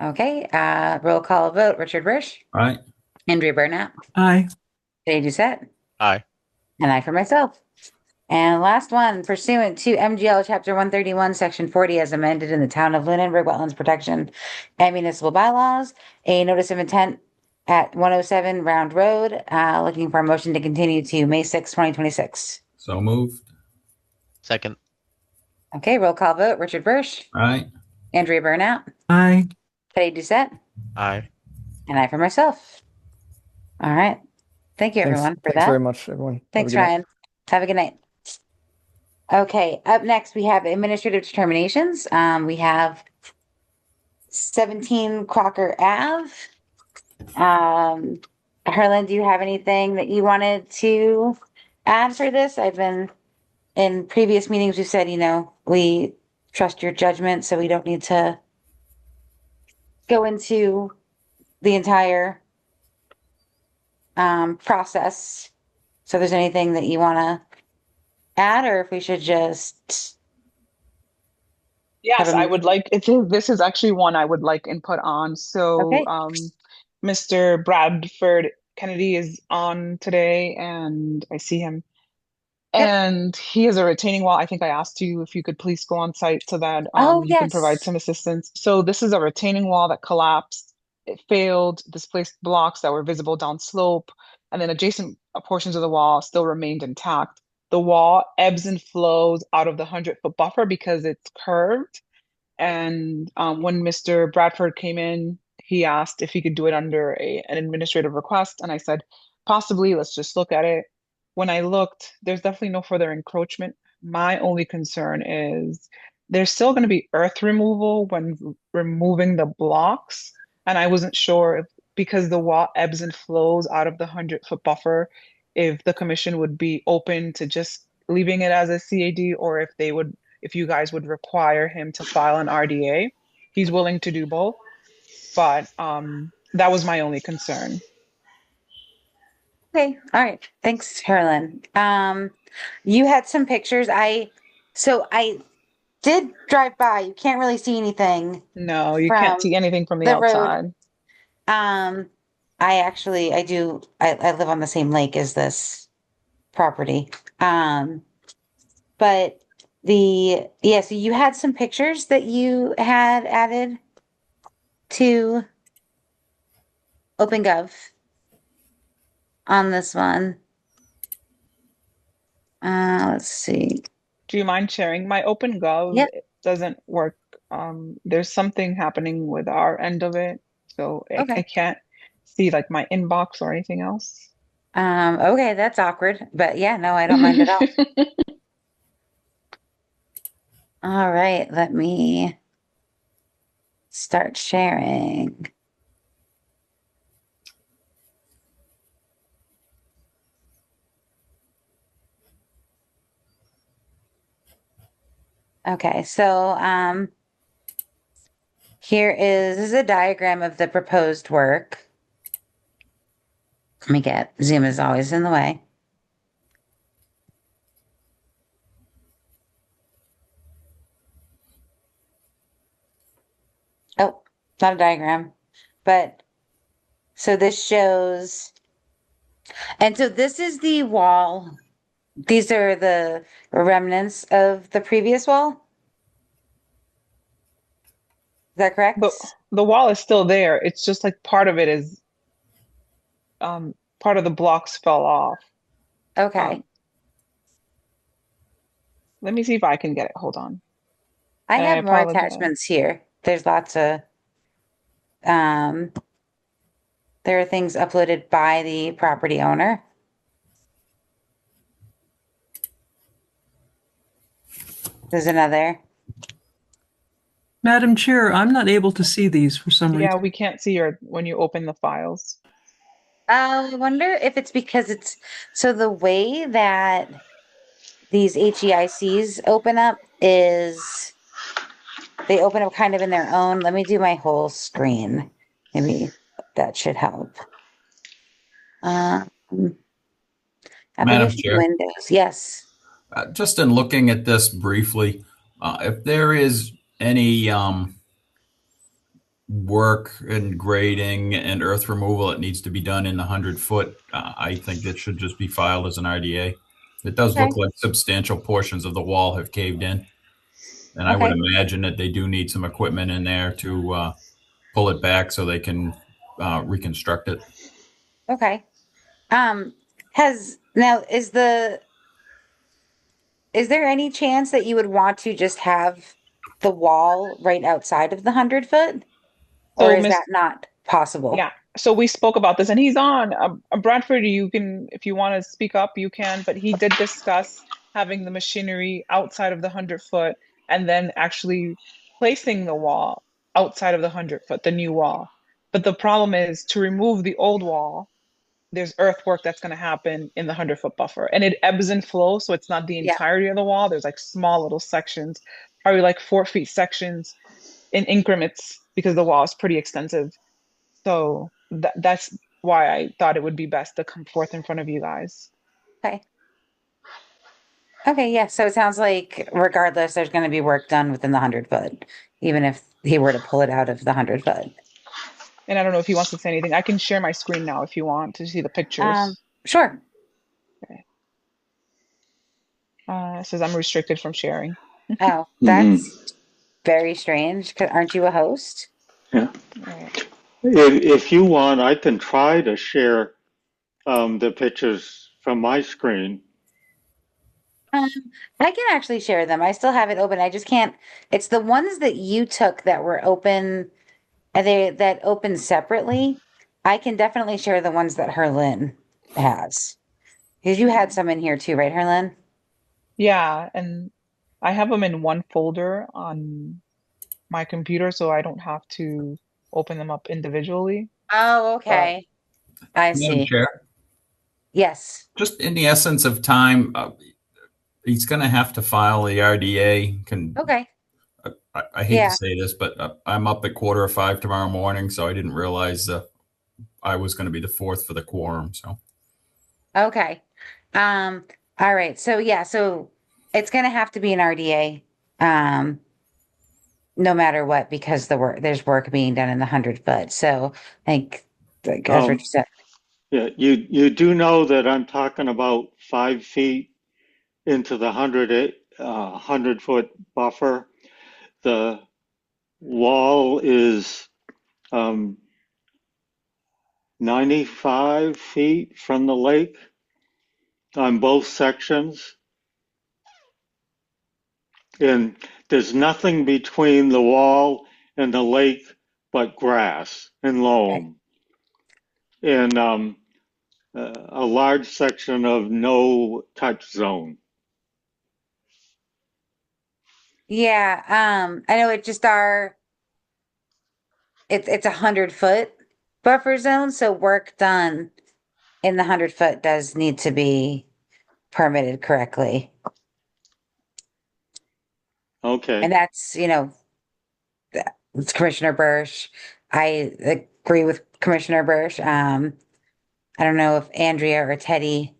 Okay, roll call vote, Richard Bursch, Aye. Andrea Burnap, Aye. Teddy Doucette, Aye. and I for myself. And last one, pursuant to MGL Chapter 131, Section 40, as amended in the Town of Lunenburg Wetlands Protection and Municipal Bylaws, a notice of intent at 107 Round Road, looking for a motion to continue to May 6, 2026. So moved. Second. Okay, roll call vote, Richard Bursch, Aye. Andrea Burnap, Aye. Teddy Doucette, Aye. and I for myself. All right. Thank you, Thanks, everyone, for thanks that. very much, everyone. Have a Thanks, good night. Ryan. Have a good night. Okay, up next, we have administrative determinations. We have 17 Crocker Ave. Harlan, do you have anything that you wanted to add for this? I've been, in previous meetings, we said, we trust your judgment, so we don't need to go into the entire process. So if there's anything that you want to add, or if we should just Yes, have a- I would like, this is actually one I would like input on. So, Okay. Mr. Bradford Kennedy is on today and I see him. And he has a retaining wall. I think I asked you if you could please go on site so that you can provide yes. some assistance. So this is a retaining wall that collapsed. It failed, displaced blocks that were visible down slope, and then adjacent portions of the wall still remained intact. The wall ebbs and flows out of the 100-foot buffer because it's curved. And when Mr. Bradford came in, he asked if he could do it under an administrative request. And I said, possibly, let's just look at it. When I looked, there's definitely no further encroachment. My only concern is there's still going to be earth removal when removing the blocks. And I wasn't sure if, because the wall ebbs and flows out of the 100-foot buffer, if the commission would be open to just leaving it as a CAD, or if you guys would require him to file an RDA. He's willing to do both, but that was my only concern. Okay. All right. Thanks, Harlan. You had some pictures. So I did drive by. You can't really see anything. No, you can't see anything from the outside. Road. I live on the same lake as this property. But so you had some pictures that you had added to OpenGov on this one. Let's see. Do you mind sharing? My OpenGov It doesn't work. There's something happening with our end of it, so I can't see like my inbox or anything else. Okay, that's awkward, but yeah, no, I don't mind at all. All right, let me start sharing. Okay, so this is a diagram of the proposed work. Zoom is always in the way. Oh, not a diagram, but so this shows, and so this is the wall. These are the remnants of the previous wall. Is that correct? The wall is still there. It's just like part of it is, part of the blocks fell off. Okay. Let me see if I can get it. Hold on. I have more apologize. attachments here. There's lots of, There are things uploaded by the property owner. There's another. Madam Chair, I'm not able to see these for some Yeah, reason. we can't see your when you open the files. I wonder if it's because it's so the way that these HEICs open up is they open up kind of in their own. Let me do my whole screen. Maybe that should help. Madam Application Chair. windows. Yes. Just in looking at this briefly, if there is any work and grading and earth removal that needs to be done in the 100-foot, I think it should just be filed as an RDA. It does look like substantial portions of the wall have caved in. And I would imagine that they do need some equipment in there to pull it back so they can reconstruct it. Okay. Is there any chance that you would want to just have the wall right outside of the 100-foot? Or is that not possible? Yeah. So we spoke about this, and he's on. Bradford, you can, if you want to speak up, you can. But he did discuss having the machinery outside of the 100-foot, and then actually placing the wall outside of the 100-foot, the new wall. But the problem is to remove the old wall. There's earthwork that's going to happen in the 100-foot buffer, and it ebbs and flows, so it's not the entirety of the wall. There's like small little sections, probably like 4 feet sections in increments, because the wall is pretty extensive. So that's why I thought it would be best to come forth in front of you guys. Okay. Okay, yeah. So it sounds like regardless, there's going to be work done within the 100-foot, even if he were to pull it out of the 100-foot. And I don't know if he wants to say anything. I can share my screen now if you want to see the pictures. Sure. Okay. It says I'm restricted from sharing. Oh, that's very strange. Aren't you a host? Yeah. If you want, I can try to share the pictures from my screen. I can actually share them. I still have it open. I just can't. It's the ones that you took that were open, that open separately. I can definitely share the ones that Herlin has. Because you had some in here too, right, Herlin? Yeah, and I have them in one folder on my computer, so I don't have to open them up individually. Oh, okay. I see. Madam Chair, Yes. just in the essence of time, he's going to have to file the RDA. Okay. I hate to say this, but I'm up at 4:45 tomorrow morning, so I didn't realize I was going to be the fourth for the quorum. So. Okay. All right. So yeah, so it's going to have to be an RDA, no matter what, because there's work being done in the 100-foot. So I think, as Richard said. Yeah, you do know that I'm talking about 5 feet into the 100-foot buffer. The wall is 95 feet from the lake on both sections. And there's nothing between the wall and the lake but grass and loam. And a large section of no touch zone. Yeah, I know it's just it's 100-foot buffer zone, so work done in the 100-foot does need to be permitted correctly. Okay. And that's, it's Commissioner Bursch. I agree with Commissioner Bursch. I don't know if Andrea or Teddy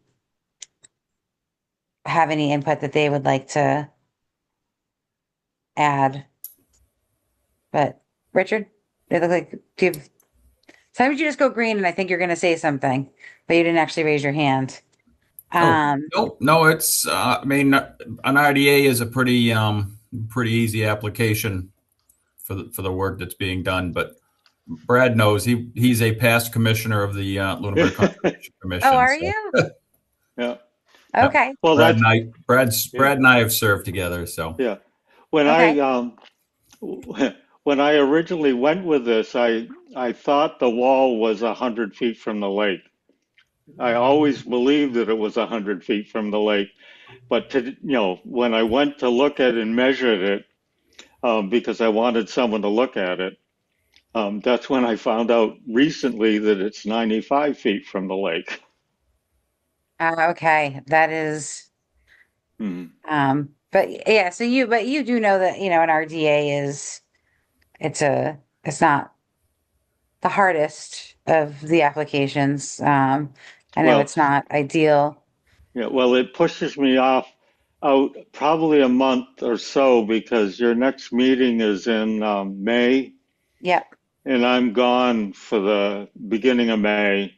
have any input that they would like to add. But Richard, they look like sometimes you just go green and I think you're going to say something, but you didn't actually raise your hand. No, it's I mean, an RDA is a pretty easy application for the work that's being done, but Brad knows he's a past commissioner of the Lunenburg Conservation Commission. Oh, are you? Yeah. Okay. Well, Brad and I have served together, so. Yeah. When when I originally went with this, I thought the wall was 100 feet from the lake. I always believed that it was 100 feet from the lake, but when I went to look at and measured it, because I wanted someone to look at it, that's when I found out recently that it's 95 feet from the lake. Okay, that is, Hmm. but yeah, but you do know that, an RDA it's not the hardest of the applications. I know Well, it's not ideal. yeah, well, it pushes me out probably a month or so because your next meeting is in May, Yep. and I'm gone for the beginning of May.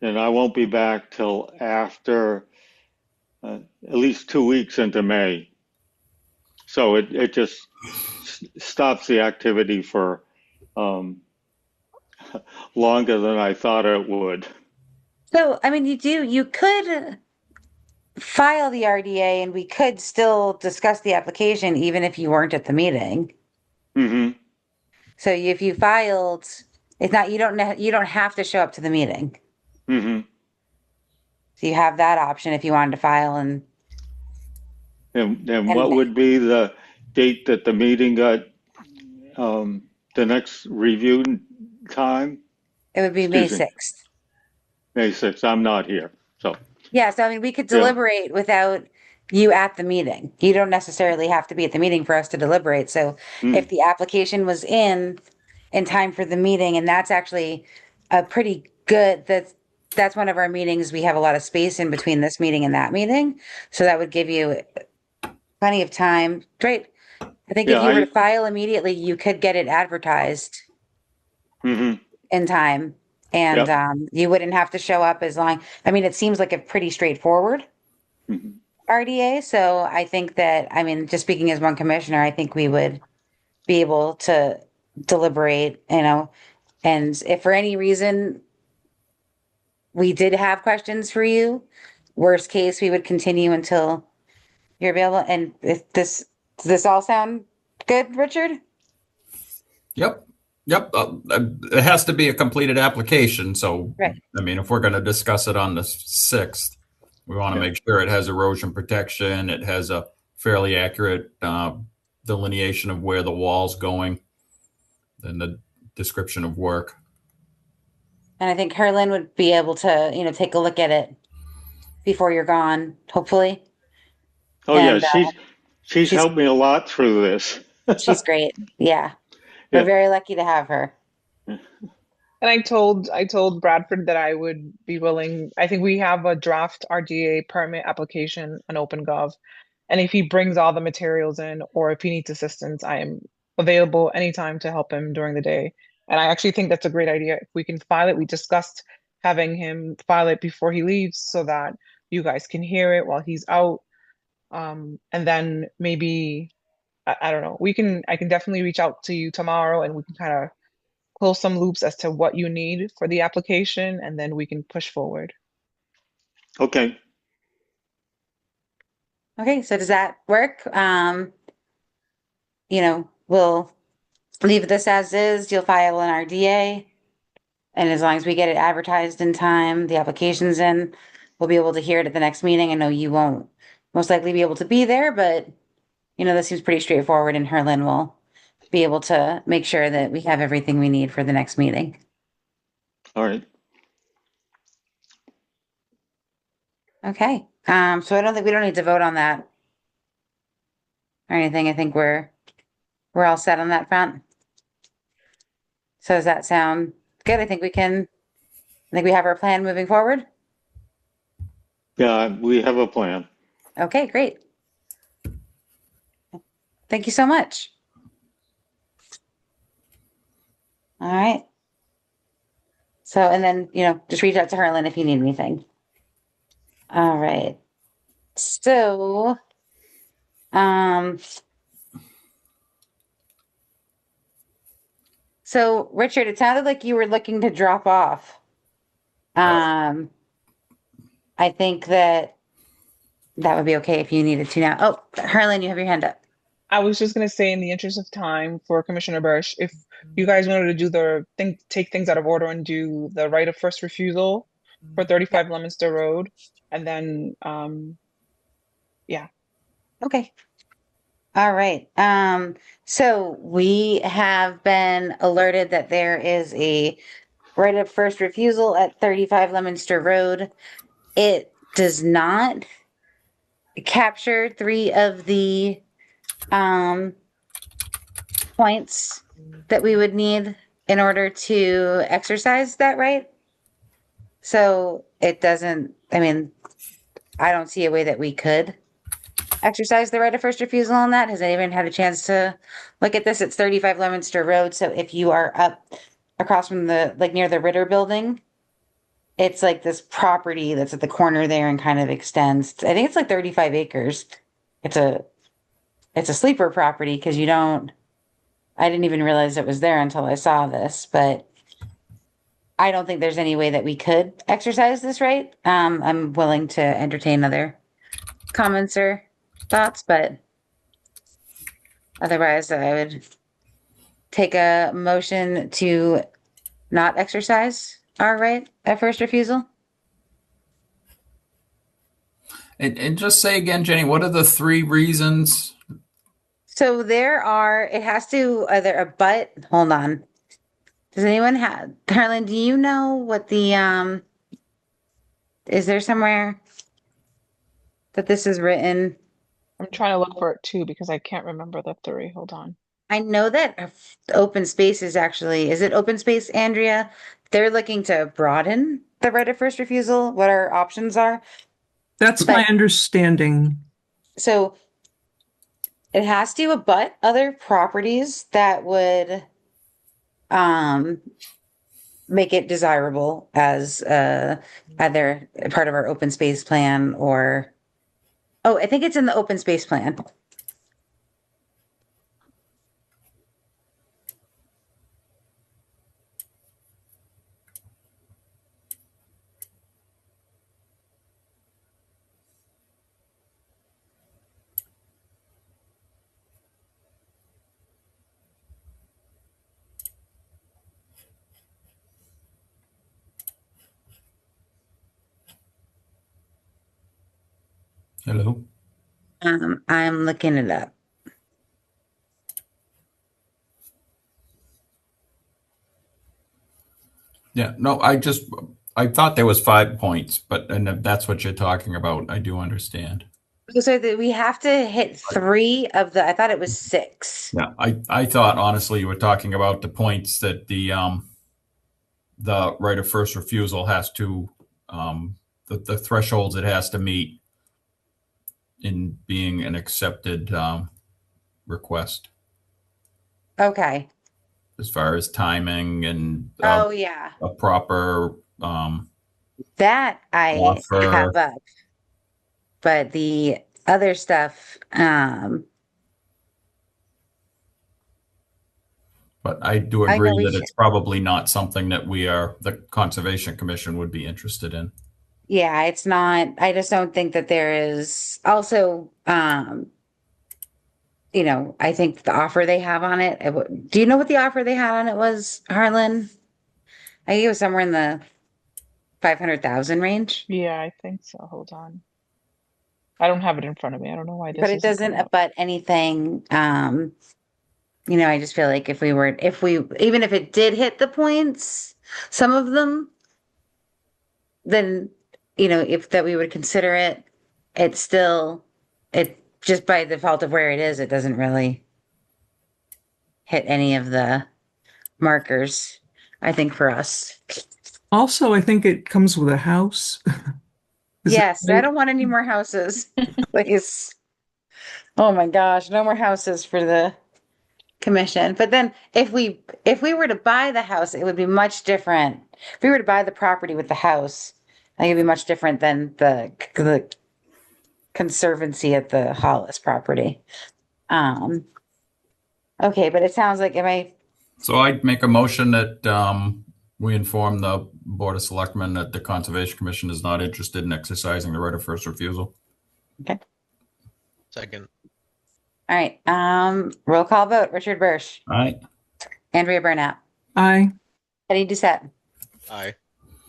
And I won't be back till after at least 2 weeks into May. So it just stops the activity for longer than I thought it would. So, I mean, you could file the RDA and we could still discuss the application even if you weren't at the meeting. Mm-hmm. So if you filed, it's not, you don't have to show up to the meeting. Mm-hmm. So you have that option if you wanted to file and what would be the date that the meeting got, the next review time? it would be May Excuse me. 6th. May 6th. I'm not here. So, Yeah, so I mean, we could Yeah. deliberate without you at the meeting. You don't necessarily have to be at the meeting for us to deliberate. So if the application was in time for the meeting, and that's actually a pretty good, that's one of our meetings. We have a lot of space in between this meeting and that meeting. So that would give you plenty of time. Great. I think if Yeah, you were to file immediately, you could get it advertised Mm-hmm. in time. And Yep. you wouldn't have to show up as long. I mean, it seems like a pretty straightforward Mhm. RDA. So I think that, I mean, just speaking as one commissioner, I think we would be able to deliberate, and if for any reason we did have questions for you, worst case, we would continue until you're available. And if does this all sound good, Richard? Yep. Yep. It has to be a completed application. So, Right. I mean, if we're going to discuss it on the 6th, we want to make sure it has erosion protection. It has a fairly accurate delineation of where the wall's going and the description of work. And I think Herlin would be able to, take a look at it before you're gone, hopefully. Oh And, yeah, she's helped me a lot through this. She's great. Yeah. We're Yeah. very lucky to have her. And I told Bradford that I would be willing. I think we have a draft RDA permit application on OpenGov. And if he brings all the materials in or if he needs assistance, I am available anytime to help him during the day. And I actually think that's a great idea. If we can file it, we discussed having him file it before he leaves so that you guys can hear it while he's out. And then maybe, I don't know, I can definitely reach out to you tomorrow and we can kind of close some loops as to what you need for the application, and then we can push forward. Okay. Okay, so does that work? We'll leave this as is. You'll file an RDA. And as long as we get it advertised in time, the application's in, we'll be able to hear it at the next meeting. I know you won't most likely be able to be there, but this seems pretty straightforward, and Herlin will be able to make sure that we have everything we need for the next meeting. All right. Okay. So I don't think we don't need to vote on that or anything. I think we're all set on that front. So does that sound good? I think we have our plan moving forward. Yeah, we have a plan. Okay, great. Thank you so much. All right. So, and then, just reach out to Herlin if you need anything. All right. So, Richard, it sounded like you were looking to drop off. I think that would be okay if you needed to now. Oh, Herlin, you have your hand up. I was just gonna say, in the interest of time for Commissioner Bursch, if you guys wanted to do take things out of order and do the right of first refusal for 35 Leominster Road, and then, yeah. Okay. All right. So we have been alerted that there is a right of first refusal at 35 Leominster Road. It does not capture 3 of the points that we would need in order to exercise that right. So it doesn't, I mean, I don't see a way that we could exercise the right of first refusal on that. Has anyone had a chance to look at this? It's 35 Leominster Road. So if you are up across from the, like near the Ritter building, it's like this property that's at the corner there and kind of extends. I think it's like 35 acres. It's a sleeper property because I didn't even realize it was there until I saw this, but I don't think there's any way that we could exercise this right. I'm willing to entertain other comments or thoughts, but otherwise I would take a motion to not exercise our right at first refusal. And just say again, Jenny, what are the 3 reasons? So it has to either abut, hold on. Does anyone have, Harlan, do you know what the, is there somewhere that this is written? I'm trying to look for it too because I can't remember the 3. Hold on. I know that open space is it open space, Andrea? They're looking to broaden the right of first refusal, what our options are. That's my understanding. So it has to abut other properties that would make it desirable as either part of our open space plan or, I think it's in the open space plan. Hello? I'm looking it up. Yeah, no, I thought there was 5 points, and if that's what you're talking about, I do understand. So that we have to hit 3 of the, I thought it was 6. Yeah, I thought honestly you were talking about the points that the right of first refusal has to, the thresholds it has to meet in being an accepted request Okay. as far as timing and Yeah. a proper That I offer. have up. But the other stuff, But I do I know agree we that it's probably not something that the Conservation Commission would be interested in. yeah, it's not, I just don't think that there is also, I think the offer they have on it, do you know what the offer they had on it was, Harlan? I think it was somewhere in the 500,000 range. Yeah, I think so. Hold on. I don't have it in front of me. I don't know why this But it isn't doesn't coming up. abut anything. I just feel like even if it did hit the points, some of them, then, if that we would consider it, it just by default of where it is, it doesn't really hit any of the markers, I think, for us. Also, I think it comes with a house. Yes, I don't want any more houses. Please. Oh my gosh, no more houses for the commission. But then if we were to buy the house, it would be much different. If we were to buy the property with the house, I think it'd be much different than the conservancy at the Hollis property. Okay, but it sounds like So I'd make a motion that we inform the Board of Selectmen that the Conservation Commission is not interested in exercising the right of first refusal. Okay. Second. All right, roll call vote. Richard Bursch, All right. Andrea Burnett, Aye. Eddie Doucette, Aye.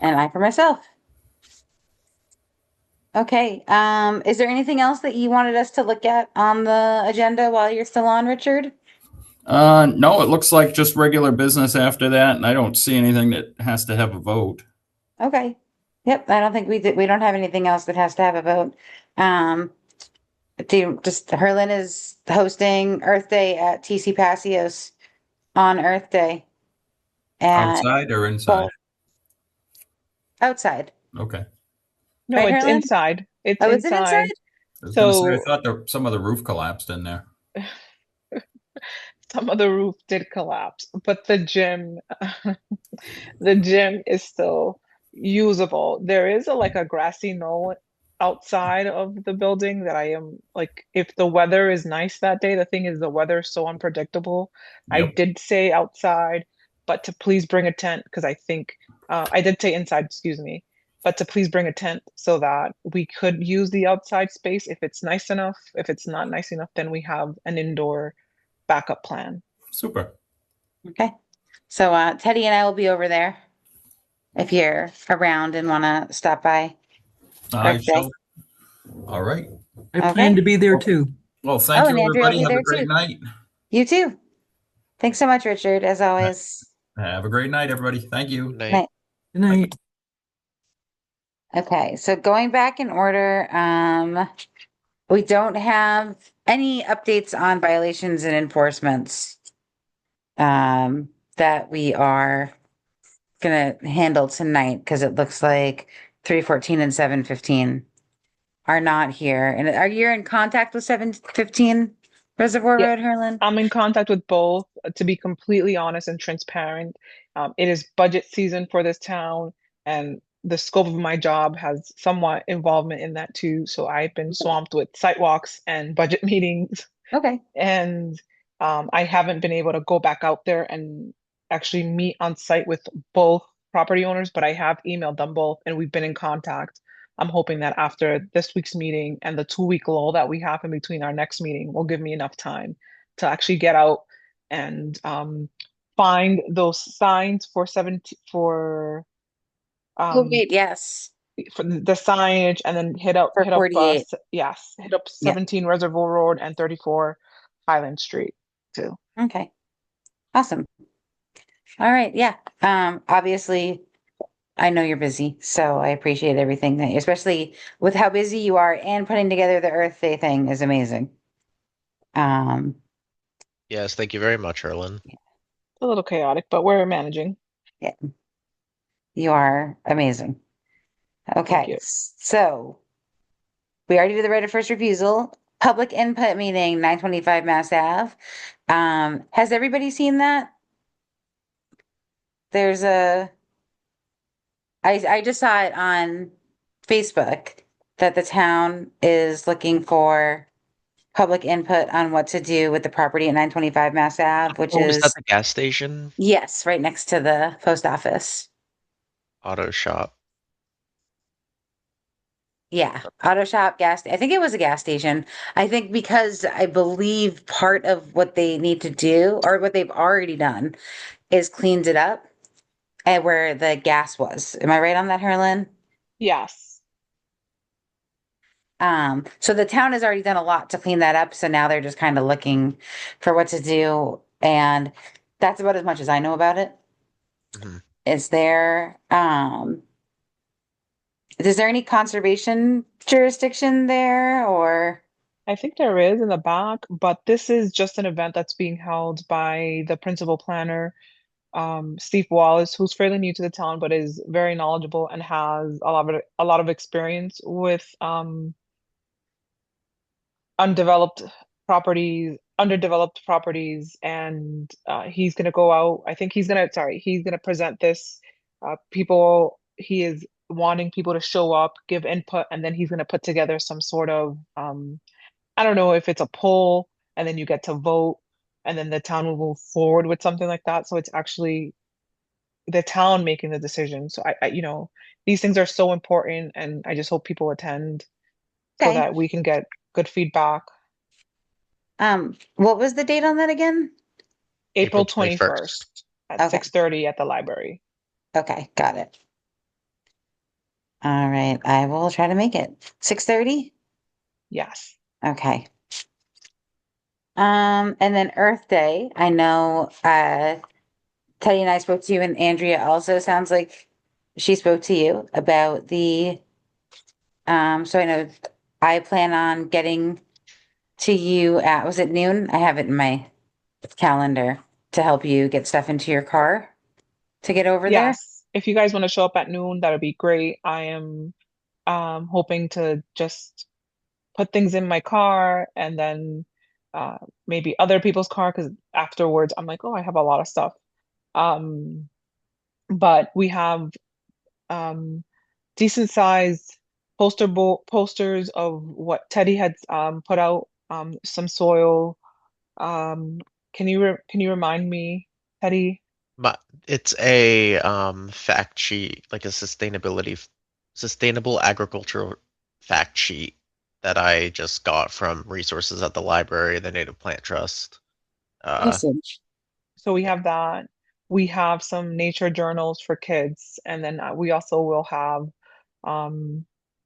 and I for myself. Okay, is there anything else that you wanted us to look at on the agenda while you're still on, Richard? No, it looks like just regular business after that, and I don't see anything that has to have a vote. Okay. Yep, I don't think we don't have anything else that has to have a vote. Herlin is hosting Earth Day at TC Passios on Earth Day. And Outside or inside? outside. Okay. No, Right, it's Harlan? inside. It's Oh, is it inside? I was gonna say, So I thought some of the roof collapsed in there. some of the roof did collapse, but the gym, the gym is still usable. There is like a grassy knoll outside of the building that I am like, if the weather is nice that day, the thing is the weather is so unpredictable. I Yep. did say outside, but to please bring a tent because I think I did say inside, excuse me, but to please bring a tent so that we could use the outside space if it's nice enough. If it's not nice enough, then we have an indoor backup plan. Super. Okay. So Teddy and I will be over there if you're around and want to stop by. I Earth Day. shall. All right. I plan Okay. to be there too. Well, thank and you, Andrea will everybody. be Have there a great too. night. You too. Thanks so much, Richard, as always. Have a great night, everybody. Thank you. Night. Good night. Okay, so going back in order, we don't have any updates on violations and enforcements that we are gonna handle tonight because it looks like 314 and 715 are not here. And are you in contact with 715 Reservoir Yeah. Road, Herlin? I'm in contact with both. To be completely honest and transparent, it is budget season for this town, and the scope of my job has somewhat involvement in that too. So I've been swamped with site walks and budget meetings, Okay. and I haven't been able to go back out there and actually meet on site with both property owners, but I have emailed them both, and we've been in contact. I'm hoping that after this week's meeting and the 2-week lull that we have in between our next meeting will give me enough time to actually get out and find those signs for 17 for Oh, wait, yes. for the signage, and then hit up For 48. hit up Yeah. 17 Reservoir Road and 34 Highland Street too. Okay. Awesome. All right. Yeah. Obviously, I know you're busy, so I appreciate everything that, especially with how busy you are and putting together the Earth Day thing is amazing. Yes, thank you very much, Herlin. A little chaotic, but we're managing. Yeah. You are amazing. Okay. you. So we already did the right of first refusal. Public input meeting, 925 Mass Ave. Has everybody seen that? There's I just saw it on Facebook that the town is looking for public input on what to do with the property at 925 Mass Ave, which Oh, is is, that the gas station? yes, right next to the post office. Auto shop. Yeah, auto shop, I think it was a gas station. I think because I believe part of what they need to do, or what they've already done, is cleaned it up and where the gas was. Am I right on that, Herlin? Yes. So the town has already done a lot to clean that up, so now they're just kind of looking for what to do, and that's about as much as I know about it. Mhm. Is there any conservation jurisdiction there, or? I think there is in the back, but this is just an event that's being held by the principal planner, Steve Wallace, who's fairly new to the town, but is very knowledgeable and has a lot of experience with underdeveloped properties, and he's going to go out. I think he's going to present this. He is wanting people to show up, give input, and then he's going to put together some sort of I don't know if it's a poll, and then you get to vote, and then the town will move forward with something like that. So it's actually the town making the decision. So I these things are so important, and I just hope people attend so Okay. that we can get good feedback. What was the date on that again? April April 21st. 21st at Okay. 6:30 at the library. Okay, got it. All right, I will try to make it. 6:30? Yes. Okay. And then Earth Day, I know Teddy and I spoke to you, and Andrea also sounds like she spoke to you about the so I know I plan on getting to you at, was it noon? I have it in my calendar to help you get stuff into your car to get over there. Yes. If you guys want to show up at noon, that would be great. I am hoping to just put things in my car and then maybe other people's car because afterwards I'm like, oh, I have a lot of stuff. But we have decent sized posters of what Teddy had put out, some soil. Can you remind me, Teddy? But it's a fact sheet, like a sustainable agricultural fact sheet that I just got from resources at the library, the Native Plant Trust. Awesome. So we have that. We have some nature journals for kids, and then we also will have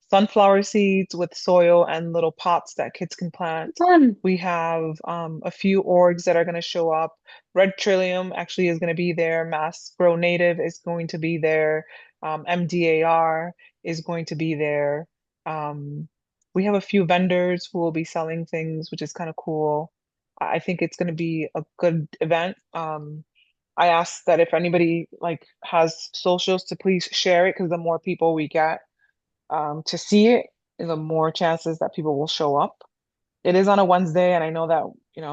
sunflower seeds with soil and little pots that kids can plant. Fun. We have a few orgs that are going to show up. Red Trillium actually is going to be there. Mass Grow Native is going to be there. MDAR is going to be there. We have a few vendors who will be selling things, which is kind of cool. I think it's going to be a good event. I ask that if anybody like has socials to please share it because the more people we get to see it, the more chances that people will show up. It is on a Wednesday, and I know that,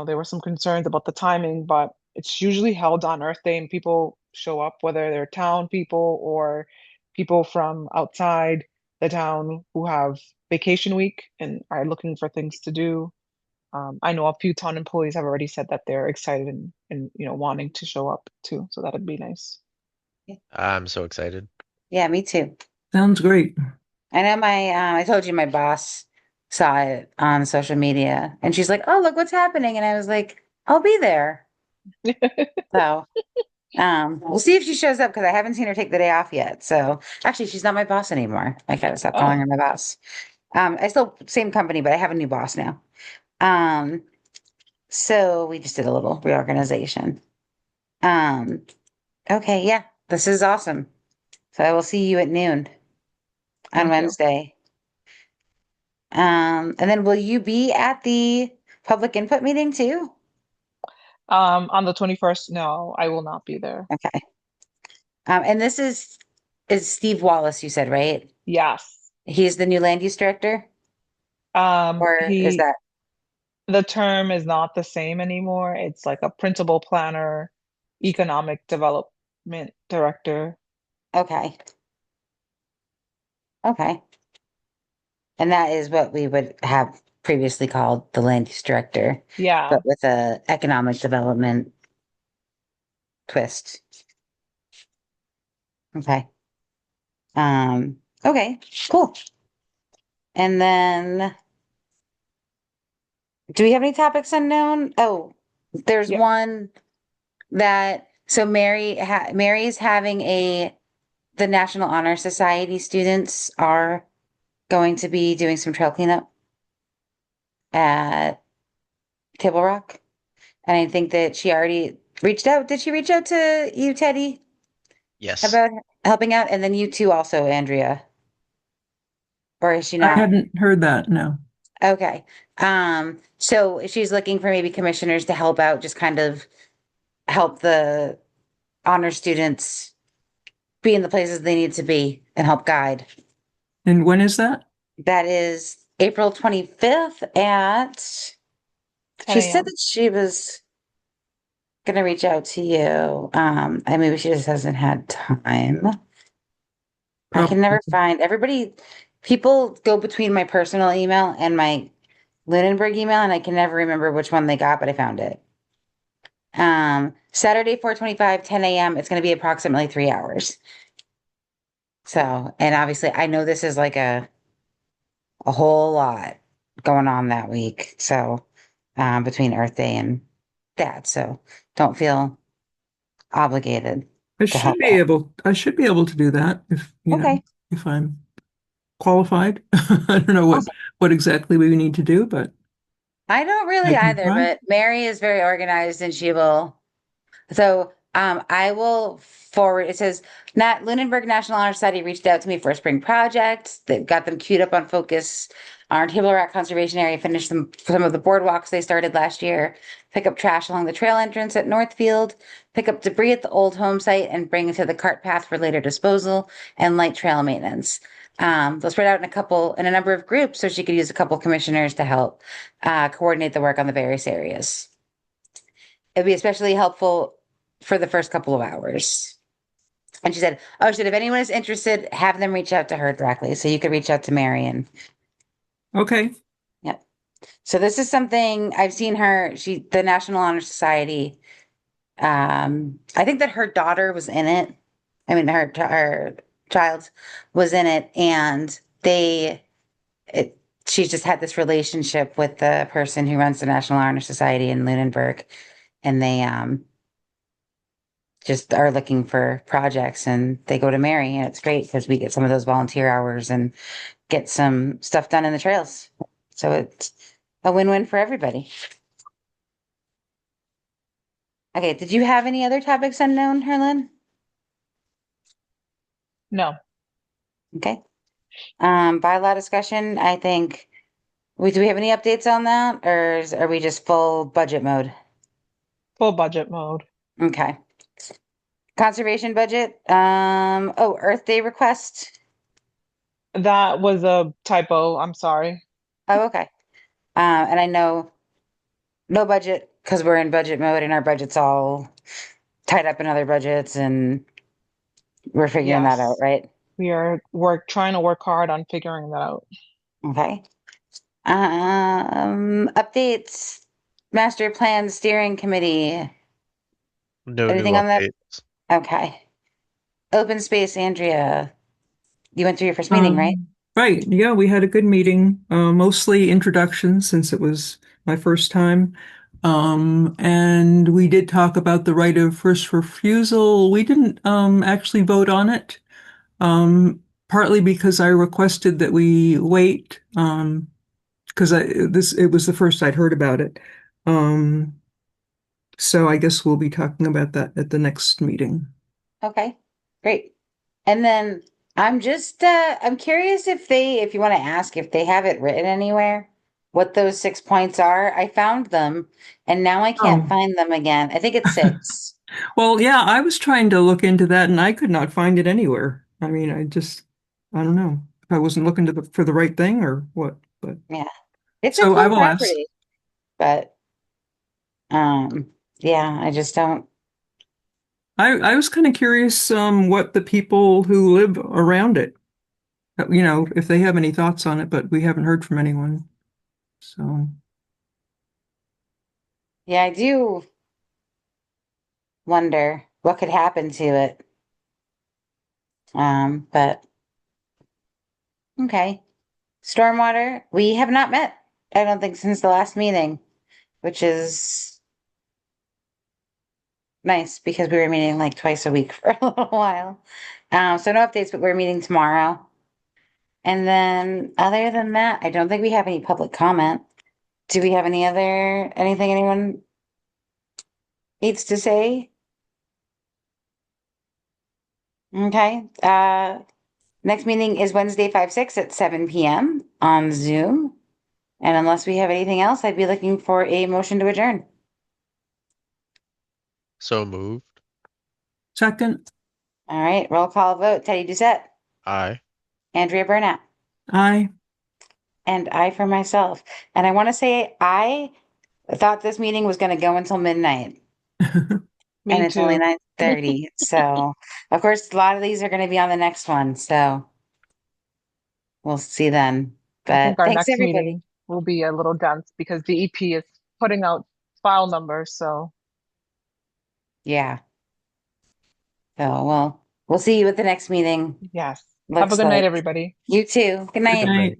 there were some concerns about the timing, but it's usually held on Earth Day and people show up, whether they're town people or people from outside the town who have vacation week and are looking for things to do. I know a few town employees have already said that they're excited and wanting to show up too, so that'd be nice. I'm so excited. Yeah, me too. Sounds great. I know I told you my boss saw it on social media and she's like, "Oh, look what's happening." And I was like, "I'll be there." So, we'll see if she shows up because I haven't seen her take the day off yet. So, actually, she's not my boss anymore. I gotta stop calling her my boss. I still same company, but I have a new boss now. So we just did a little reorganization. Okay, yeah, this is awesome. So I will see you at noon on Thank you. Wednesday. And then will you be at the public input meeting too? On the 21st, no, I will not be there. Okay. And this is Steve Wallace, you said, right? Yes. He's the new land use director? Or is that? The term is not the same anymore. It's like a principal planner, economic development director. Okay. Okay. And that is what we would have previously called the land use director. Yeah. But with a economic development twist. Okay. Okay, cool. And then do we have any topics unknown? Oh, there's one that so Mary's having the National Honor Society students are going to be doing some trail cleanup at Table Rock. And I think that she already reached out. Did she reach out to you, Teddy? Yes. About helping out? And then you too also, Andrea. Or is she not? I hadn't heard that, no. Okay. So she's looking for maybe commissioners to help out, just kind of help the honor students be in the places they need to be and help guide. And when is that? That is April 25th at, she said that she was going to reach out to you. And maybe she just hasn't had time. I can never find people go between my personal email and my Lunenburg email, and I can never remember which one they got, but I found it. Saturday, 4/25, 10 a.m. It's going to be approximately 3 hours. So, and obviously I know this is like a whole lot going on that week. So between Earth Day and that. So don't feel obligated I to help should be out. able, I should be able to do that if, you know, Okay. if I'm qualified. I don't know Awesome. what exactly we need to do, but I don't really I can either, try. but Mary is very organized and she will. So I will forward. It says Lunenburg National Honor Society reached out to me for a spring project. They've got them queued up on Focus. Our Table Rock Conservation Area finished some of the boardwalks they started last year. Pick up trash along the trail entrance at Northfield. Pick up debris at the old home site and bring it to the cart path for later disposal and light trail maintenance. They'll spread out in a number of groups, so she could use a couple commissioners to help coordinate the work on the various areas. It'd be especially helpful for the first couple of hours. And she said, if anyone is interested, have them reach out to her directly. So you could reach out to Marion. Okay. Yep. So this is something I've seen her, the National Honor Society. I think that her daughter was in it. I mean, her child was in it, and she just had this relationship with the person who runs the National Honor Society in Lunenburg, and they just are looking for projects, and they go to Mary, and it's great because we get some of those volunteer hours and get some stuff done in the trails. So it's a win-win for everybody. Okay, did you have any other topics unknown, Herlin? No. Okay. Bylaw discussion, I think. Do we have any updates on that, or are we just full budget mode? Full budget mode. Okay. Conservation budget. Earth Day request. That was a typo. I'm sorry. Oh, okay. And I know no budget because we're in budget mode and our budget's all tied up in other budgets and we're figuring that out, Yes. right? We are trying to work hard on figuring that out. Okay. Updates. Master Plan Steering Committee. No Anything new on that? updates. Okay. Open Space, Andrea. You went through your first meeting, right? Right. Yeah, we had a good meeting, mostly introduction since it was my first time. And we did talk about the right of first refusal. We didn't actually vote on it, partly because I requested that we wait, because it was the first I'd heard about it. So I guess we'll be talking about that at the next meeting. Okay, great. And then I'm curious if you want to ask if they have it written anywhere, what those 6 points are. I found them and now I can't find them again. I think it's 6. Well, yeah, I was trying to look into that and I could not find it anywhere. I mean, I don't know if I wasn't looking for the right thing or what, but yeah, it's so a cool I will ask. property, but yeah, I just don't. I was kind of curious what the people who live around it, if they have any thoughts on it, but we haven't heard from anyone. So Yeah, I do wonder what could happen to it. But okay. Stormwater, we have not met, I don't think, since the last meeting, which is nice because we were meeting like twice a week for a little while. So no updates, but we're meeting tomorrow. And then other than that, I don't think we have any public comment. Do we have anything anyone needs to say? Okay, next meeting is Wednesday, 5/6 at 7 p.m. on Zoom. And unless we have anything else, I'd be looking for a motion to adjourn. So moved. Second. All right, roll call vote. Teddy Doucette. Aye. Andrea Burnett. Aye. And I for myself. And I want to say I thought this meeting was going to go until midnight. Me and it's only too. 9:30. So, of course, a lot of these are going to be on the next one. So, we'll see then. I But think our thanks, next everybody. meeting will be a little dense because the EP is putting out file numbers. So Yeah. So, we'll see you at the next meeting. yes. Have a Looks good night, like. everybody. You too. Good night. Good night.